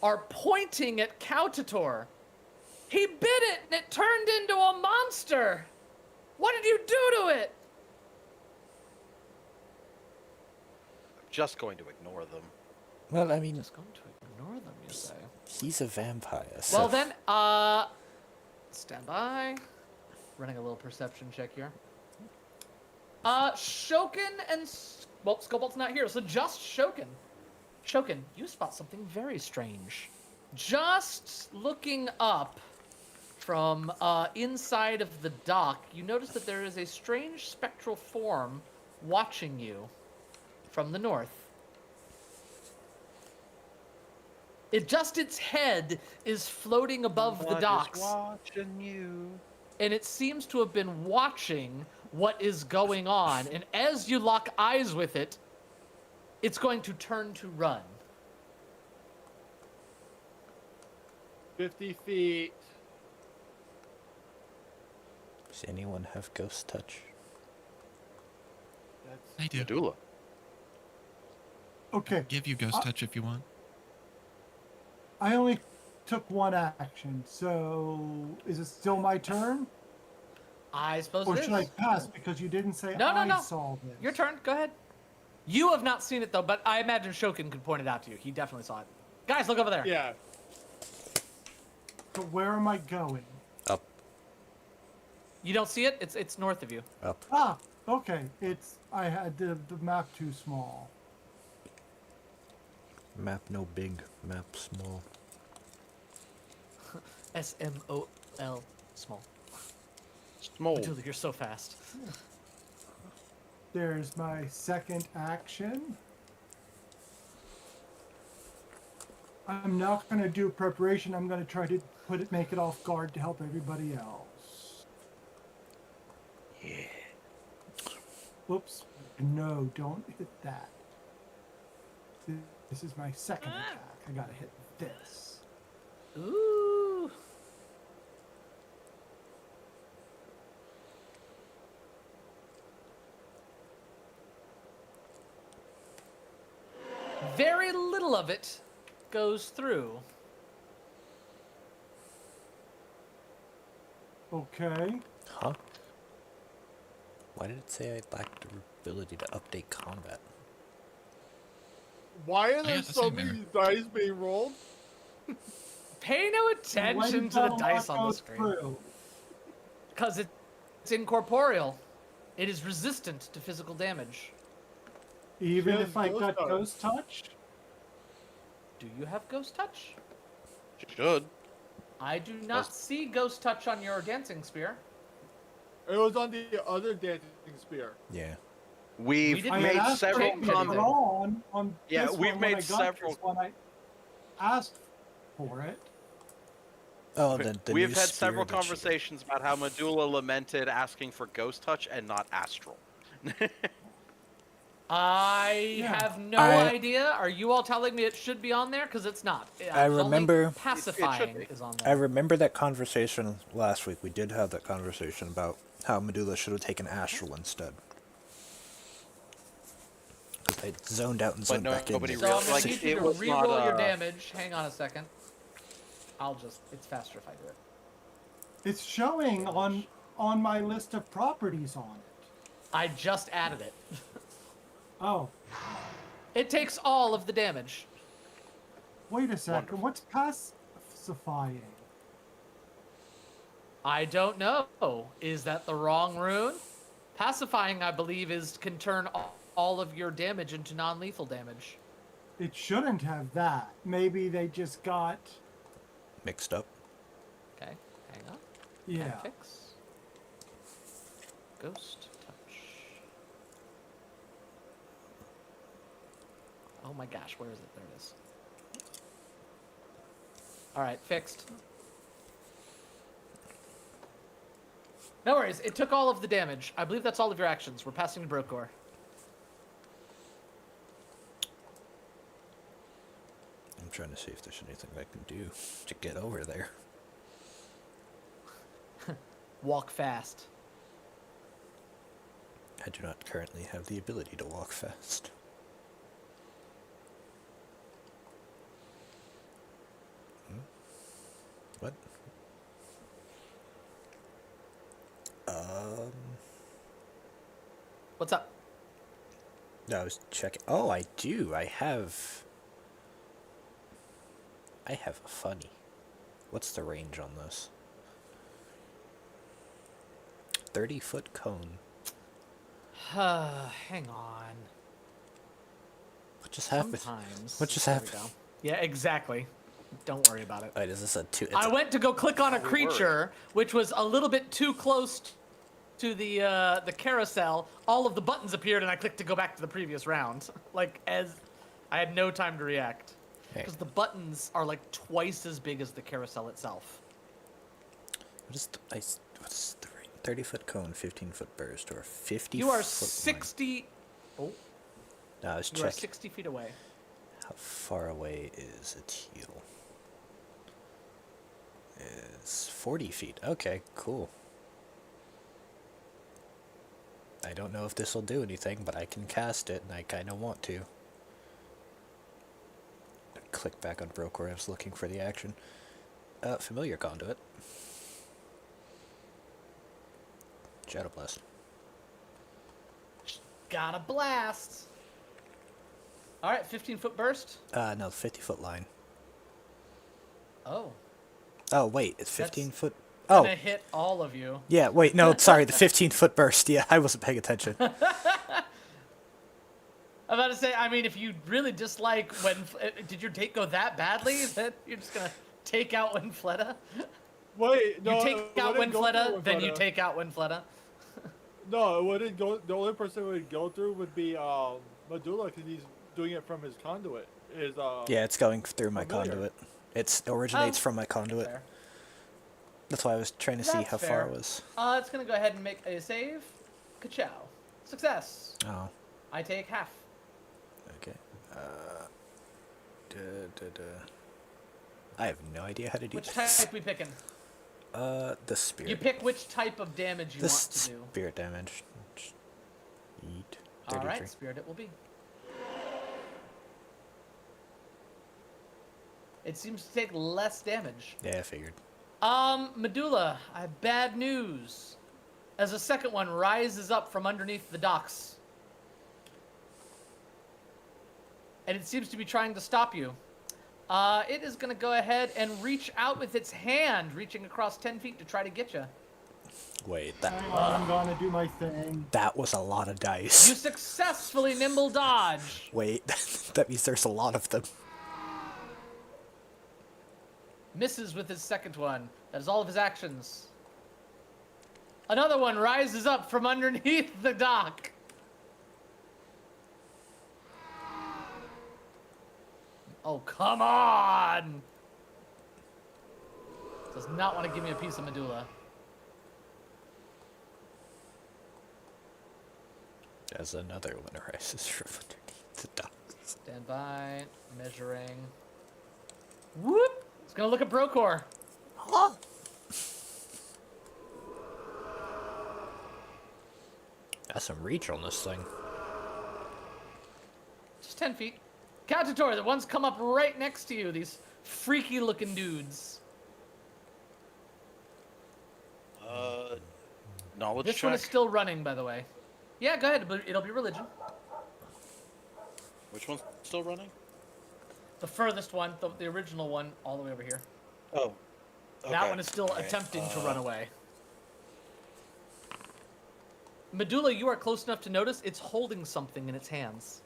are pointing at Kautator. He bit it and it turned into a monster. What did you do to it? I'm just going to ignore them. Well, I mean, Just going to ignore ignore them, you say? He's a vampire. So Well then, stand by. Running a little perception check here. Shokin and well, Skullbolt's not here, so just Shokin. Shokin, you spot something very strange. Just looking up from inside of the dock, you notice that there is a strange spectral form watching you from the north. Its head is floating above the docks, watching you. and it seems to have been watching what is going on. And as you lock eyes with it, it's going to turn to run. 50 feet. does anyone have ghost touch? That's I do. Medulla. Okay, Give you ghost touch if you want. I only took one action, so is it still my turn? I suppose Or it should is. I pass because you didn't say No, I no. saw this? Your turn. Go ahead. You have not seen it though, but I imagine Shokin could point it out to you. He definitely saw it. Guys, look over there. yeah. So where am I going? Up, You don't see it? It's north of you. up. Ah, okay. I had the map too small. Map no big, map small. SMOL. Small. Small. Medulla, you're so fast. There's my second action. I'm not going to do preparation. I'm going to try to make it off guard to help everybody else. Yeah. Whoops. No, don't hit that. This is my second attack. I got to hit this. Ooh. Very little of it goes through. Okay. Huh? Why did it say I lacked the ability to update combat? Why are there got the so same many error. dice being rolled? Pay no When attention does to the that dice not on go the screen. through? Because it's incorporeal. It is resistant to physical damage. Even She if has I ghost got touch. ghost touch? Do you have ghost touch? Should. I do not see ghost touch on your dancing spear. It was on the other dancing spear. Yeah. We've didn't I made asked for several it to comments. put comments. on Yeah, this we've one when made I got several- this one. I asked for it. Oh, Okay, the We've new had spear several that she- conversations about how Medulla lamented asking for ghost touch and not astral. I Yeah. have no I- idea. Are you all telling me it should be on there? Because it's not. I It's only remember- pacifying be. is on I there. remember that conversation last week. We did have that conversation about how Medulla should have taken Astral instead. Because I zoned out and But zoned no- back in. nobody So I'm realized- gonna like, need you it to was re-roll not, your damage. Hang on a second. It's faster if I do it. It's showing on my list of properties on it. I just added it. Oh, It takes all of the damage. wait a second. Wonderful. What's pacifying? I don't know. Is that the wrong rune? Pacifying, I believe, can turn all of your damage into non-lethal damage. It shouldn't have that. Maybe they just got. Mixed up. Okay, hang on. Yeah. Fix. Ghost touch. Oh my gosh, where is it? There it is. Alright, fixed. No worries, it took all of the damage. I believe that's all of your actions. We're passing to Brokor. I'm trying to see if there's anything I can do to get over there. Walk fast. I do not currently have the ability to walk fast. What? What's up? I was checking. Oh, I do. I have. I have a funny. What's the range on this? 30-foot cone. Hang on. What just happened? Sometimes. What just There we happened? go. Yeah, exactly. Don't worry about it. Wait, is this a two? It's I went to go click on a we creature, which was a little bit too close to the carousel. All of the buttons appeared, and I clicked to go back to the previous round. Like, as I had no time to react. Hey. Because the buttons are like twice as big as the carousel itself. What's the range? 30-foot cone, 15-foot burst, or 50. You are foot 60. Oh, No, I was you are checking. 60 feet away. How far away is a teal? It's 40 feet. Okay, cool. I don't know if this will do anything, but I can cast it, and I kind of want to. Click back on Broke where I was looking for the action. Familiar Conduit. Shadow Blast. Got a blast. All right, 15-foot burst. No, 50-foot line. Oh, Oh, wait, it's That's 15-foot... Oh, gonna hit all of you. yeah, wait, no, sorry, the 15-foot burst. Yeah, I wasn't paying attention. I'm about to say, I mean, if you really dislike when, did your date go that badly that you're just gonna take out Winfletta? Wait, You no, take it out wouldn't go through Winfletta, then you Winfletta. take out Winfletta. No, it wouldn't go. The only person it would go through would be Medulla, because he's doing it from his conduit. Yeah, it's going through my Familiar. conduit. It originates Oh, from my conduit. Fair. That's why I was trying to see That's how far fair. it was. It's gonna go ahead and make a save. Ka-chow. Success. Oh, I take half. okay. I have no idea how to do Which this. type we picking? The spirit. You pick which type of damage you the want to do. spirit damage. Just eat. All 33. right, spirit it will be. It seems to take less damage. Yeah, I figured. Medulla, I have bad news. As a second one rises up from underneath the docks. And it seems to be trying to stop you. It is going to go ahead and reach out with its hand, reaching across 10 feet to try to get you. Wait, that I'm gonna do my thing. that was a lot of You dice. successfully nimble dodge. Wait, that means there's a lot of them. Misses with his second one. That is all of his actions. Another one rises up from underneath the dock. Oh, come on! Does not want to give me a piece of Medulla. As another one rises from underneath the docks. Stand by, measuring. Whoop! It's gonna look at Brokor. That's some reach on this thing. Just 10 feet. Countator, the ones come up right next to you, these freaky looking dudes. Knowledge This check. one is still running, by the way. Yeah, go ahead, but it'll be religion. Which one's still running? The furthest one, the original one, all the way over here. Oh. That one is still Okay. attempting to run away. Medulla, you are close enough to notice it's holding something in its hands.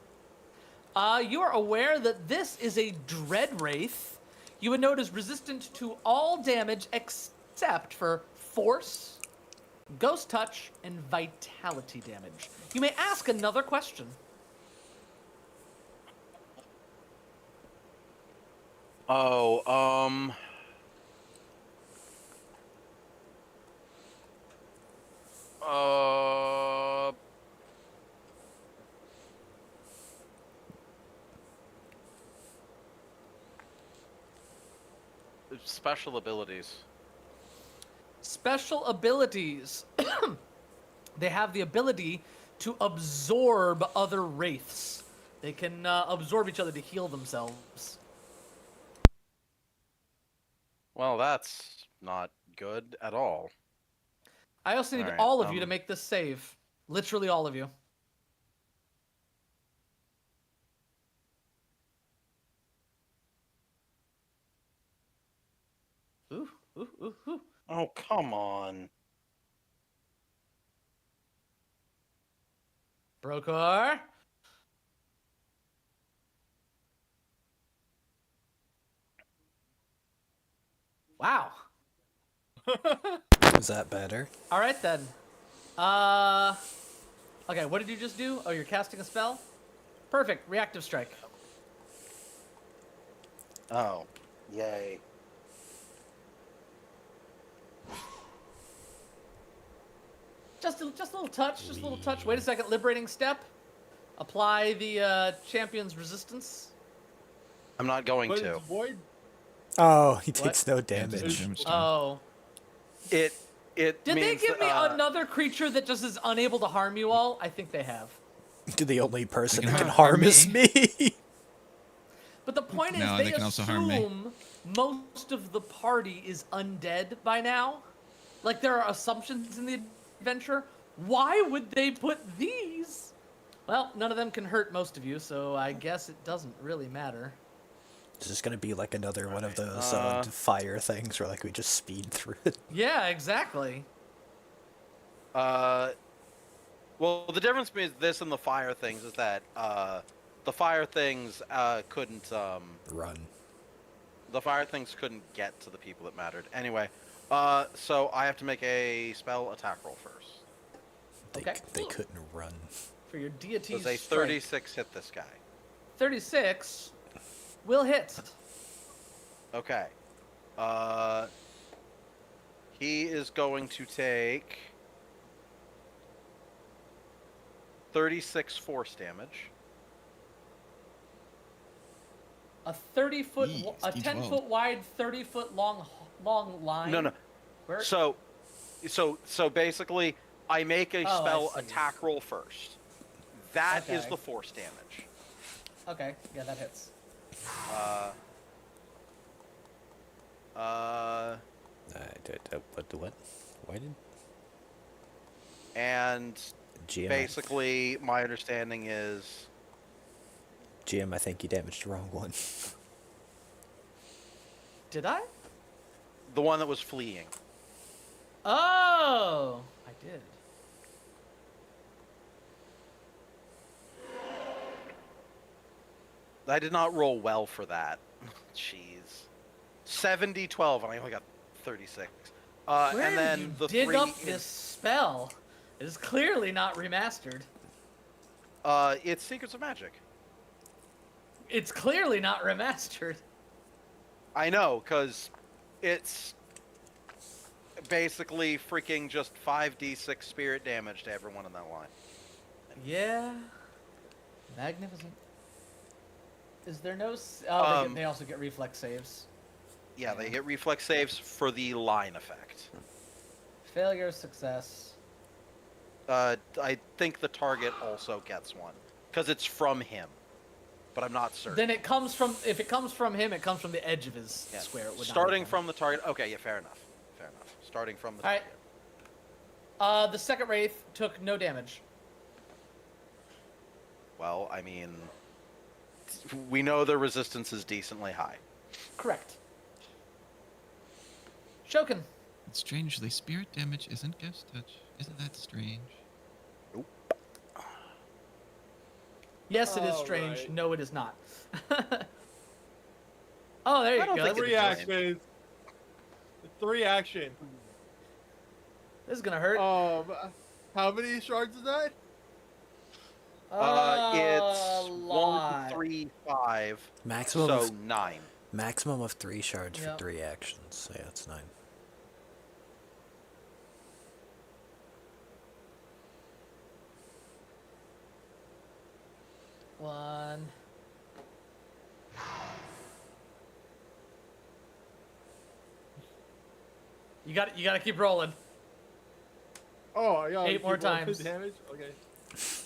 You are aware that this is a Dread Wraith. You would note is resistant to all damage except for Force, Ghost Touch, and Vitality damage. You may ask another question. Oh, special abilities. Special abilities. They have the ability to absorb other wraiths. They can absorb each other to heal themselves. Well, that's not good at all. I also need Alright, all of you to make this save. Literally all of you. ooh, ooh. Oh, come on. Brokor. Wow. Is that better? All right then. Okay, what did you just do? Oh, you're casting a spell? Perfect. Reactive strike. Oh, yay. Just a little touch. Just a little touch. Wait a second. Liberating step. Apply the champion's resistance. I'm not going But to. it's void. Oh, he takes no Yeah, it doesn't damage. damage to him. Oh. It Did they means, give me another creature that just is unable to harm you all? I think they have. The only person They who can can harm harm is me. But the point is, No, they they can also harm me. assume most of the party is undead by now. Like, there are assumptions in the adventure. Why would they put these? Well, none of them can hurt most of you, so I guess it doesn't really matter. This is gonna be like another one of those Uh, fire things where like we just speed through it. Yeah, exactly. well, the difference between this and the fire things is that the fire things couldn't Run. the fire things couldn't get to the people that mattered. Anyway, so I have to make a spell attack roll first. They, Okay. they couldn't run. For your deity's Does a strike. 36 hit this guy? 36 will hit. Okay. He is going to take 36 force damage. A 30-foot, Yee, a it's 10-foot wide, 30-foot long line. No. Where? So basically, I make a Oh, I spell see. attack roll first. That is Okay. the force damage. Okay, yeah, that hits. What? Why did And GM? basically, my understanding is GM, I think you damaged the wrong one. Did I? the one that was fleeing. Oh, I did. I did not roll well for that. Jeez. 70, 12, and I only got 36. Where and then did you the dig three up this spell? It is clearly not remastered. it's Secrets of Magic. It's clearly not remastered. I know, because it's basically freaking just 5d6 spirit damage to everyone in that line. Yeah. Magnificent. Is there no... Oh, they also get reflex saves. Yeah, they get reflex saves for the line effect. Failure, success. I think the target also gets one, because it's from him, but I'm not certain. Then it comes from... If it comes from him, it comes from the edge of his Yeah. square. It would not Starting be from the target. Okay, yeah, fair enough. Fair enough. Starting from the All right. target. The second Wraith took no damage. Well, I mean, we know their resistance is decently high. Correct. Shokin. And strangely, spirit damage isn't ghost touch. Isn't that strange? Yes, it is All strange. right. No, it is not. Oh, there you don't go. think That's- Three is actions. 3 action. This is gonna hurt. How many shards is that? It's lot. 1, 3, 5, Maximum so of 9. maximum of 3 shards Yep. for 3 actions. So yeah, it's 9. One. You got to keep rolling. Oh, yeah. 8 more times. Damage. Okay.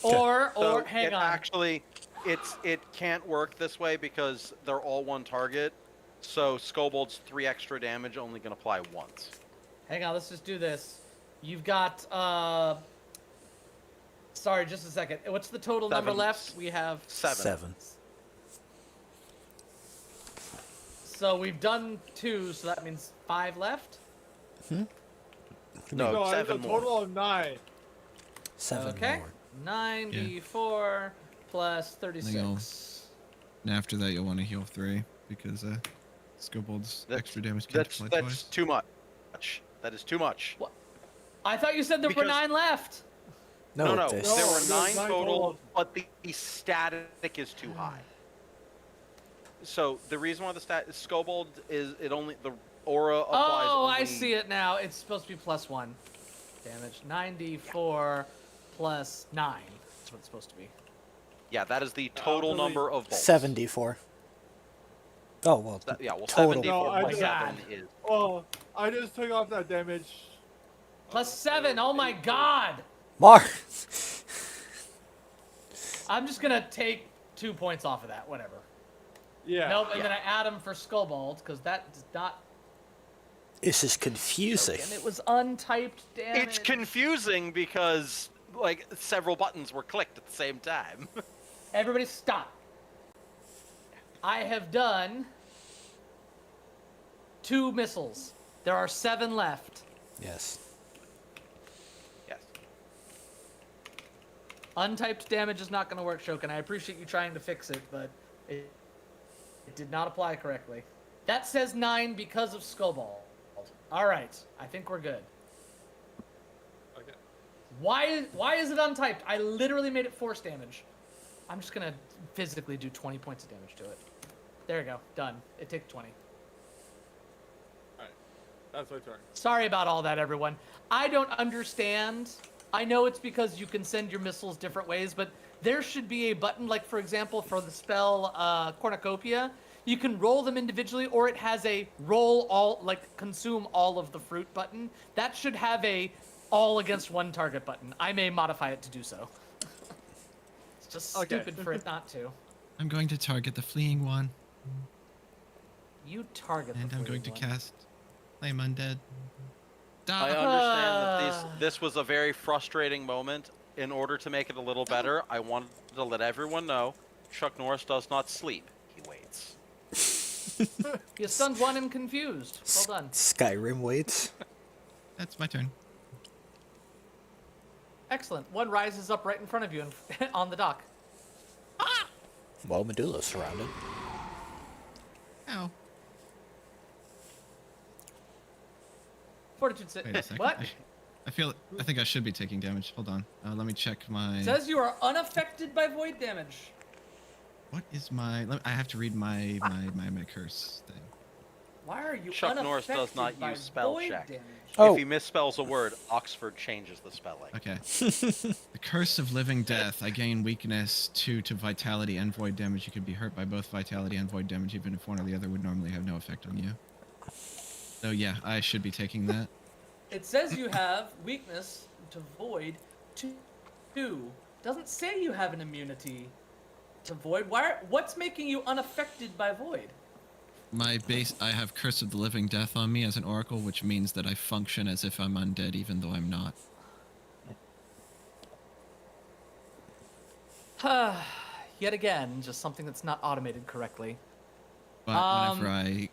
Or So hang it on. actually, it can't work this way because they're all one target. So Skobold's 3 extra damage only can apply once. Hang on, let's just do this. You've got sorry, just a second. What's the total number 7. left? We have 7. So we've done 2, so that means 5 left. No, No, I have a 7 more. total of 9. 7 Okay. more. 94 plus I'll- 36. And after that, you'll want to heal 3 because Scobold's That's- extra damage can't That's apply twice. too much. That is too much. I thought you said there were Because- 9 left. No, there's- there were there's 9 9 total, total. but the static is too high. So the reason why the Scobold is the aura applies. Oh, only, I see it now. It's supposed to be +1 damage. 94 plus 9. That's what it's supposed to be. Yeah, that is the total really- number of bolts. 74. Oh, well, Yeah, well, total. 74 No, I plus just- 7 is. Oh, I just took off that damage. +7. Oh my god. Mar! I'm just gonna take 2 points off of that. Whatever. Yeah. Nope. And then I add them for Scobold because that does not. This is confusing. And it was untyped damage. It's confusing because like several buttons were clicked at the same time. Everybody stop. I have done 2 missiles. There are 7 left. Yes. Yes. Untyped damage is not going to work, Shokin. I appreciate you trying to fix it, but it did not apply correctly. That says 9 because of Scobold. All right, I think we're good. Okay. Why is it untyped? I literally made it force damage. I'm just going to physically do 20 points of damage to it. There you go. Done. It takes 20. Alright. That's my turn. Sorry about all that, everyone. I don't understand. I know it's because you can send your missiles different ways, but there should be a button, like, for example, for the spell Cornucopia, you can roll them individually, or it has a roll all, like, consume all of the fruit button. That should have a all against one target button. I may modify it to do so. It's just Okay. stupid for it not to. I'm going to target the fleeing one, You target and the I'm going to fleeing one. cast Flame Undead. I understand that this was a very frustrating moment. In order to make it a little better, I wanted to let everyone know Chuck Norris does not sleep. He waits. You stunned one and confused. Well done. Skyrim waits. That's my turn. Excellent. One rises up right in front of you and on the dock. Well, Medulla's surrounded. Ow. Fortitude Wait a save. second. What? I think I should be taking damage. Hold on. Let me check my. It says you are unaffected by void damage. What is my? I have to read my curse thing. Why are you Chuck Norris unaffected does not by use spell void check. damage? Oh. If he misspells a word, Oxford changes the spelling. Okay. The Curse of Living Death. I gain weakness 2 to vitality and void damage. You can be hurt by both vitality and void damage, even if one or the other would normally have no effect on you. So yeah, I should be taking that. It says you have weakness to void 2. Doesn't say you have an immunity to void. What's making you unaffected by void? My base, I have Curse of the Living Death on me as an oracle, which means that I function as if I'm undead, even though I'm not. Yet again, just something that's not automated correctly. But whenever I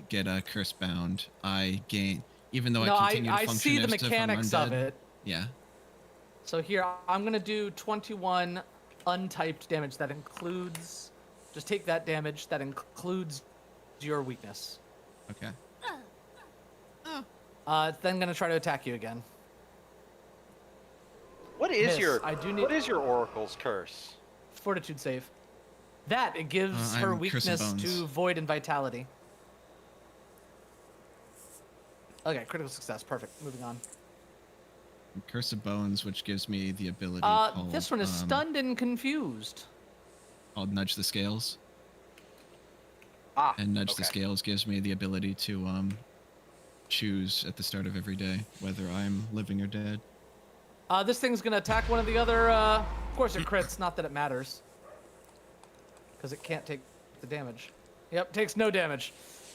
get a curse bound, I gain, even though No, I continue to I function see the as if I'm mechanics of undead. it. Yeah. So here, I'm going to do 21 untyped damage. That includes... Just take that damage. That includes your weakness. Okay. It's then going to try to attack you again. What is Miss, I do need- What is your Oracle's curse? Fortitude save. That, it gives her I'm Curse of weakness Bones. to void and vitality. Okay, critical success. Perfect. Moving on. Curse of Bones, which gives me the ability called, This one is stunned and confused. called Nudge the Scales. Ah, And Nudge the okay. Scales gives me the ability to choose at the start of every day whether I'm living or dead. This thing's gonna attack one of the other. Of course, it crits. Not that it matters, because it can't take the damage. Yep, takes no damage.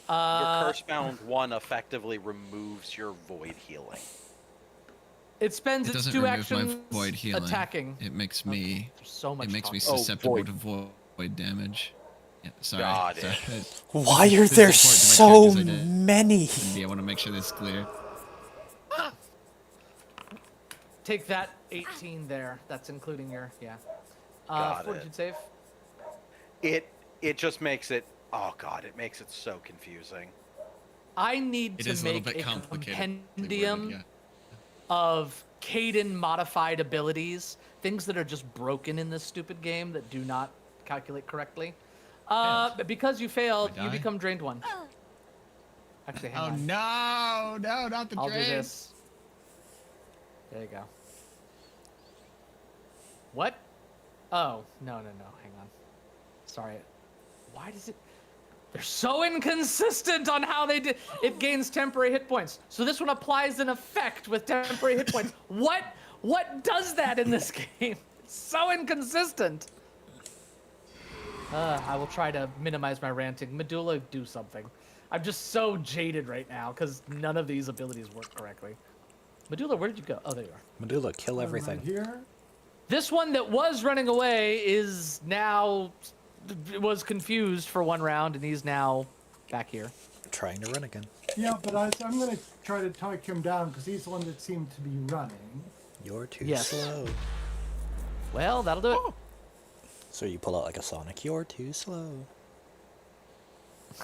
Your curse bound one effectively removes your void healing. It spends It its doesn't 2 remove actions my void healing. attacking. It makes me. There's so much. It makes me talking. susceptible void. to void damage. Yeah, sorry. Got Sorry. it. Why are This is there important to my so characters, I many? I want to make sure this is clear. Take that 18 there. That's including your Got fortitude it. save. It just makes it. Oh god, it makes it so confusing. I need It to is a little make bit a complicated. compendium of Caden modified abilities, things that are just broken in this stupid game that do not calculate correctly. But because you failed, I you die? become drained 1. Actually, hang Oh on. no, not the I'll drain. do this. There you go. What? Oh, no. Hang on. Sorry. Why does it... They're so inconsistent on how they did. It gains temporary hit points. So this one applies an effect with temporary hit points. What does that in this game? It's so inconsistent. I will try to minimize my ranting. Medulla, do something. I'm just so jaded right now because none of these abilities work correctly. Medulla, where did you go? Oh, there you are. Medulla, kill everything. Right here. This one that was running away is now was confused for 1 round, and he's now back here. Trying to run again. Yeah, but I'm going to try to talk him down because he's the one that seemed to be running. You're too Yes. slow. Well, that'll do it. So you pull out like a Sonic. You're too slow.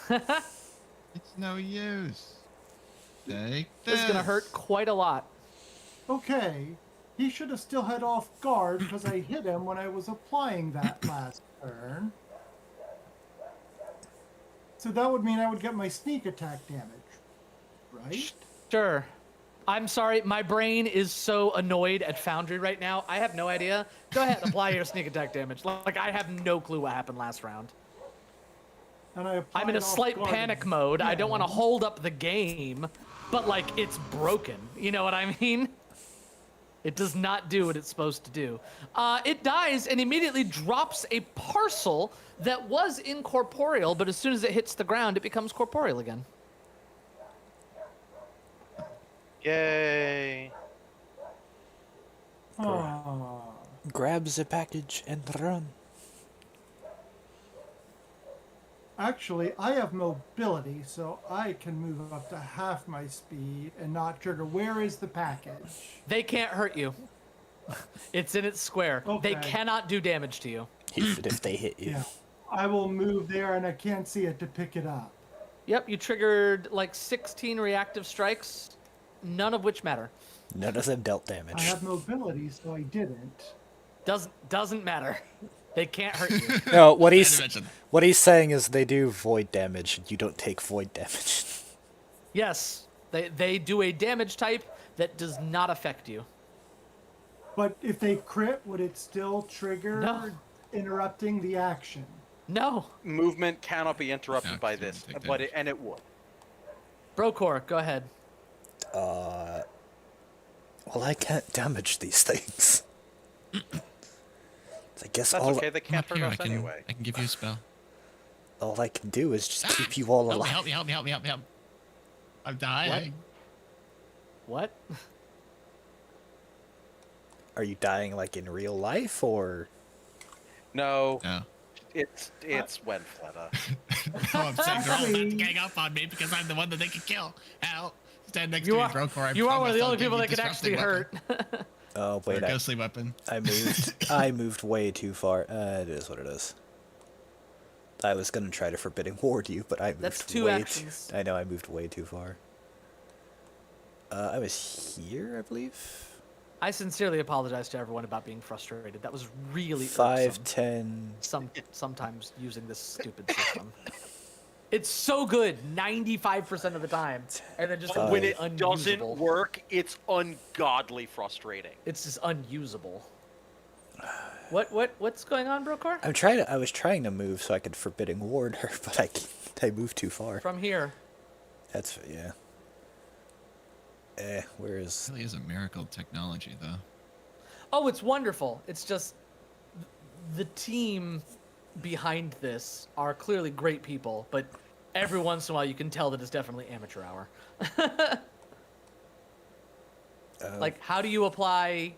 It's no use. Take This is gonna hurt quite a lot. Okay, he should have still had off guard because I hit him when I was applying that last turn. So that would mean I would get my sneak attack damage, right? Sure. I'm sorry, my brain is so annoyed at Foundry right now. I have no idea. Go ahead, apply your sneak attack damage. Like, I have no clue what happened last round. And I I'm in a applied off slight guard panic mode. I don't want to again. hold up the game, but, like, it's broken. You know what I mean? It does not do what it's supposed to do. It dies and immediately drops a parcel that was incorporeal, but as soon as it hits the ground, it becomes corporeal again. Yay! Ah. Grab the package and run. Actually, I have mobility, so I can move up to half my speed and not trigger. Where is the package? They can't hurt you. It's in its square. They Okay. cannot do damage to you. If they hit you. Yeah. I will move there and I can't see it to pick it up. Yep, you triggered like 16 reactive strikes, none of which matter. None of them dealt I damage. have mobility, so I didn't. Doesn't matter. They can't hurt you. No, Not to mention. what he's saying is they do void damage. You don't take void damage. Yes, they do a damage type that does not affect you. But if they crit, would it still trigger No. interrupting the action? No. Movement cannot be interrupted No, by 'cause you this, wouldn't take but damage. and it would. Brocor, go ahead. Well, I can't damage these things. I guess That's all okay. They Come can't up hurt here. us anyway. I can give you a spell. all I can do is just keep you all alive. Help me! I'm dying. What? Are you dying like in real life or? No, No. it's Wenfletta. No, I'm saying they're all about to Actually- gang up on me because I'm the one that they can kill. Hal, stand next You to are me, Brocor. I you are one of the promise I'll only give people you that can disrupting actually weapon. hurt. Oh Or wait, a ghostly weapon. I moved. I moved way too far. It is what it is. I was gonna try to forbidding ward you, but I moved That's 2 way actions. I know I moved way too far. I was here, I believe. I sincerely apologize to everyone about being frustrated. That was really 5, irksome. 10. Sometimes using this stupid system. It's so good 95% of the time, and then just But When it's it doesn't unusable. work, it's ungodly frustrating. It's just unusable. What's going on, Brocor? I was trying to move so I could forbidding ward her, but I moved too far. From here. That's yeah. Where is? Really is a miracle technology, though. Oh, it's wonderful. It's just the team behind this are clearly great people, but every once in a while you can tell that it's definitely amateur hour. Like, how do you apply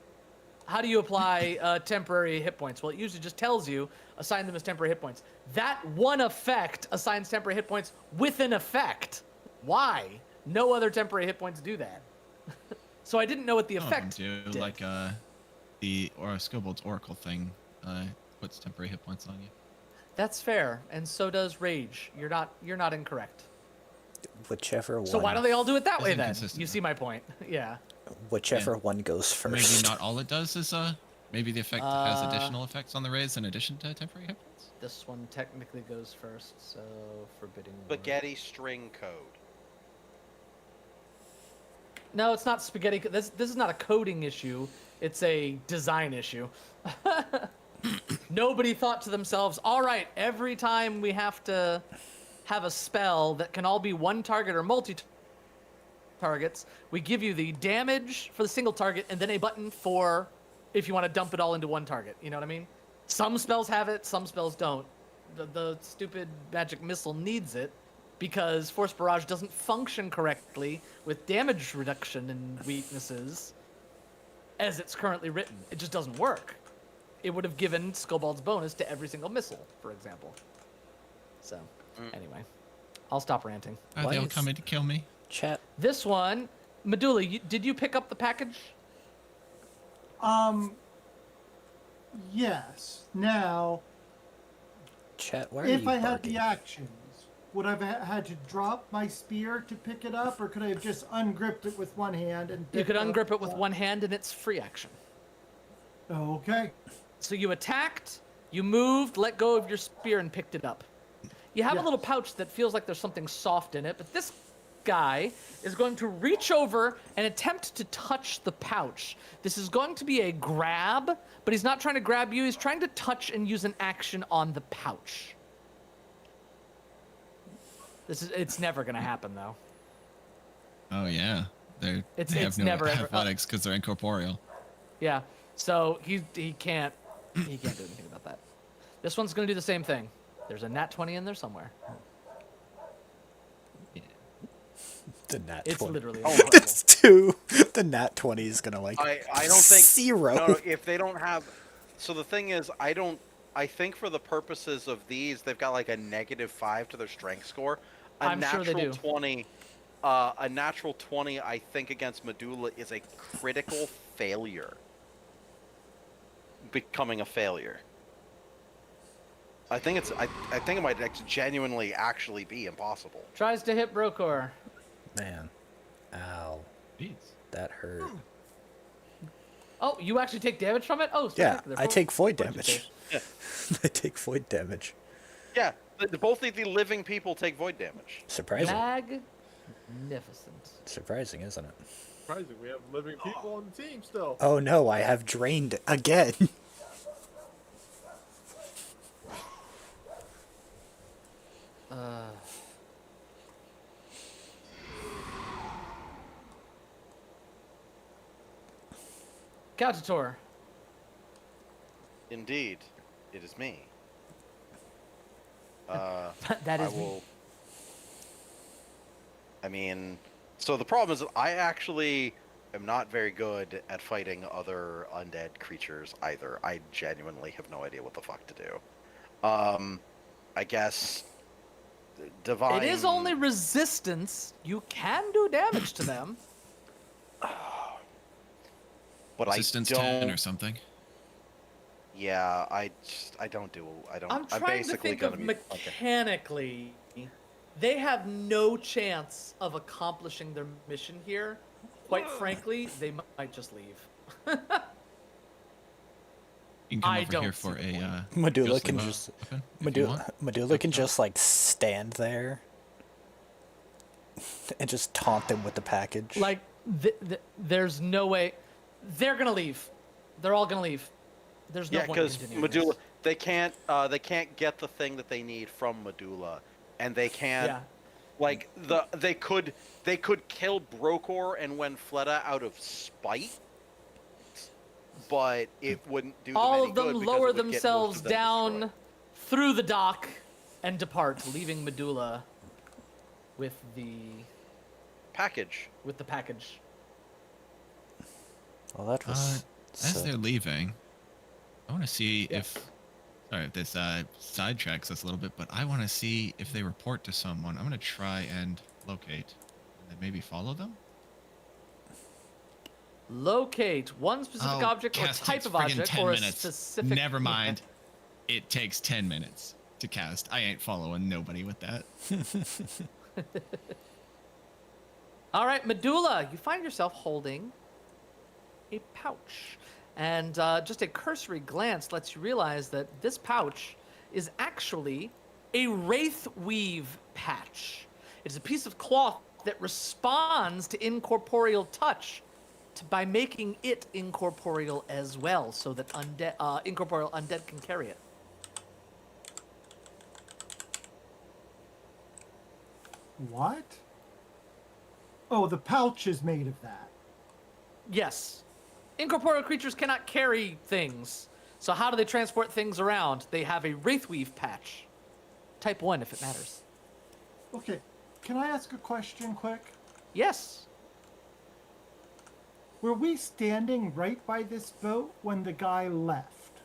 temporary hit points? Well, it usually just tells you assign them as temporary hit points. That one effect assigns temporary hit points with an effect. Why? No other temporary hit points do that. So I didn't know what the Some of them effect do, did. like the Scobold's Oracle thing puts temporary hit points on you. That's fair, and so does rage. You're not incorrect. Whichever one. So why don't they all do it that It's way then? inconsistent, You though. see my point? Yeah. Whichever Yeah. one goes Maybe first. not all it does is maybe the effect has additional effects on the raids in addition to temporary hit points. This one technically goes first, so forbidding. Ward. Spaghetti string code. No, it's not spaghetti. This is not a coding issue. It's a design issue. Nobody thought to themselves, all right, every time we have to have a spell that can all be one target or multi-targets, we give you the damage for the single target and then a button for if you want to dump it all into one target. You know what I mean? Some spells have it, some spells don't. The stupid magic missile needs it because Force Barrage doesn't function correctly with damage reduction and weaknesses as it's currently written. It just doesn't work. It would have given Skobald's bonus to every single missile, for example. So, anyway, I'll stop ranting. Are Why they all is- coming to kill me? Chat. This one, Medulla, did you pick up the package? Yes. Now, Chat, why are if you I had barking? the actions, would I have had to drop my spear to pick it up, or could I have just ungripped it with one hand and? You could picked ungrip up- it with one hand and it's free action. Okay. So you attacked, you moved, let go of your spear, and picked it up. You have a Yes. little pouch that feels like there's something soft in it, but this guy is going to reach over and attempt to touch the pouch. This is going to be a grab, but he's not trying to grab you. He's trying to touch and use an action on the pouch. It's never going to happen, though. Oh yeah, they It's have no never, ever- athletics because they're incorporeal. Yeah. So he can't do anything about that. This one's going to do the same thing. There's a nat 20 in there somewhere. The nat It's 20. literally Oh, incredible. That's 2. The nat 20 is gonna like I don't think 0. No, if they don't have. So the thing is, I think for the purposes of these, they've got like a -5 to their strength score. A I'm sure natural they do. 20. A natural 20, I think, against Medulla is a critical failure. Becoming a failure. I think it might genuinely actually be impossible. Tries to hit Brokor. Man. Ow. Jeez. That hurt. Oh, you actually take damage from it? Oh, Yeah, spectacular. I take void What'd you damage. say? I take void damage. Yeah, both of the living people take void damage. Surprising. Magnificent. Surprising, isn't it? Surprising, we have living people on the team still. Oh no, I have drained again. Cautator. Indeed, it is me. That I is me. will. I mean, so the problem is that I actually am not very good at fighting other undead creatures either. I genuinely have no idea what the fuck to do. I guess divine. It is only resistance. You can do damage to them. but Resistance I 10 don't. or something. Yeah, I don't. I'm trying to basically think gonna of be mechanically. They have no chance of accomplishing their mission here. Quite frankly, they might just leave. You can come I over don't here see for the a point. Medulla ghostly can weapon just if you Medulla, want. Medulla can just like stand there and just taunt them with the package. Like, there's no way. They're gonna leave. They're all gonna leave. There's no Yeah, point in because continuing Medulla, this. they can't get the thing that they need from Medulla, and they can't. Yeah. Like they could kill Brokor and Wenfleta out of spite, but it wouldn't do them All any of them good because lower it would get most themselves of them down destroyed. through the dock and depart, leaving Medulla with the Package. package. Well, that was. As they're leaving, I want to see if. Sorry, this sidetracks us a little bit, but I want to see if they report to someone. I'm going to try and locate, and then maybe follow them. Locate one specific object or cast type takes of friggin' object 10 or a minutes. specific. Never mind. It takes 10 minutes to cast. I ain't following nobody with that. All right, Medulla, you find yourself holding a pouch. And just a cursory glance lets you realize that this pouch is actually a wraithweave patch. It is a piece of cloth that responds to incorporeal touch by making it incorporeal as well, so that incorporeal undead can carry it. What? Oh, the pouch is made of that. Yes. Incorporeal creatures cannot carry things. So how do they transport things around? They have a wraithweave patch. Type 1 if it matters. Okay, can I ask a question quick? Yes. Were we standing right by this boat when the guy left?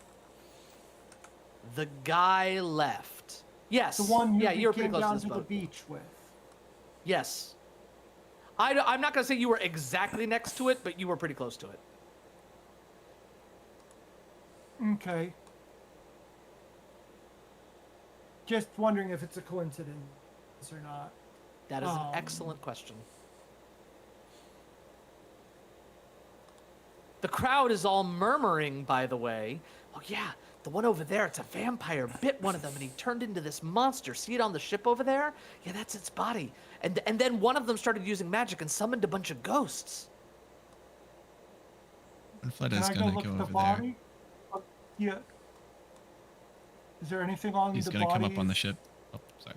The guy left. Yes. The one who you were we pretty came close down to to this the boat. beach with? Yes. I'm not going to say you were exactly next to it, but you were pretty close to it. Okay. Just wondering if it's a coincidence or not. That is an excellent question. The crowd is all murmuring, by the way. Oh, yeah, the one over there, it's a vampire, bit one of them, and he turned into this monster. See it on the ship over there? Yeah, that's its body. And then one of them started using magic and summoned a bunch of ghosts. And Can Fleda's I go gonna look go at the over there. body? Yeah. Is there anything on He's the gonna come up on the bodies? ship. Oh, sorry.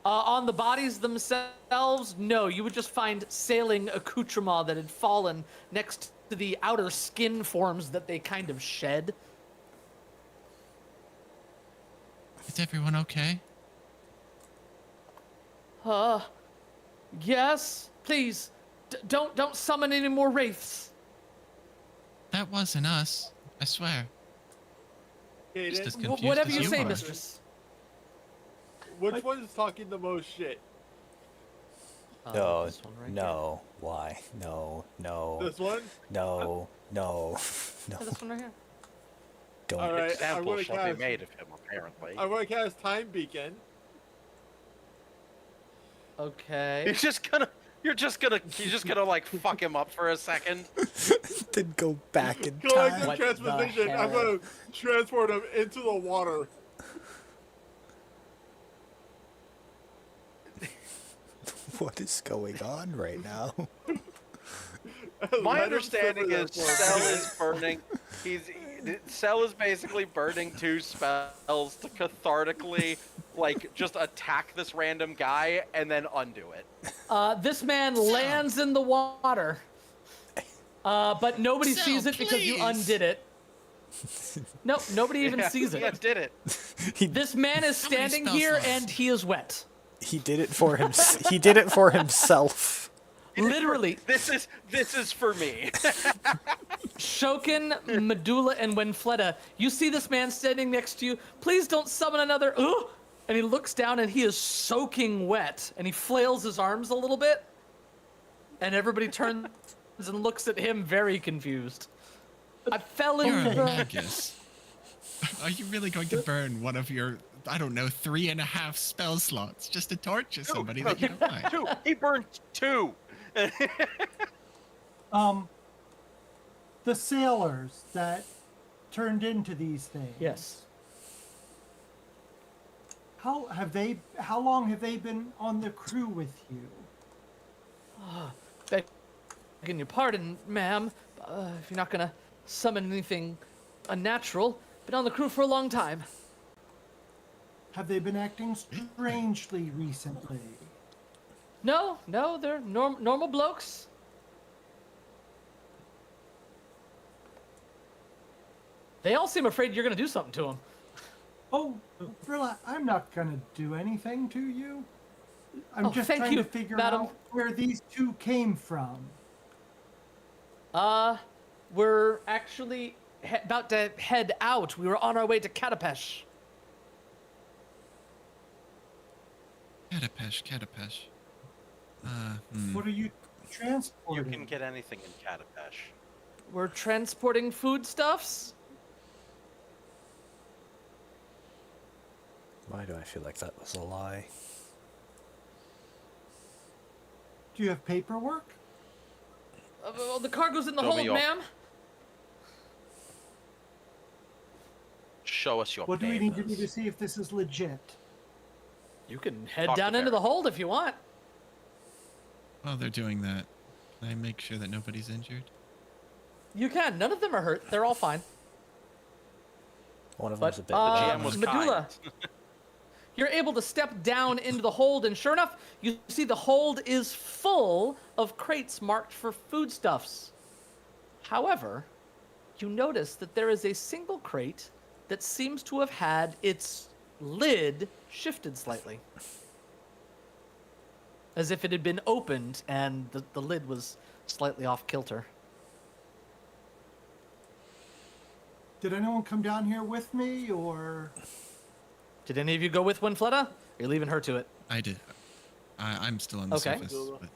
On the bodies themselves, no. You would just find sailing accoutrement that had fallen next to the outer skin forms that they kind of shed. Is everyone okay? Yes, please, don't summon any more wraiths. That wasn't us. I swear. Just as Kaden, confused Whatever as you say, are. mistress. which one is talking the most shit? No, This one right no, why? No, no, This one? no, no, no, here. This one right here. don't. All right, Example I'm shall gonna be cast. made of him, apparently. I'm gonna cast Time Beacon. Okay. You're just gonna like fuck him up for a second. Then go back in Collective time. What the transposition. I'm hell? gonna transport him into the water. What is going on right now? My Let him understanding simmer is that for a Cell minute. is burning. Cell is basically burning 2 spells to cathartically, like, just attack this random guy and then undo it. This man lands in the water, but nobody Sal, sees it because you please. undid it. Nope, nobody even Yeah, sees yeah, it. did it. This man is How many standing spell here slots? and he is wet. He did it for him. He did it for himself. Literally, This is for me. Shokin, Medulla, and Wenfleda, you see this man standing next to you. Please don't summon another. Ugh! And he looks down and he is soaking wet. And he flails his arms a little bit. And everybody turns and looks at him very confused. I fell You're in a the... magus. Are you really going to burn one of your, I don't know, 3.5 spell slots just to torture somebody that you don't like? 2. He burned 2. The sailors that turned into these things. Yes. How long have they been on the crew with you? Begging your pardon, ma'am, if you're not gonna summon anything unnatural. Been on the crew for a long time. Have they been acting strangely recently? No, they're normal blokes. They all seem afraid you're gonna do something to them. Oh, relax. I'm not gonna do anything to you. I'm Oh, just thank trying you, to figure madam. out where these two came from. We're actually about to head out. We were on our way to Katapesh. Catapesh. What are you You transporting? can get anything in Katapesh. We're transporting foodstuffs? Why do I feel like that was a lie? Do you have paperwork? Well, the cargo's in the Show me hold, your- ma'am. Show us your What do we need to do to papers. see if this is legit? You can head Talk to down into the Barry. hold if you want. While they're doing that, can I make sure that nobody's injured? You can. None of them are hurt. They're all fine. One of But, them's a bit. GM was Medulla, kind. you're able to step down into the hold, and sure enough, you see the hold is full of crates marked for foodstuffs. However, you notice that there is a single crate that seems to have had its lid shifted slightly. As if it had been opened and the lid was slightly off kilter. Did anyone come down here with me, or? Did any of you go with Winfletta? You're leaving her to it. I did. I'm still on the Okay. surface. But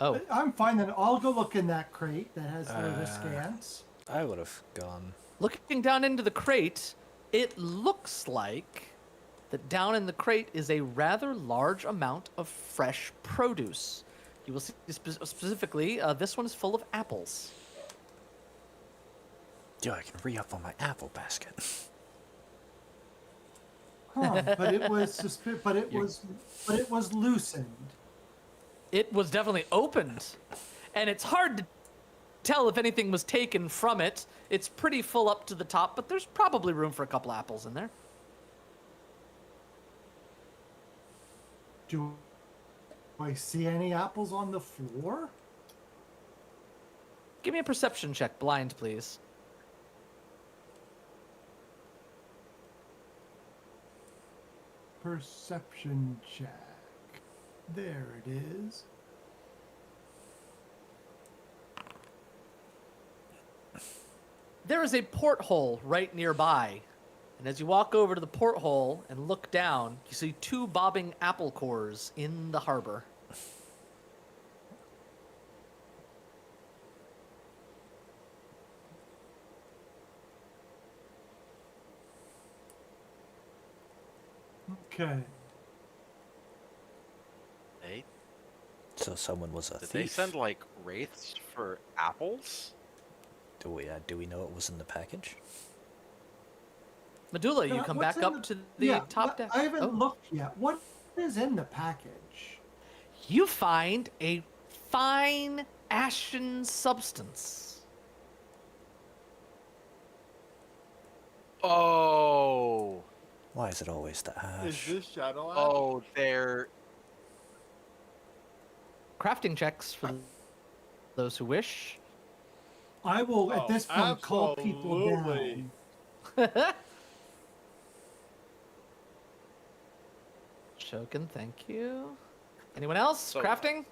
Oh, I'm fine then. I'll go look in that crate that has the scans. I would have gone. looking down into the crate, it looks like that down in the crate is a rather large amount of fresh produce. You will see specifically, this one is full of apples. Yo, I can re-up on my apple basket. Huh, but it was but it was loosened. It was definitely opened, and it's hard to tell if anything was taken from it. It's pretty full up to the top, but there's probably room for a couple apples in there. Do I see any apples on the floor? Give me a perception check, blind, please. Perception check. There it is. There is a porthole right nearby, and as you walk over to the porthole and look down, you see two bobbing apple cores in the harbor. Okay. They, So someone was a did they thief. send like wraiths for apples? Do we know what was in the package? Medulla, you Uh, come what's back in up to the top deck. I haven't Oh. looked yet. What is in the package? You find a fine ashen substance. Oh, Why is it always the Is ash? this Shadow Ash? oh, they're Crafting checks for those who wish. I will at Oh, this point call people absolutely. down. Shokin, thank you. Anyone else? So- Crafting?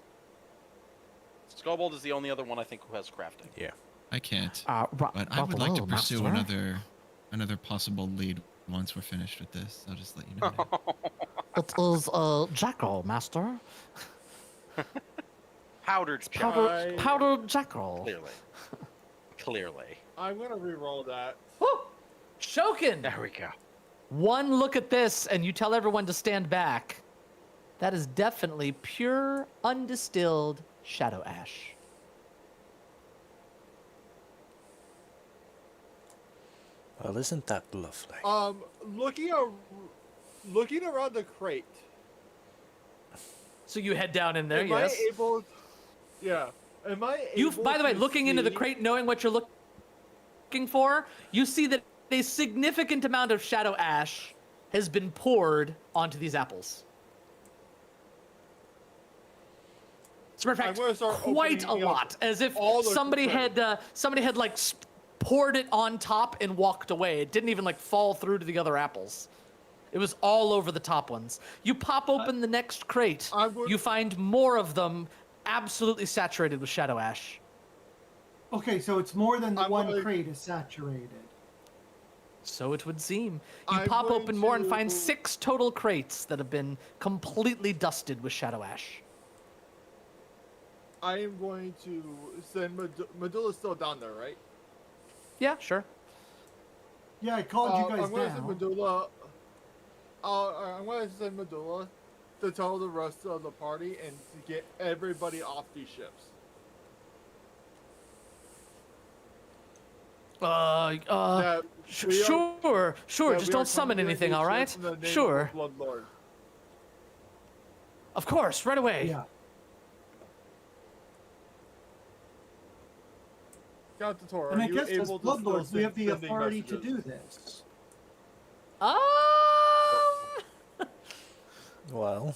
Skobold is the only other one I think who has crafting. Yeah. I can't. But But I would like to pursue another possible lead once we're finished with this. I'll just let you know. now. It is jackal, master. Powdered jack. I- Powdered jackal. Clearly. I'm gonna re-roll that. Woo! Shokin! There we go. One look at this, and you tell everyone to stand back. That is definitely pure, undistilled shadow ash. Well, isn't that lovely? Looking around the crate. So you head down in there, Am yes. I able? Yeah. Am I You, able by the way, to looking into the see- crate, knowing what you're looking for, you see that a significant amount of shadow ash has been poured onto these apples. As a matter of I'm fact, gonna start quite a opening up lot, as if all the somebody crate. had like poured it on top and walked away. It didn't even like fall through to the other apples. It was all over the top ones. You pop open the next crate. I would- You find more of them absolutely saturated with shadow ash. Okay, so it's more than the I'm one gonna- crate is saturated. So it would seem. You I'm pop going open more and find to- 6 total crates that have been completely dusted with shadow ash. I am going to send Medulla's still down there, right? Yeah, sure. Yeah, I called you guys I'm going to send down. Medulla. I'm going to send Medulla to tell the rest of the party and to get everybody off these ships. That we are- sure. that Just we are don't summon commandeering anything, these all right? ships in the name Sure. of the Bloodlord. Of course, right away. Yeah. Count Tor, And are I you guess as able to still Bloodlords, we have the sending authority to messages? do this. Um, Well,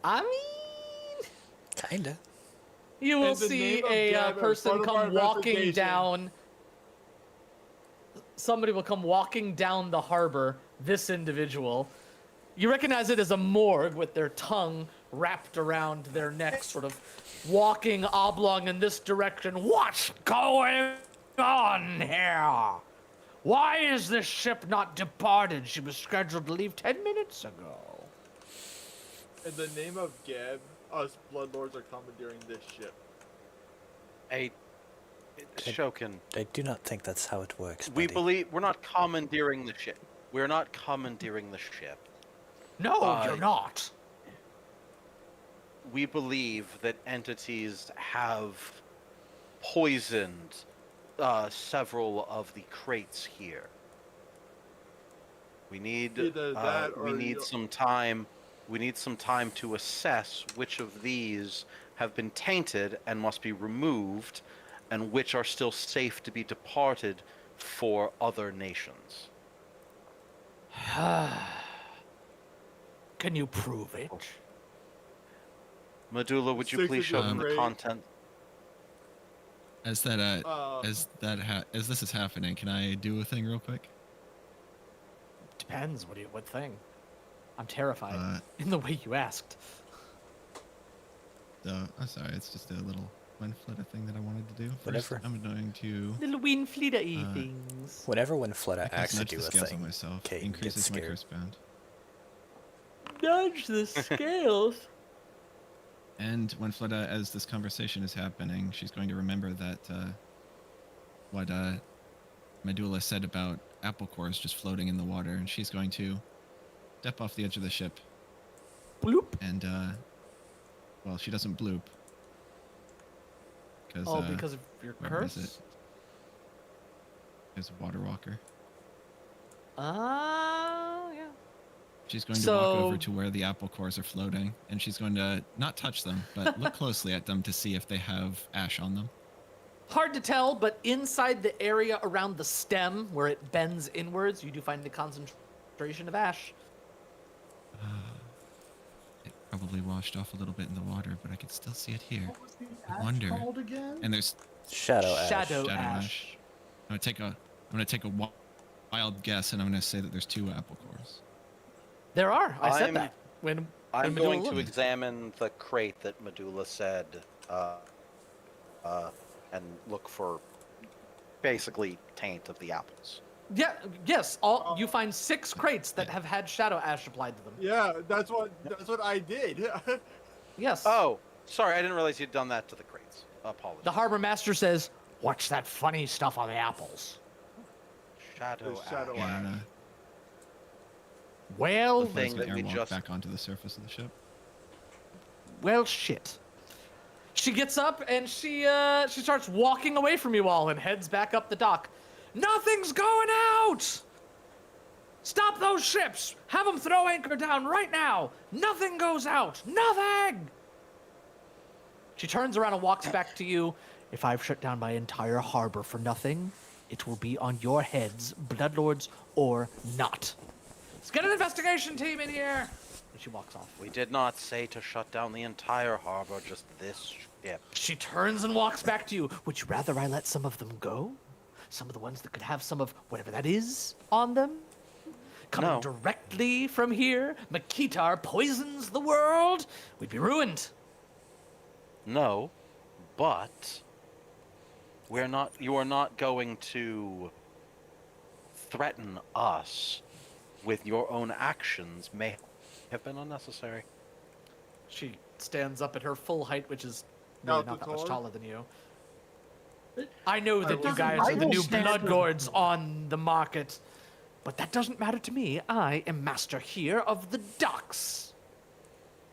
I mean, kinda. you will In the see name of a Gab, as person part of our come walking investigation- down. Somebody will come walking down the harbor. This individual. You recognize it as a morgue with their tongue wrapped around their neck, sort of walking oblong in this direction. What's going on here? Why is this ship not departed? She was scheduled to leave 10 minutes ago. In the name of Gab, us Bloodlords are commandeering this ship. Shokin, I do not think that's how it works. we buddy. believe we're not commandeering the ship. We're not commandeering the ship. No, you're not. We believe that entities have poisoned several of the crates here. We need Either that or we need you- some time. We need some time to assess which of these have been tainted and must be removed, and which are still safe to be departed for other nations. Can you prove it? Medulla, would you Six please of show them them the great. content? As this is happening, can I do a thing real quick? Depends. What thing? I'm terrified. In the way you asked. So I'm sorry, it's just a little Winfletta thing that I wanted to do. First, Whatever. I'm going to Little Winfleda things. Whenever Winfletta I acts to nudge do the a scales on thing, myself. Kate Increases gets my scared. curse bound. Nudge the scales. And when Fleda, as this conversation is happening, she's going to remember that what Medulla said about apple cores just floating in the water, and she's going to step off the edge of the ship. Bloop. And well, she doesn't bloop. Oh, because of your where is curse? it? There's a water walker. Yeah. She's going to walk over So- to where the apple cores are floating, and she's going to not touch them, but look closely at them to see if they have ash on them. Hard to tell, but inside the area around the stem where it bends inwards, you do find the concentration of ash. It probably washed off a little bit in the water, but I can still see it here. What was the I ash wonder. called again? And there's Shadow Ash. Shadow shadow ash. ash. I'm gonna take a wild guess, and I'm gonna say that there's 2 apple cores. There are. I said I'm- that. When I'm Medulla going to looked. examine the crate that Medulla said, and look for basically taint of the apples. Yeah. Yes. All you find 6 crates that have had shadow ash applied to them. Yeah, that's what I did. Yes. Oh, sorry, I didn't realize you'd done that to the crates. Apologies. The harbor master says, "What's that funny stuff on the apples?" Shadow The shadow ash. ash. And Well, The thing Fleta's gonna that we airwalk just- back onto the surface of the ship. well, shit. She gets up and she starts walking away from you all and heads back up the dock. Nothing's going out! Stop those ships! Have them throw anchor down right now! Nothing goes out! Nothing! She turns around and walks back to you. If I've shut down my entire harbor for nothing, it will be on your heads, bloodlords or not. Let's get an investigation team in here! And she walks off. We did not say to shut down the entire harbor, just this ship. She turns and walks back to you. Would you rather I let some of them go? Some of the ones that could have some of whatever that is on them? Coming No. directly from here, Makitar poisons the world? We'd be ruined. No, but you are not going to threaten us with your own actions may have been unnecessary. She stands up at her full height, which is really not that much Alcator? taller than you. I know that you doesn't- guys I are the will new stand blood with lords you. on the market, but that doesn't matter to me. I am master here of the docks.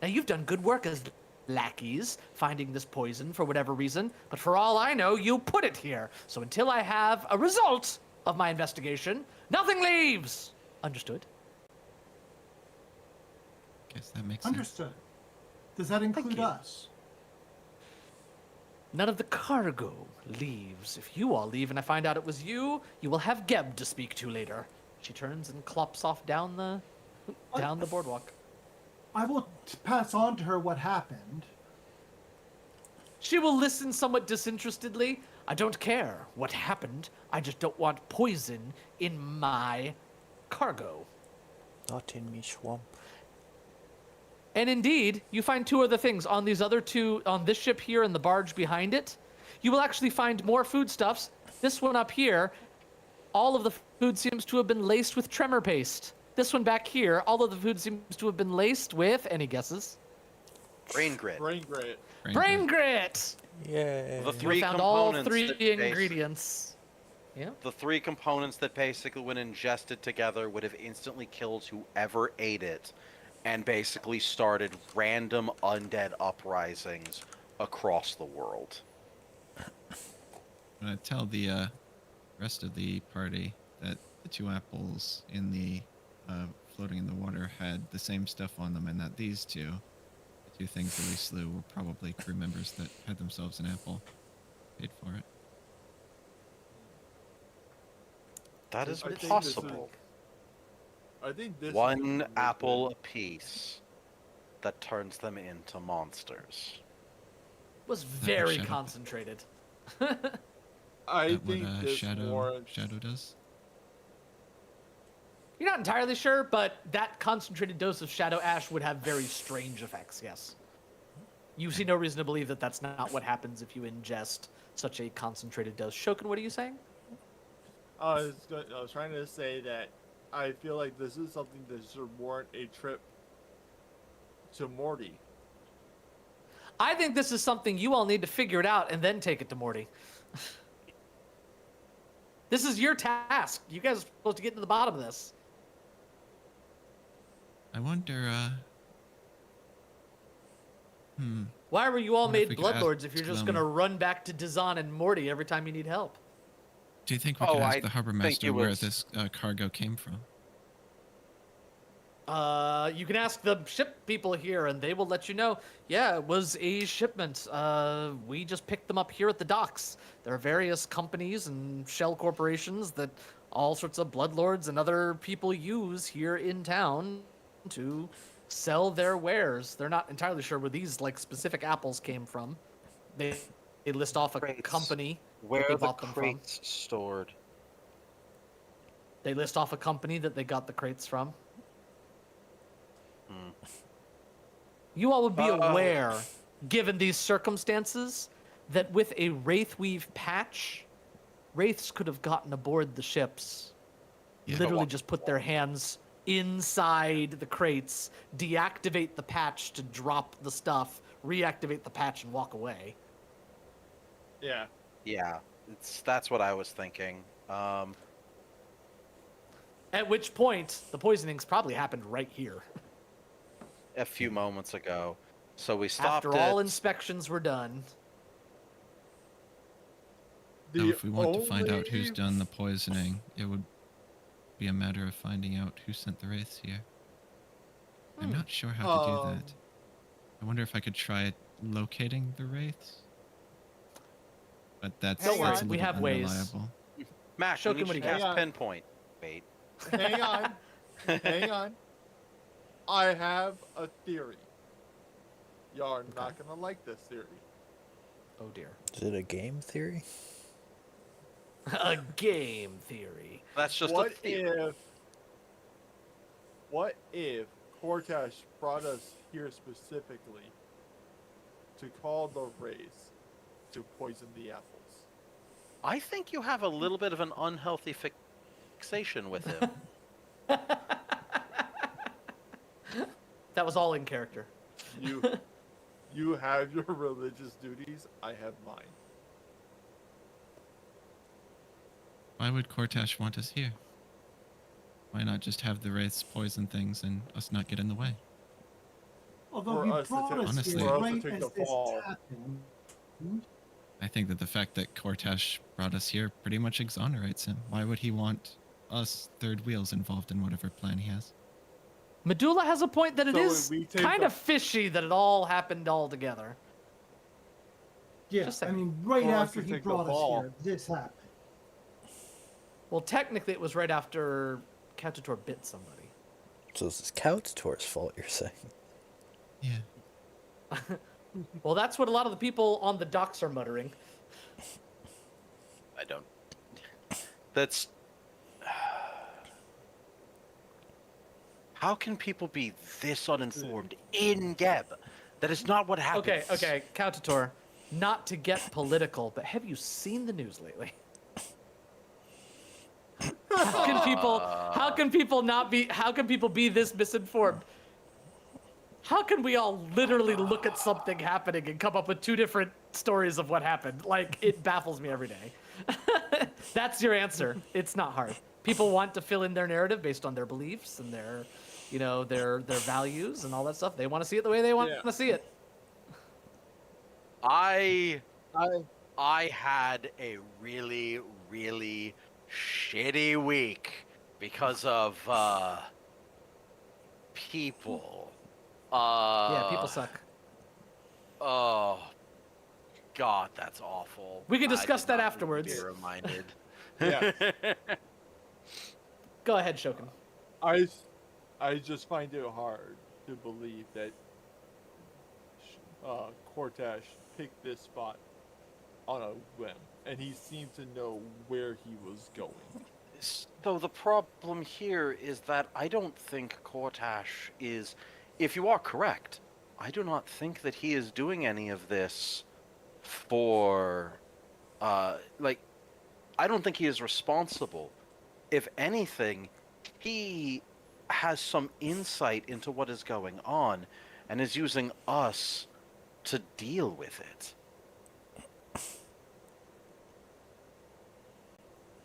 Now, you've done good work as lackeys, finding this poison for whatever reason, but for all I know, you put it here. So until I have a result of my investigation, nothing leaves. Understood? Guess that makes sense. Understood. Does that include you. us? None of the cargo leaves. If you all leave and I find out it was you, you will have Geb to speak to later. She turns and clops off down the boardwalk. I will pass on to her what happened. She will listen somewhat disinterestedly. I don't care what happened. I just don't want poison in my cargo. Not in me swamp. And indeed, you find two other things on these other two, on this ship here and the barge behind it. You will actually find more foodstuffs. This one up here, all of the food seems to have been laced with tremor paste. This one back here, all of the food seems to have been laced with, any guesses? Brain grit. Brain grit. Brain grit! Yay. The You three found all components three that ingredients. Yeah. The three components that basically, when ingested together, would have instantly killed whoever ate it, and basically started random undead uprisings across the world. I'm gonna tell the rest of the party that the two apples in the floating in the water had the same stuff on them, and that these two, the two things that we slew, were probably crew members that had themselves an apple, paid for it. That is I think this possible. I think this is One the- apple apiece that turns them into monsters. Was what very Shadow did? concentrated. I That think what this Shadow warrants. Shadow does? You're not entirely sure, but that concentrated dose of shadow ash would have very strange effects, yes. You see no reason to believe that that's not what happens if you ingest such a concentrated dose. Shokin, what are you saying? I was trying to say that I feel like this is something that should warrant a trip to Morty. I think this is something you all need to figure it out and then take it to Morty. This is your task. You guys are supposed to get to the bottom of this. I wonder, Why were you all Wonder if made we could bloodlords if you're ask just them. gonna run back to Dazan and Morty every time you need help? do you think we Oh, could I ask the harbor think master it where was- this cargo came from? You can ask the ship people here, and they will let you know. Yeah, it was a shipment. We just picked them up here at the docks. There are various companies and shell corporations that all sorts of bloodlords and other people use here in town to sell their wares. They're not entirely sure where these like specific apples came from. They list off a Crates. company Where that they are the bought them from. crates stored? They list off a company that they got the crates from. You all would be aware, given these circumstances, that with a Wraithweave patch, Wraiths could have gotten aboard the ships, Yeah. literally just put their hands inside the crates, deactivate the patch to drop the stuff, reactivate the patch, and walk away. Yeah. Yeah, that's what I was thinking. At which point, the poisonings probably happened right here. A few moments ago. So we stopped After all it. inspections were done. So The if we want to find out who's only- done the poisoning, it would be a matter of finding out who sent the wraiths here. I'm not sure how to do that. I wonder if I could try locating the wraiths. But that's Don't worry, that's a we little have ways. unreliable. Mac, Show when him you what he cast got. pinpoint. Wait. Hang on. Hang on. I have a theory. Y'all are not gonna like this theory. Oh dear. Is it a game theory? A game theory. That's just a What theory. if Cortash brought us here specifically to call the race to poison the apples? I think you have a little bit of an unhealthy fixation with him. That was all in character. You You have your religious duties. I have mine. Why would Cortash want us here? Why not just have the wraiths poison things and us not get in the way? Although For he us to brought take- us Honestly- here for us to right take as the this fall. happened. I think that the fact that Cortash brought us here pretty much exonerates him. Why would he want us third wheels involved in whatever plan he has? Medulla has a point that it So is we take kind the- of fishy that it all happened all together. Yeah, Just I saying. mean, right For us after to he take the brought us fall. here, this happened. Well, technically, it was right after Catator bit somebody. So this is Couchtor's fault, you're saying? Yeah. Well, that's what a lot of the people on the docks are muttering. I don't. That's. How can people be this uninformed in Geb? That is not what happens. Okay, Catator, not to get political, but have you seen the news lately? How can people be this misinformed? How can we all literally look at something happening and come up with two different stories of what happened? Like, it baffles me every day. That's your answer. It's not hard. People want to fill in their narrative based on their beliefs and their values and all that stuff. They want to see it the way they want to see it. I had a really, really shitty week because of people. Yeah, people suck. Oh, God, that's awful. We can discuss I did that not need to afterwards. Be reminded. Yeah. Go ahead, Shokin. I just find it hard to believe that Cortash picked this spot on a whim, and he seemed to know where he was going. So the problem here is that I don't think Cortash is. If you are correct, I do not think that he is doing any of this for, I don't think he is responsible. If anything, he has some insight into what is going on and is using us to deal with it.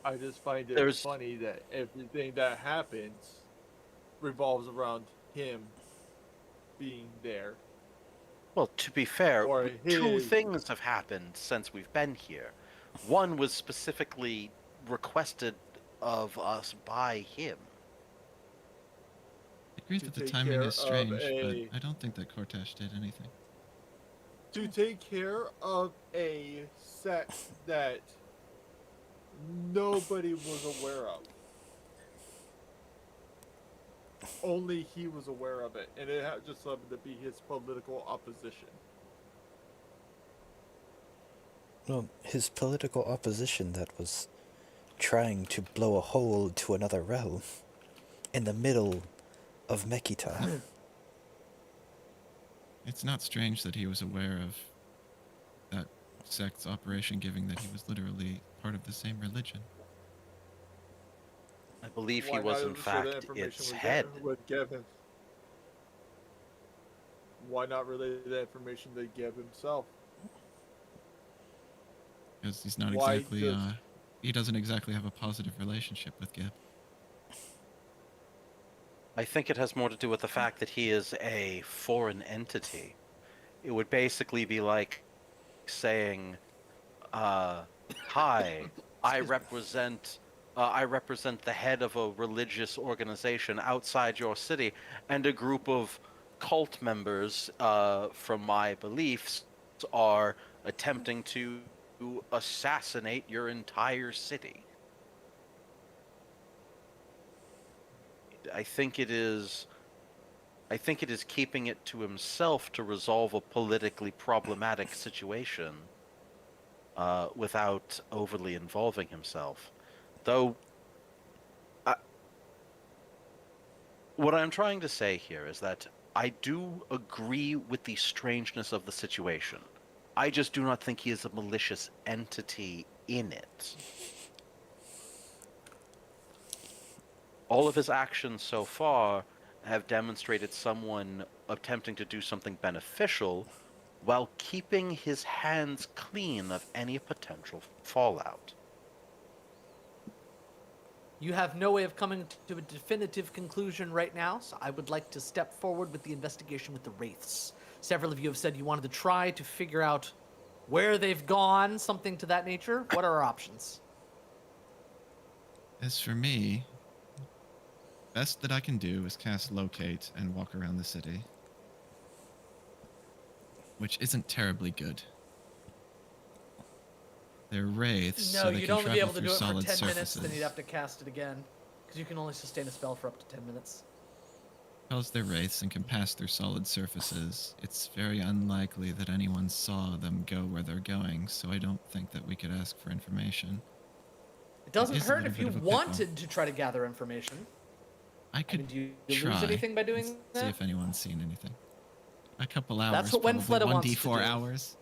I just find it There's- funny that everything that happens revolves around him being there. Well, to be fair, Or two his- things have happened since we've been here. One was specifically requested of us by him. I agree To that the take timing care is of strange, a- but I don't think that Cortash did anything. To take care of a sect that nobody was aware of. Only he was aware of it, and it just happened to be his political opposition. Well, his political opposition that was trying to blow a hole to another realm in the middle of Mekita. It's not strange that he was aware of that sect's operation, given that he was literally part of the same religion. I believe Why he was, not in share that fact, information its with head. With Geb? Why not relay that information to Geb himself? Because he's not Why exactly, does- he doesn't exactly have a positive relationship with Gib. I think it has more to do with the fact that he is a foreign entity. It would basically be like saying, "Hi, I represent the head of a religious organization outside your city, and a group of cult members from my beliefs are attempting to assassinate your entire city." I think it is keeping it to himself to resolve a politically problematic situation without overly involving himself. Though, what I'm trying to say here is that I do agree with the strangeness of the situation. I just do not think he is a malicious entity in it. All of his actions so far have demonstrated someone attempting to do something beneficial while keeping his hands clean of any potential fallout. You have no way of coming to a definitive conclusion right now, so I would like to step forward with the investigation with the Wraiths. Several of you have said you wanted to try to figure out where they've gone, something to that nature. What are our options? As for me, best that I can do is cast Locate and walk around the city. Which isn't terribly good. They're wraiths, No, so they you'd can only be travel able to through do it for 10 solid minutes, surfaces. then you'd have to cast it again. Because you can only sustain a spell for up to 10 minutes. Because they're wraiths and can pass through solid surfaces, it's very unlikely that anyone saw them go where they're going, so I don't think that we could ask for information. It doesn't is a hurt little if you bit of a pickle. wanted to try to gather information. I I could mean, do you try lose anything by doing and that? see if anyone's seen anything. A couple hours, That's what probably. Wenfletta wants to 1d4 do. hours.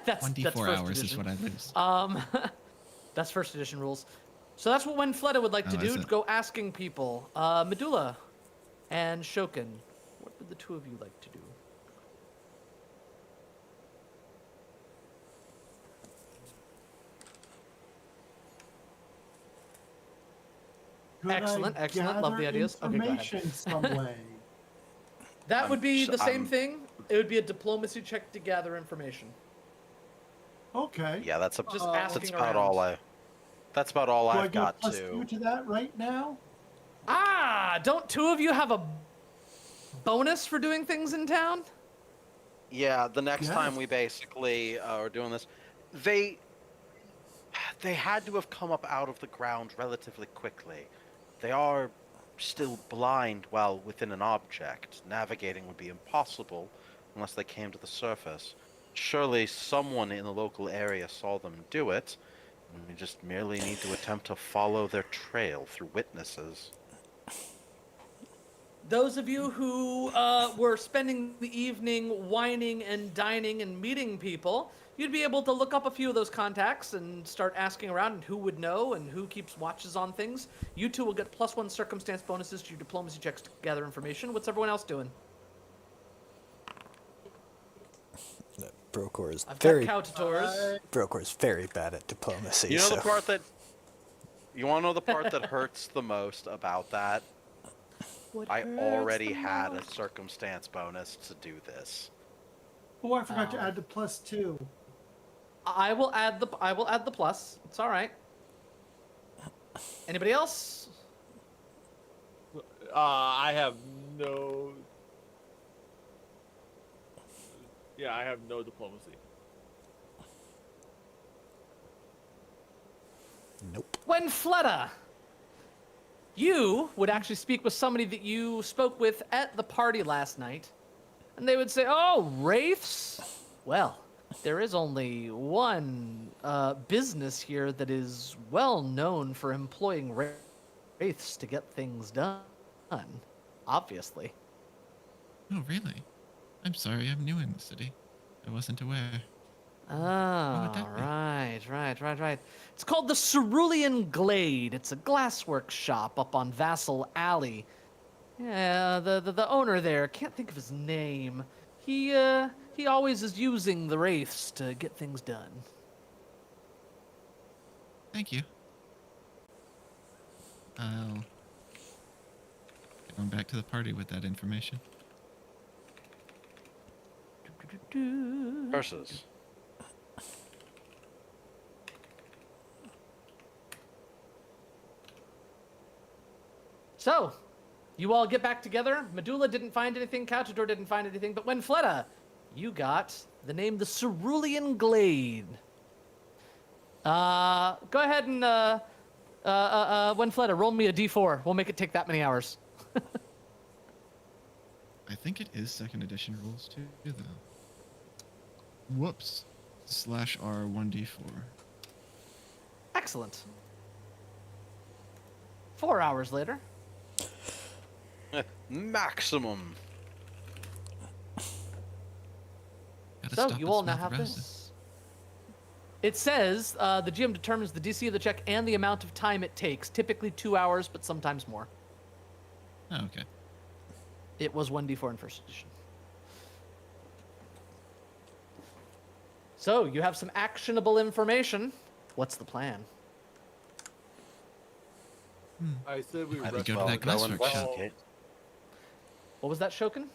that's 1d4 first hours is edition. what I lose. That's first edition rules. So that's what Wenfletta would like to Oh, do, is to it? go asking people. Medulla and Shokin, what would the two of you like to do? Could Excellent, I excellent. Love the gather ideas. Okay, go ahead. information some way? That would be the same I'm- thing. It would be a diplomacy check to gather information. Okay. Yeah, that's Just that's asking about around. all I. That's about all Do I I've get got +2 to that right now? Don't two of you have a bonus for doing things in town? Yeah, the next time Yes. we basically are doing this, they had to have come up out of the ground relatively quickly. They are still blind while within an object. Navigating would be impossible unless they came to the surface. Surely someone in the local area saw them do it, and we just merely need to attempt to follow their trail through witnesses. Those of you who were spending the evening whining and dining and meeting people, you'd be able to look up a few of those contacts and start asking around and who would know and who keeps watches on things. You two will get +1 circumstance bonuses to your diplomacy checks to gather information. What's everyone else doing? Brokor is I've very got Coutators. Brokor is very bad at diplomacy. You know so. the part that you want to know the part that hurts the most about that? I already had a circumstance bonus to do this. Oh, I forgot to add the +2. I will add the plus. It's all right. Anybody else? I have no. Yeah, I have no diplomacy. Nope. Wenfletta, you would actually speak with somebody that you spoke with at the party last night, and they would say, "Oh, wraiths? Well, there is only one business here that is well known for employing wraiths to get things done. Obviously." Oh, really? I'm sorry, I'm new in the city. I wasn't aware. Oh, would that be? right. It's called the Cerulean Glade. It's a glasswork shop up on Vassal Alley. Yeah, the owner there, can't think of his name. He always is using the wraiths to get things done. Thank you. I'll get on back to the party with that information. Versus. So, you all get back together. Medulla didn't find anything. Couchador didn't find anything. But Wenfletta, you got the name the Cerulean Glade. Go ahead and Wenfletta, roll me a d4. We'll make it take that many hours. I think it is second edition rules too, though. Whoops. /R 1d4. Excellent. 4 hours later. Maximum. Gotta So, stop you and all now smell the have roses. this. It says the GM determines the DC of the check and the amount of time it takes. Typically 2 hours, but sometimes more. Oh, okay. It was 1d4 in first edition. So, you have some actionable information. What's the plan? I said we Why we rest. go to Well, that go glasswork shop? investigate. What was that, Shokin?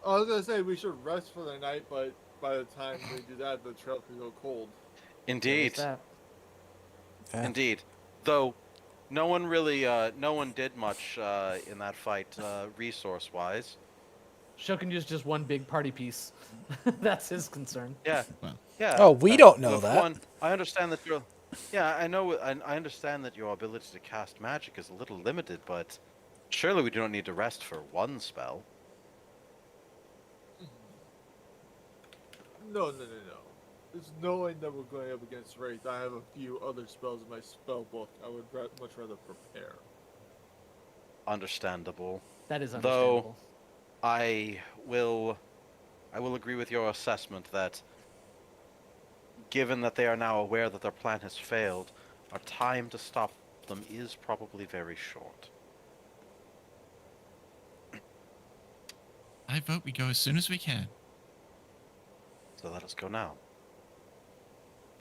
I was gonna say we should rest for the night, but by the time we do that, the trail could go cold. Indeed. There's that. Yeah. Indeed. Though, no one really, no one did much in that fight, resource-wise. Shokin used just one big party piece. That's his concern. Yeah. Well, Yeah. Oh, we don't know look, that. One, I understand that you're. Yeah, I know. I understand that your ability to cast magic is a little limited, but surely we do not need to rest for one spell. No. It's knowing that we're going up against Wraith. I have a few other spells in my spell book. I would much rather prepare. Understandable. That is Though- understandable. I will agree with your assessment that, given that they are now aware that their plan has failed, our time to stop them is probably very short. I vote we go as soon as we can. So let us go now.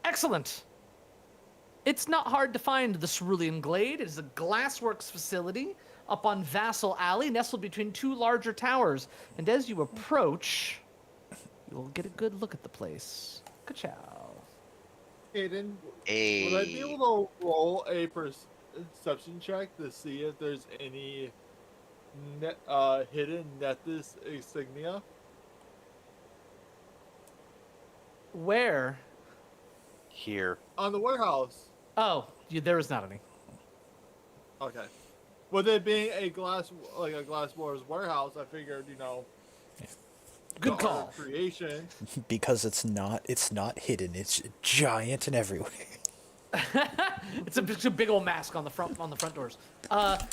Excellent. It's not hard to find the Cerulean Glade. It is a glassworks facility up on Vassal Alley, nestled between two larger towers. And as you approach, you will get a good look at the place. Ka-chow. Aiden, A. would I be able to roll a perception check to see if there's any hidden Nethys insignia? Where? Here. On the warehouse. Oh, there is not any. Okay. With it being a glass blowers warehouse, I figured, Good the call. art of creation. Because it's not hidden. It's giant and everywhere. It's a big old mask on the front doors.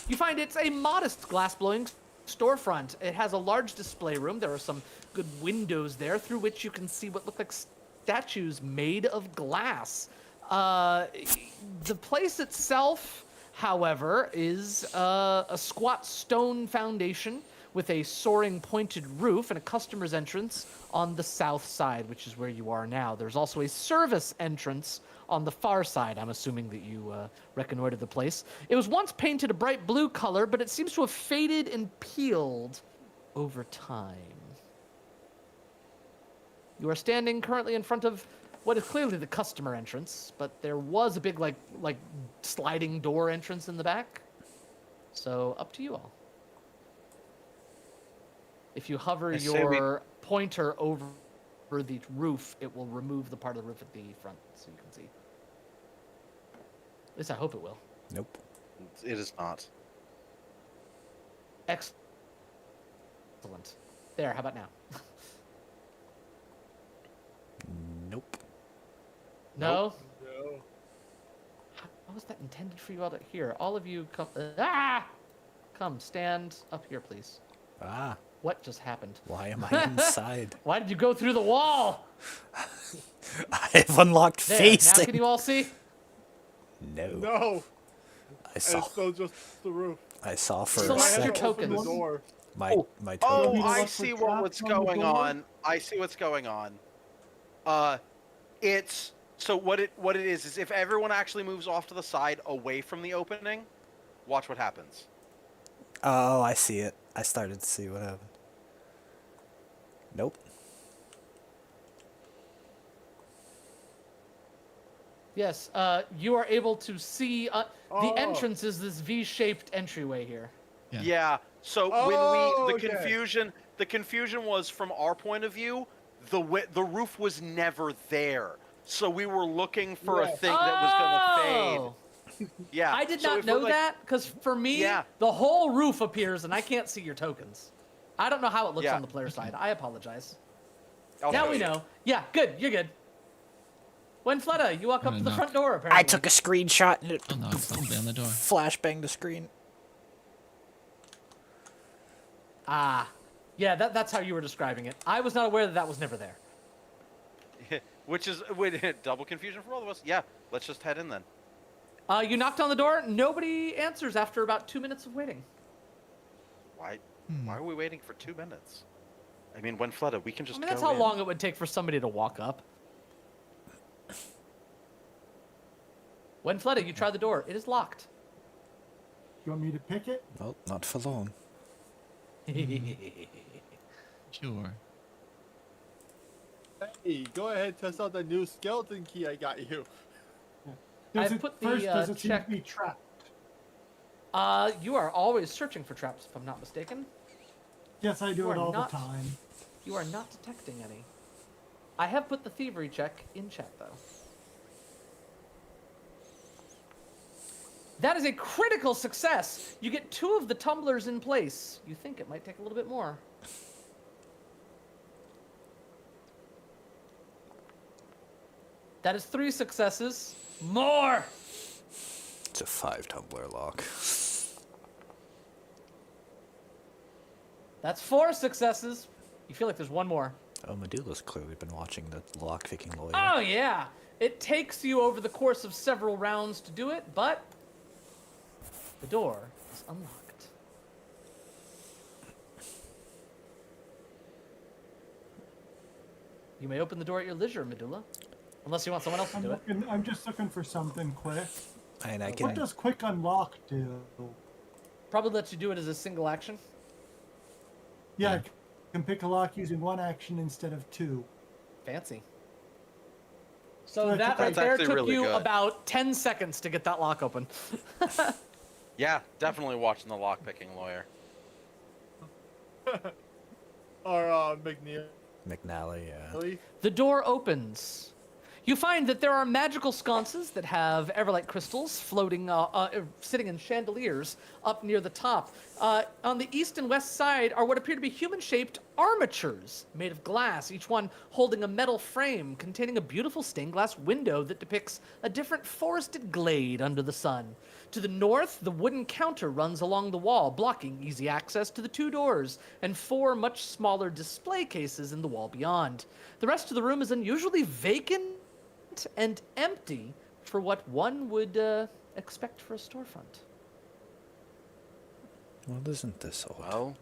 You find it's a modest glass-blowing storefront. It has a large display room. There are some good windows there through which you can see what look like statues made of glass. The place itself, however, is a squat stone foundation with a soaring pointed roof and a customer's entrance on the south side, which is where you are now. There's also a service entrance on the far side. I'm assuming that you reconnoitered the place. It was once painted a bright blue color, but it seems to have faded and peeled over time. You are standing currently in front of what is clearly the customer entrance, but there was a big like sliding door entrance in the back. So up to you all. If you hover I say we- your pointer over the roof, it will remove the part of the roof at the front, so you can see. At least I hope it will. Nope. It is not. Excellent. There, how about now? Nope. No? No. How was that intended for you all to hear? All of you come. Come, stand up here, please. Ah, What just happened? why am I inside? Why did you go through the wall? I've unlocked There, facing. now can you all see? No. No. I saw. And it's still just the roof. I saw for So a I let's have do sec. to open the tokens. door. My Oh, token. I look see for what's traps on the going door? on. I see what's going on. It's so what it is if everyone actually moves off to the side away from the opening, watch what happens. Oh, I see it. I started to see what happened. Nope. Yes, you are able to see. The Oh. entrance is this V-shaped entryway here. Yeah. Yeah. So Oh, when okay. the confusion was from our point of view, the roof was never there. So we were looking for a Yeah. thing that was gonna fade. Oh! Yeah. I did so not if we're know like- that, because for me, Yeah. the whole roof appears and I can't see your tokens. I don't know how it looks Yeah. on the player side. I apologize. I'll Now show we you. know. Yeah, good. You're good. When Fleta, you walk up to the knock. front door, apparently. I took a screenshot and it I'll knock softly on the door. flashbanged the screen. Ah. Yeah, that's how you were describing it. I was not aware that that was never there. Which is double confusion for all of us. Yeah. Let's just head in then. You knocked on the door. Nobody answers after about 2 minutes of waiting. Why? Why are we waiting for 2 minutes? I mean, when flooded, we can just I mean, go that's how in. long it would take for somebody to walk up. When flooded, you try the door. It is locked. You want me to pick it? Well, not for long. Sure. Hey, go ahead and test out the new skeleton key I got you. Does I it put the, first? Does it seem check- to be trapped? You are always searching for traps, if I'm not mistaken. Yes, I do You it are all not- the time. You are not detecting any. I have put the thievery check in chat, though. That is a critical success. You get 2 of the tumblers in place. You think it might take a little bit more. That is 3 successes. More! It's a 5-tumbler lock. That's 4 successes. You feel like there's one more. Oh, Medulla's clearly been watching the lockpicking lawyer. Oh, yeah. It takes you over the course of several rounds to do it, but the door is unlocked. You may open the door at your leisure, Medulla. Unless you want someone else to do it. I'm just looking for something quick. And I What can. does quick unlock do? Probably lets you do it as a single action. Yeah, I can pick a lock using 1 action instead of 2. Fancy. So That's that right there actually took really you good. about 10 seconds to get that lock open. Yeah, definitely watching the lockpicking lawyer. Or McNeil. McNally, yeah. Really? The door opens. You find that there are magical sconces that have everlight crystals floating, sitting in chandeliers up near the top. On the east and west side are what appear to be human-shaped armatures made of glass, each one holding a metal frame containing a beautiful stained glass window that depicts a different forested glade under the sun. To the north, the wooden counter runs along the wall, blocking easy access to the 2 doors and 4 much smaller display cases in the wall beyond. The rest of the room is unusually vacant and empty for what one would expect for a storefront. Well, isn't this odd? Well,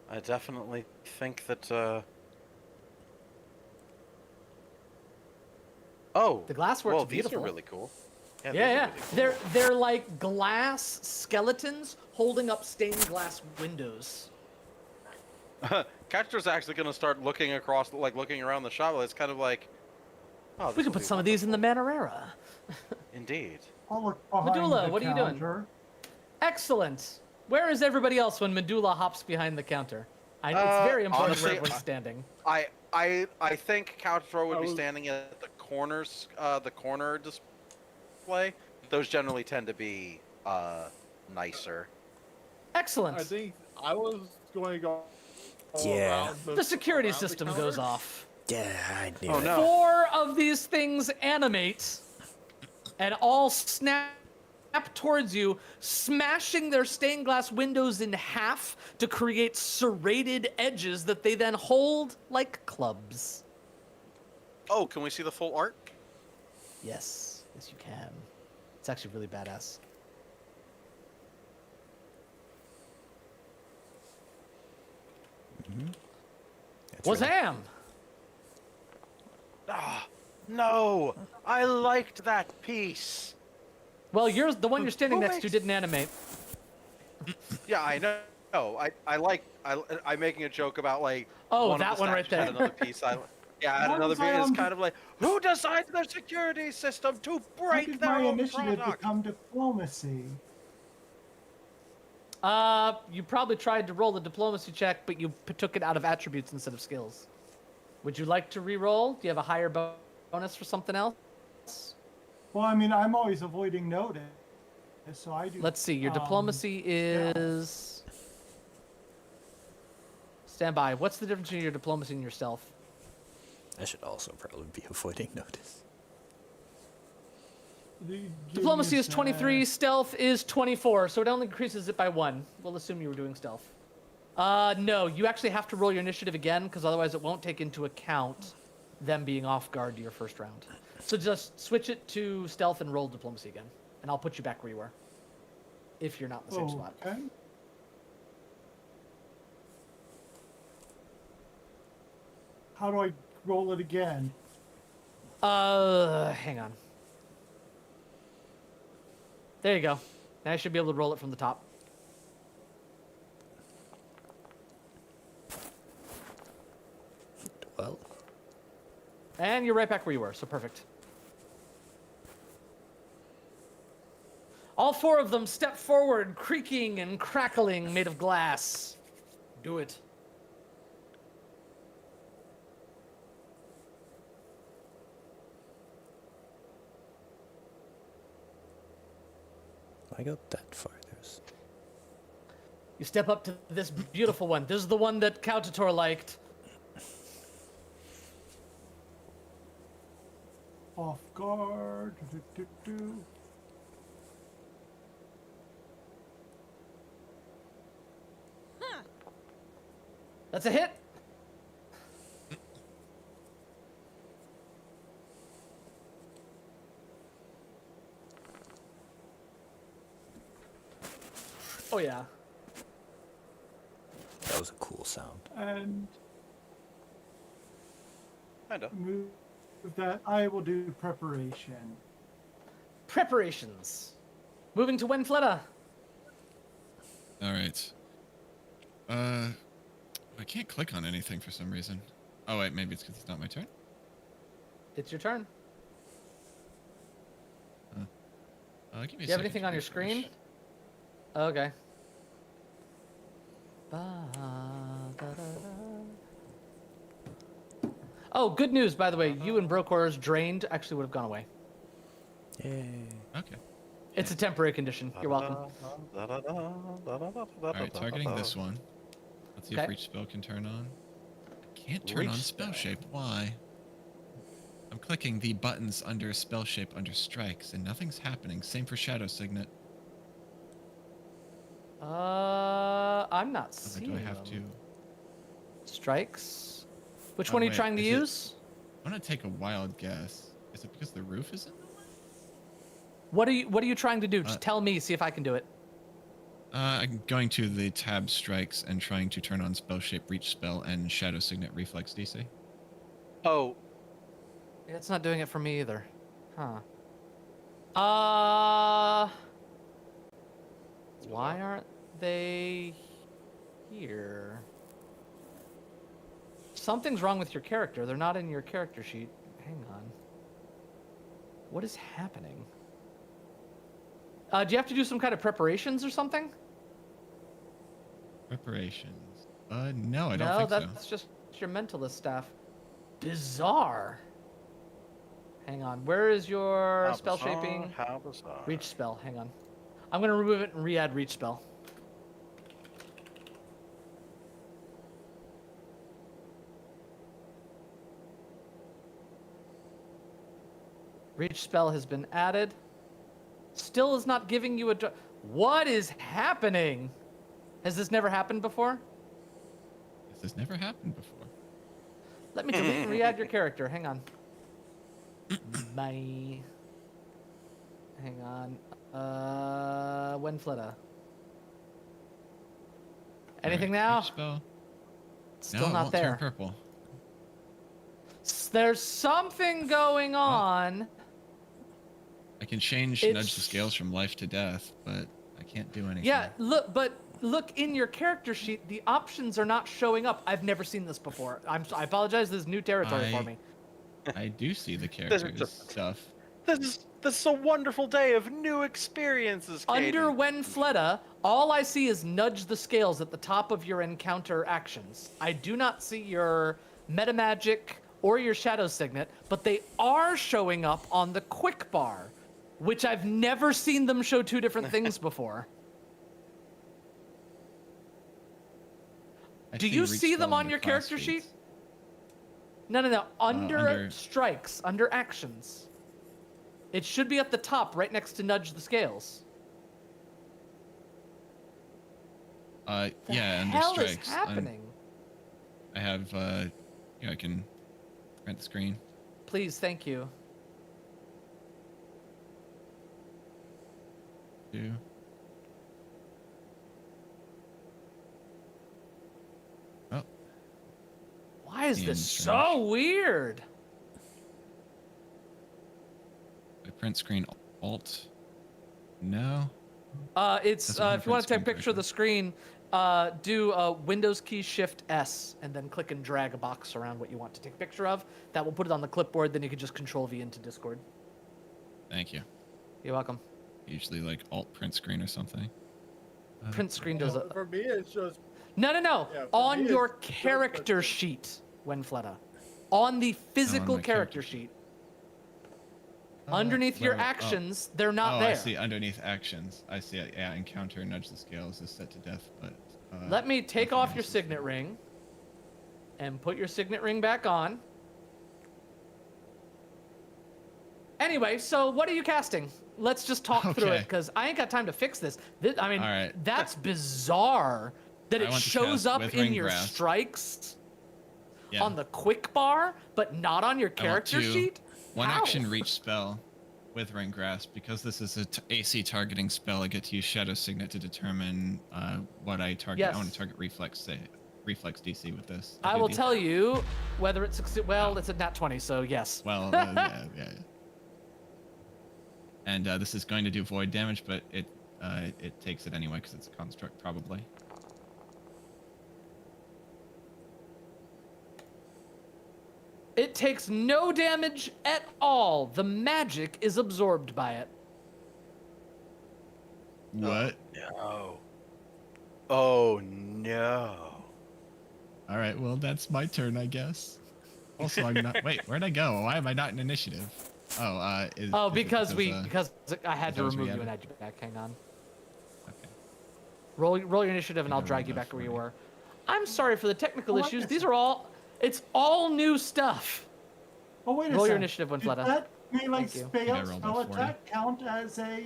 I definitely think that, Oh, The glass works well, these beautiful. are really cool. Yeah, Yeah, these yeah. are really cool. They're like glass skeletons holding up stained glass windows. Catcher's actually going to start looking across, like looking around the shop. It's kind of like, oh, We could put some of these in the Manorera. Indeed. I'll look behind Medulla, the what are you doing? counter. Excellent. Where is everybody else when Medulla hops behind the counter? It's very important honestly, where everyone's standing. I think Couchthrow would I be was- standing at the corners, the corner display. Those generally tend to be nicer. Excellent. I think I was going to go. all Yeah. around The security around the system counter. goes off. Yeah, I knew Oh, it. no. 4 of these things animate and all snap towards you, smashing their stained glass windows in half to create serrated edges that they then hold like clubs. Oh, can we see the full art? Yes, yes, you can. It's actually really badass. It's Was really- ham. Ah, no! I liked that piece. Well, you're the one you're standing Who next to makes- didn't animate. Yeah, I know. I'm making a joke about like. Oh, one of that the one right statues had there. Another piece. Yeah, I had Why another was I piece. on It's the- kind of like, who designed the security system to How break did their my own initiative product? become diplomacy? You probably tried to roll the diplomacy check, but you took it out of attributes instead of skills. Would you like to re-roll? Do you have a higher bonus for something else? Well, I mean, I'm always avoiding notice, so I do. Let's see. Your diplomacy yeah. is. Stand by. What's the difference between your diplomacy and your stealth? I should also probably be avoiding notice. Diplomacy Give is me a 23, sec. stealth is 24, so it only increases it by 1. We'll assume you were doing stealth. No, you actually have to roll your initiative again, because otherwise it won't take into account them being off guard to your first round. So just switch it to stealth and roll diplomacy again, and I'll put you back where you were. If you're not in the same spot. Okay. How do I roll it again? Hang on. There you go. Now I should be able to roll it from the top. Well, And you're right back where you were, so perfect. All 4 of them step forward, creaking and crackling, made of glass. Do it. I got that far. There's You step up to this beautiful one. This is the one that Kautator liked. Off guard. Do, do, do, do. That's a hit. Oh yeah. that was a cool sound. And Kinda. move that. I will do preparation. Preparations. Moving to Wenfletta. All right. I can't click on anything for some reason. Oh wait, maybe it's because it's not my turn. It's your turn. Give me Do a you have second anything to on your refresh. screen? Okay. Ba-da-da-da. Oh, good news, by the way. You and Brokor's drained actually would have gone away. Yay. Okay. It's a temporary condition. You're welcome. All right, targeting this one. Let's see Okay. if reach spell can turn on. Can't turn on Reach spell spell. shape. Why? I'm clicking the buttons under spell shape under strikes, and nothing's happening. Same for shadow signet. I'm not Oh, seeing do I have to? them. Strikes. Which Oh, one are you wait, trying to is it- use? I'm gonna take a wild guess. Is it because the roof is in the way? What are you trying to do? Just Uh, tell me, see if I can do it. I'm going to the tab strikes and trying to turn on spell shape, reach spell, and shadow signet reflex DC. Oh, Yeah, it's not doing it for me either. Huh. Why aren't they here? Something's wrong with your character. They're not in your character sheet. Hang on. What is happening? Do you have to do some kind of preparations or something? Preparations. No, I don't No, think so. that's just your mentalist staff. Bizarre. Hang on. Where is your how spell bizarre, shaping? How bizarre. Reach spell. Hang on. I'm going to remove it and re-add reach spell. Reach spell has been added. Still is not giving you a... What is happening? Has this never happened before? This has never happened before. Let me delete and re-add your character. Hang on. Bye. Hang on. Wenfletta. Anything Alright, now? reach spell. Still No, it not won't turn there. purple. There's something going on. I can change nudge the It's- scales from life to death, but I can't do anything. Yeah, look in your character sheet. The options are not showing up. I've never seen this before. I apologize. This is new territory for me. I do see the There's characters stuff. This is a wonderful day of new experiences, Under Caden. Wenfletta, all I see is nudge the scales at the top of your encounter actions. I do not see your metamagic or your shadow signet, but they are showing up on the quick bar, which I've never seen them show two different things before. I Do you reach see them spell on under your class character sheet? feats. No. Under under- strikes, under actions. It should be at the top, right next to nudge the scales. The Yeah, under hell strikes. is happening? I have, here I can print the screen. Please, thank you. Do. Why Oh, Why is this Seems so strange. weird? My print screen alt. No. It's Doesn't have if you want to take a print picture of the screen, do Windows key Shift S and then click and drag a box around what you want to take a picture of. That will put it on the clipboard. Then you can just Control V into Discord. Thank you. You're welcome. Usually like alt print screen or something. Print screen does it. For me, it's just No. Yeah, for On me, your it's just character print sheet, Wenfletta. On the physical my character character sheet. Underneath your where- oh. actions, they're not Oh, there. I see. Underneath actions, I see it. Yeah, encounter nudge the scales is set to death, but. Let me take nothing off your else is signet there. ring and put your signet ring back on. Anyway, so what are you casting? Let's just talk through it Okay. because I ain't got time to fix this. I mean, All right. that's bizarre that I it want to shows cast up in Withering your Grasp. strikes Yeah. on the quick bar, but not on your I want character to- sheet. One How? action reach spell with Ring Grasp. Because this is a AC targeting spell, I get to use Shadow Signet to determine what I target. Yes. I want to target reflex DC with this. I do will the- tell you whether it's well, it's a nat 20, so yes. Well, yeah. And this is going to do void damage, but it takes it anyway because it's a construct probably. It takes no damage at all. The magic is absorbed by it. What? No. Oh no. All right, well that's my turn, I guess. Also, I'm not. Wait, where'd I go? Why am I not in initiative? Oh, is it Because I had to that was remove you re-added? and add you back. Hang on. Okay. Roll your initiative and I'll Never drag mind you that back to where you for me. were. I'm sorry for the technical Oh, wait issues. a These sec. are it's all new stuff. Oh, wait a Roll your sec. initiative, Did Winfletta. that melee Thank you. I think I rolled a spell 40. attack count as a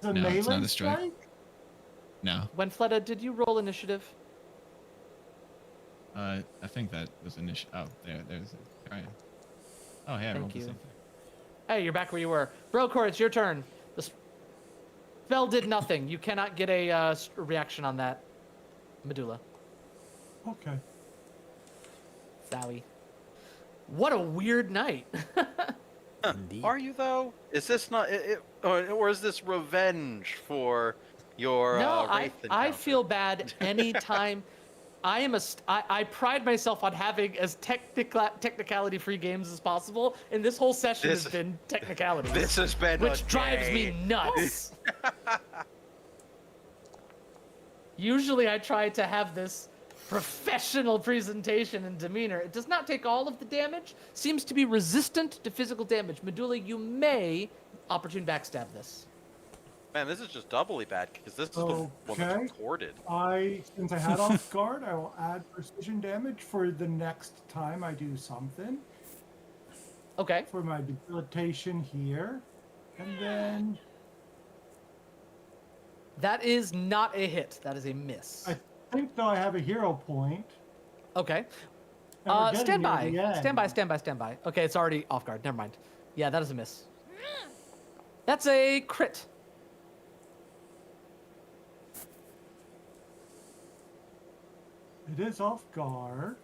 No, melee it's not a strike. strike? No, Winfletta, did you roll initiative? I think that was initial. Oh, there's it. There I am. Oh, yeah, I Thank rolled the you. same thing. Hey, you're back where you were. Brocor, it's your turn. The spell did nothing. You cannot get a reaction on that. Medulla. Okay. Zowie. What a weird night. Indeed. Are you though? Is this not or is this revenge for your No, Wraith I encounter? feel bad anytime. I pride myself on having as technicality-free games as possible, and this whole session This- has been technicality, This has been which a drives day. me nuts. Usually I try to have this professional presentation and demeanor. It does not take all of the damage, seems to be resistant to physical damage. Medulla, you may opportune backstab this. Man, this is just doubly bad because this is the one that's Okay. recorded. Since I had off guard, I will add precision damage for the next time I do something. Okay. For my debilitation here. And then That is not a hit. That is a miss. I think though I have a hero point. Okay. and we're getting Stand near by. the end. Stand by. Okay, it's already off guard. Never mind. Yeah, that is a miss. That's a crit. It is off guard.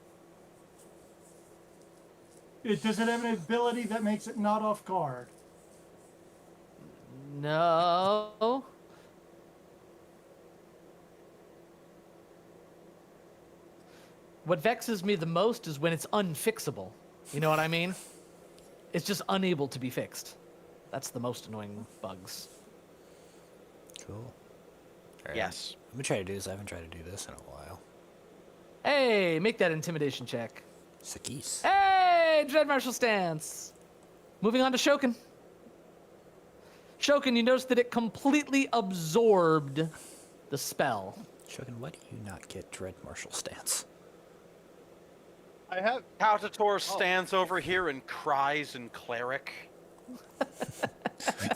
Does it have an ability that makes it not off guard? No. What vexes me the most is when it's unfixable. You know what I mean? It's just unable to be fixed. That's the most annoying bugs. Cool. Alright, Yes. I'm gonna try to do this. I haven't tried to do this in a while. Hey, make that intimidation check. Sakis. Hey, Dread Martial Stance. Moving on to Shokin. Shokin, you notice that it completely absorbed the spell. Shogun, why do you not get Dread Martial Stance? I have. Tautator stands over here and cries in cleric.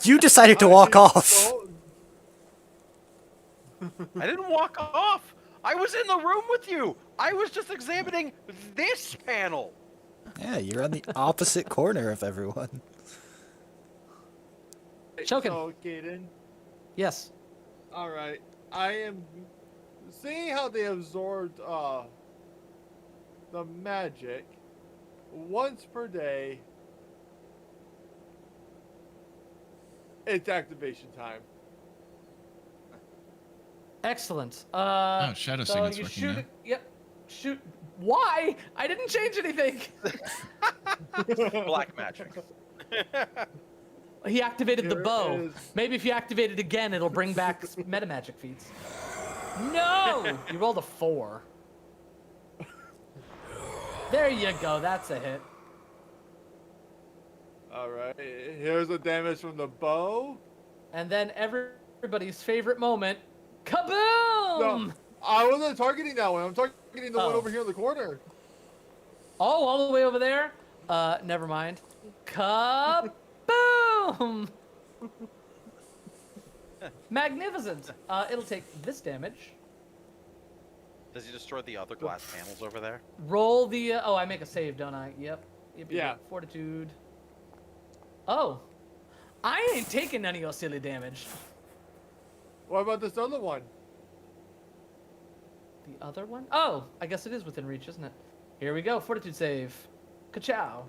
You decided to walk off! So, I didn't walk off. I was in the room with you. I was just examining this panel. Yeah, you're on the opposite corner of everyone. Shokin. So, Gaiden. Yes. All right. I am seeing how they absorbed the magic once per day. It's activation time. Excellent. Oh, Shadow so Signet's you working shoot now. it. Yep. Shoot. Why? I didn't change anything. Black magic. He activated the Here bow. is- Maybe if you activate it again, it'll bring back meta magic feats. No! You rolled a 4. There you go. That's a hit. Alright, here's the damage from the bow. And then everybody's favorite moment. Kaboom! No, I wasn't targeting that one. I'm targeting the one Oh. over here in the corner. Oh, all the way over there? Never mind. Kaboom! Magnificent. It'll take this damage. Does he destroy the other glass panels over there? Roll the. Oh, I make a save, don't I? Yep. Yeah. Fortitude. Oh. I ain't taking none of your silly damage. What about this other one? The other one? Oh, I guess it is within reach, isn't it? Here we go. Fortitude save. Ka-chow.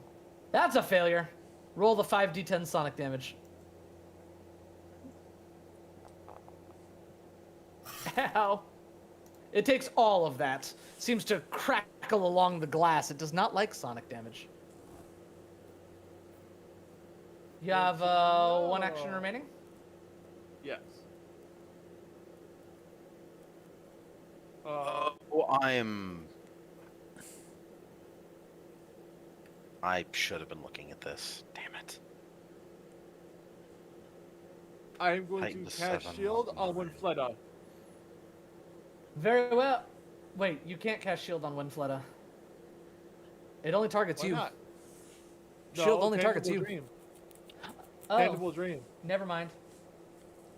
That's a failure. Roll the 5d10 sonic damage. Ow. It takes all of that. Seems to crackle along the glass. It does not like sonic damage. You have one action remaining? Yes. Oh, I should have been looking at this. Damn it. I'm going Heighten to to cast 7 shield while on Winfletta. Very well. Wait, you can't cast shield on Winfletta. It only targets Why you. not? Shield only targets Tangible you. Dream. Oh, Tangible Dream. never mind.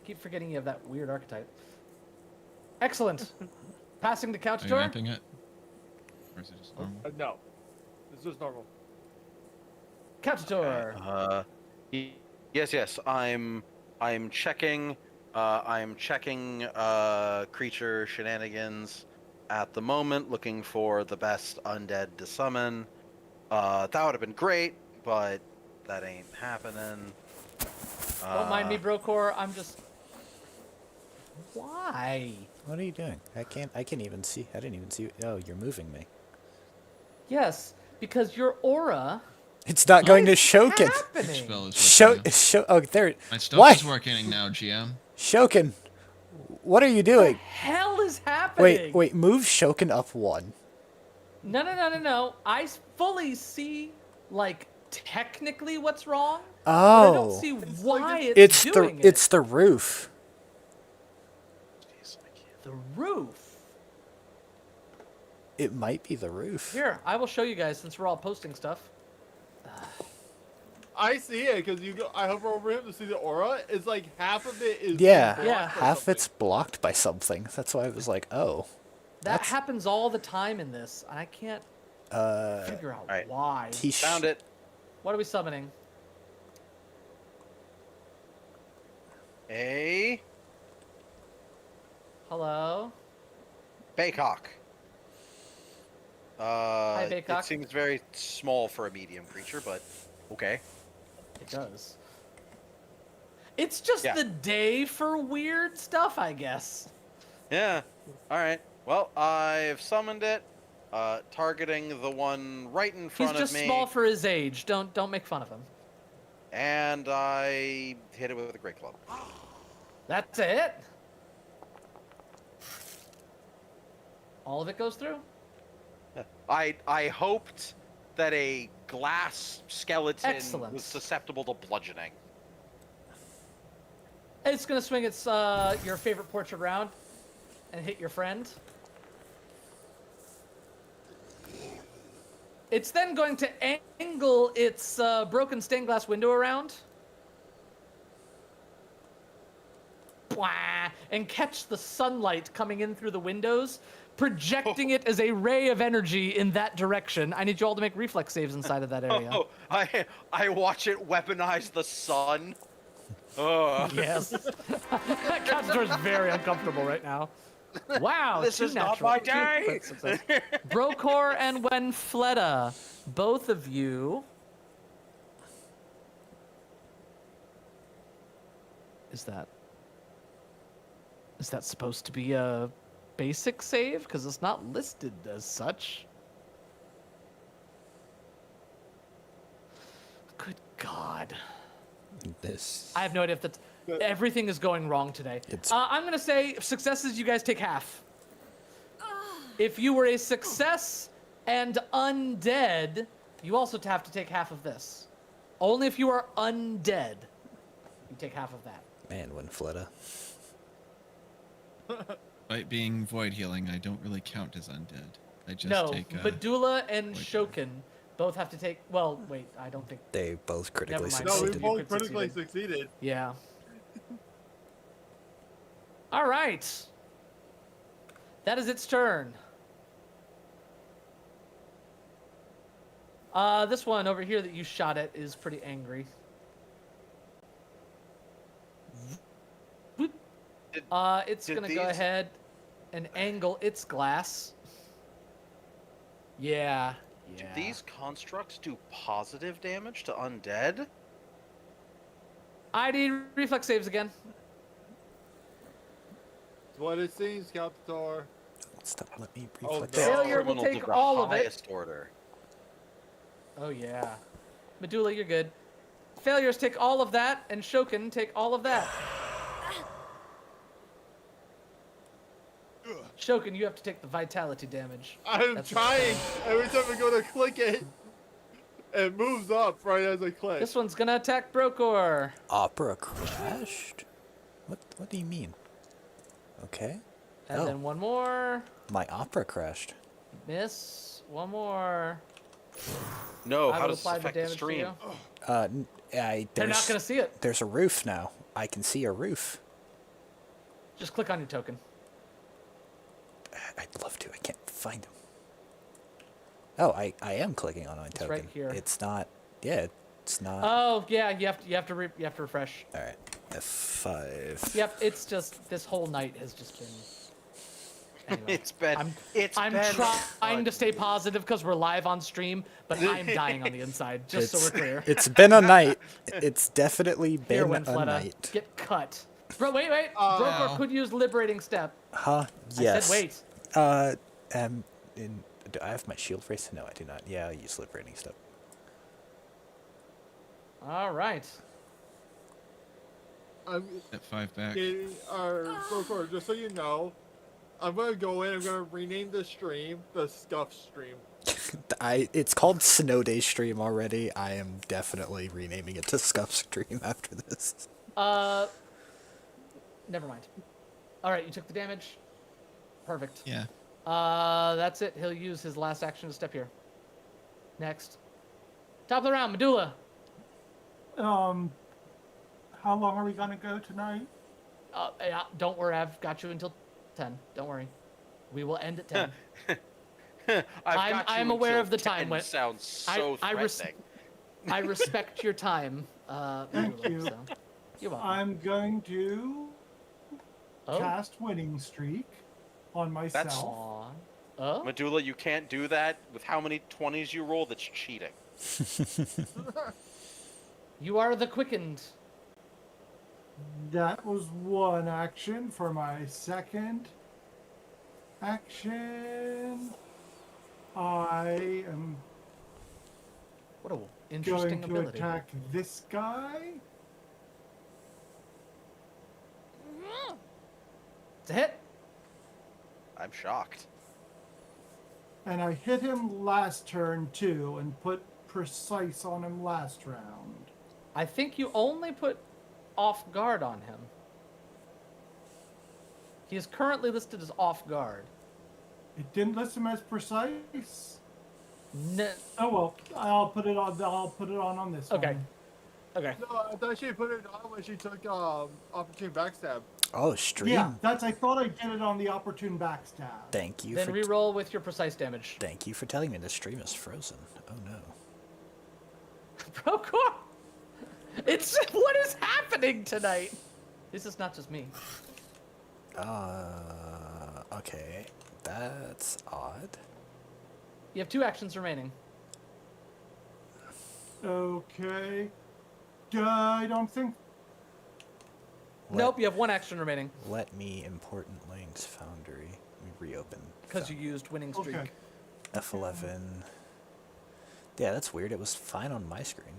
Keep forgetting you have that weird archetype. Excellent. Passing to Couch Are you Tour. ramping it? Or is it just normal? No. It's just normal. Couch Tour. Yes. I'm checking. I'm checking creature shenanigans at the moment, looking for the best undead to summon. That would have been great, but that ain't happening. Don't mind me, Brocore. I'm just. Why? What are you doing? I can't even see. I didn't even see. Oh, you're moving me. Yes, because your aura. It's not going to What is Shokin. Which happening? spell is Show, working now? show. Oh, there. My stuff Why? is working now, GM. Shokin. What are you What the doing? hell is happening? Wait. Move Shokin up 1. No. I fully see, like, technically what's wrong. But I don't Oh. see It's why like it's It's doing the it's the roof. the roof. It might be the roof. Here, I will show you guys since we're all posting stuff. I see it because you go. I hover over him to see the aura. It's like half of it is. Yeah, blocked Yeah. by half something. it's blocked by something. That's why I was like, oh. That That's- happens all the time in this. I can't figure out Alright. why. Found it. What are we summoning? A Hello? Baycock. Baycock. It seems very small for a medium creature, but okay. It does. It's just Yeah. the day for weird stuff, I guess. Yeah. All right. Well, I've summoned it, targeting the one right in He's front just of me, small for his age. Don't make fun of him. and I hit it with a great club. That's it. All of it goes through. I hoped that a glass skeleton Excellent. was susceptible to bludgeoning. It's gonna swing its your favorite portrait round and hit your friend. It's then going to angle its broken stained glass window around. Bwah, and catch the sunlight coming in through the windows, projecting it as a ray of energy in that direction. I need you all to make reflex saves inside of that area. Oh, I watch it weaponize the sun. Oh. Yes. Castor's very uncomfortable right now. Wow, This two is not natural- my two day. crit success. Brokor and Wenfleta, both of you. Is that supposed to be a basic save? Because it's not listed as such. Good God. This. I have no idea if that's... Everything is going wrong today. It's- I'm going to say successes, you guys take half. If you were a success and undead, you also have to take half of this. Only if you are undead, you take half of that. Man, Winfletta. Despite being void healing, I don't really count as undead. I just No, take. Medulla and void Shokin both have to take... Well, wait, I don't think... They both critically mind. No, we succeeded. both Crit critically succeeded. succeeded. Yeah. All right. That is its turn. This one over here that you shot at is pretty angry. It's did gonna go these- ahead and angle its glass. Yeah. Do Yeah. these constructs do positive damage to undead? ID reflex saves again. It's what it seems, Captor. Stop, let me Oh, reflect no. that. Failure will Criminals take of the all of it. highest order. Oh yeah. Medulla, you're good. Failures take all of that, and Shokin take all of that. Shokin, you have to take the vitality damage. I'm That's- trying. Every time I go to click it, it moves up right as I click. This one's gonna attack Brokor. Opera crashed? What do you mean? Okay. And Oh. then one more. My opera crashed. Miss. One more. No, I how will does this apply the affect the damage to stream? you. They're They're not gonna see it. There's a roof now. I can see a roof. Just click on your token. I'd love to. I can't find him. Oh, I am clicking on my It's token. right here. It's not. Yeah, it's not. Oh yeah, you have to refresh. All right. F5. Yep, it's just this whole night has just been. Anyway, It's been. I'm been trying to stay positive because we're live on stream, but I'm dying on the inside. Just so we're clear. It's been a night. It's definitely Here, been a Winfletta, night. get cut. Bro, wait. Brokor could use liberating step. Huh? Yes. I said wait. Do I have my shield race? No, I do not. Yeah, I'll use liberating step. All right. I'm Step 5 back. getting our Brokor, just so you know. I'm gonna go in. I'm gonna rename the stream the Scuff Stream. It's called Snow Day Stream already. I am definitely renaming it to Scuff Stream after this. Never mind. All right, you took the damage. Perfect. Yeah. That's it. He'll use his last action to step here. Next. Top of the round, Medulla. How long are we gonna go tonight? Yeah, don't worry, I've got you until 10. Don't worry. We will end at 10. I'm aware of the time when- Sounds so I threatening. I respect your time. Thank Medulla, you. So. You're welcome. I'm going to Oh. cast Winning Streak on myself. Aw. Oh. Medulla, you can't do that with how many 20s you roll. That's cheating. You are the quickened. That was one action. For my second action, I am What a interesting going to ability. attack this guy. It's a hit. I'm shocked. And I hit him last turn too, and put precise on him last round. I think you only put off guard on him. He is currently listed as off guard. It didn't list him as precise. N- Oh well, I'll put it on. I'll put it on this Okay. one. okay. No, I thought she put it on when she took opportune backstab. Oh, stream. Yeah, I thought I did it on the opportune backstab. Thank you Then for re-roll with your precise damage. thank you for telling me the stream is frozen. Oh no. Brokor! It's what is happening tonight? This is not just me. Okay, that's odd. You have 2 actions remaining. Okay. I don't think. Nope, you have 1 action remaining Let me important links foundry. Let me reopen. because you used winning streak. Okay. F11. Yeah, that's weird. It was fine on my screen.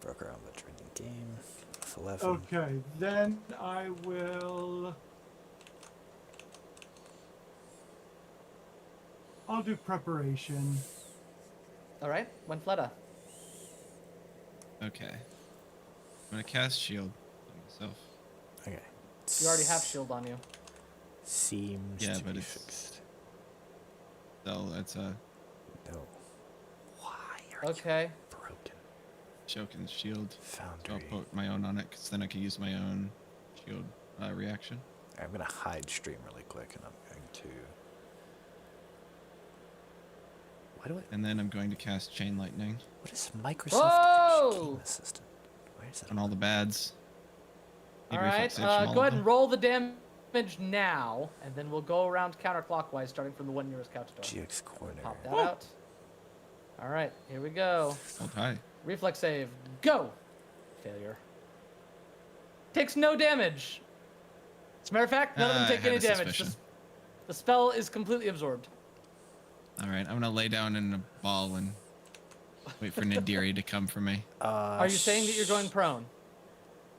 Broker on the trading game. F11. Okay, then I will. I'll do preparation. All right, Winfletta. Okay. I'm gonna cast shield on myself. Okay. You already have shield on you. Seems Yeah, to but be it's- fixed. So that's a No. Why are Okay. you broken? Shokin's shield. So I'll Foundry. put my own on it, because then I can use my own shield reaction. I'm gonna hide stream really quick, and I'm going to. Why do I? And then I'm going to cast Chain Lightning What is Microsoft Whoa! Game Assistant? Where is it? on all the bads. Need All reflex right, saves from all go of ahead and them. roll the damage now, and then we'll go around counterclockwise, starting from the one nearest couch door. GX corner. Pop that out. All right, here we go. Hold high. Reflex save, go. Failure. Takes no damage. As a matter of fact, none of them I take had any a damage. suspicion. The spell is completely absorbed. All right, I'm gonna lay down in a ball and wait for Nadiri to come for me. Are you saying that you're going prone?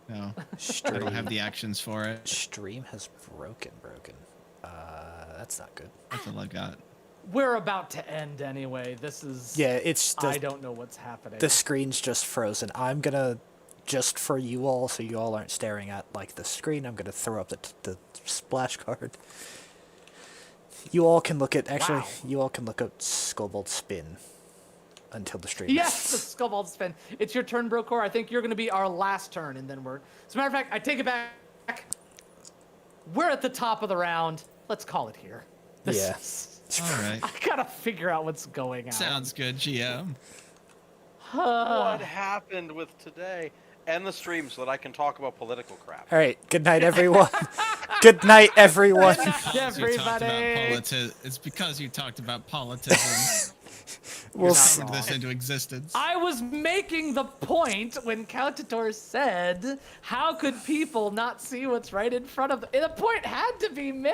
No, I Stream. don't have the actions for it. Stream has broken. That's not good. That's all I got. We're about to end anyway. This is. Yeah, it's I the don't know what's happening. the screen's just frozen. I'm gonna just for you all, so you all aren't staring at like the screen. I'm gonna throw up the splash card. You all can look at Wow. You all can look at Skullbolt spin until the stream. Yes, the Skullbald spin. It's your turn, Brokor. I think you're going to be our last turn, and then we're. As a matter of fact, I take it back. We're at the top of the round. Let's call it here. Yeah. All right. I gotta figure out what's going on. Sounds good, GM. What happened with today? End the stream so that I can talk about political crap. All right. Good night, everyone. Good night, everyone. Everybody. It's because you talked about politics We'll and see. summoned this into existence. I was making the point when Countador said, "How could people not see what's right in front of them?" The point had to be made.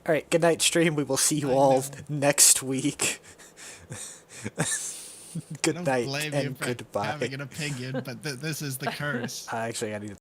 All right. Good night, stream. We will see you all next week. Good I don't night blame you and for goodbye. having an opinion, but this is the curse. Actually, I need to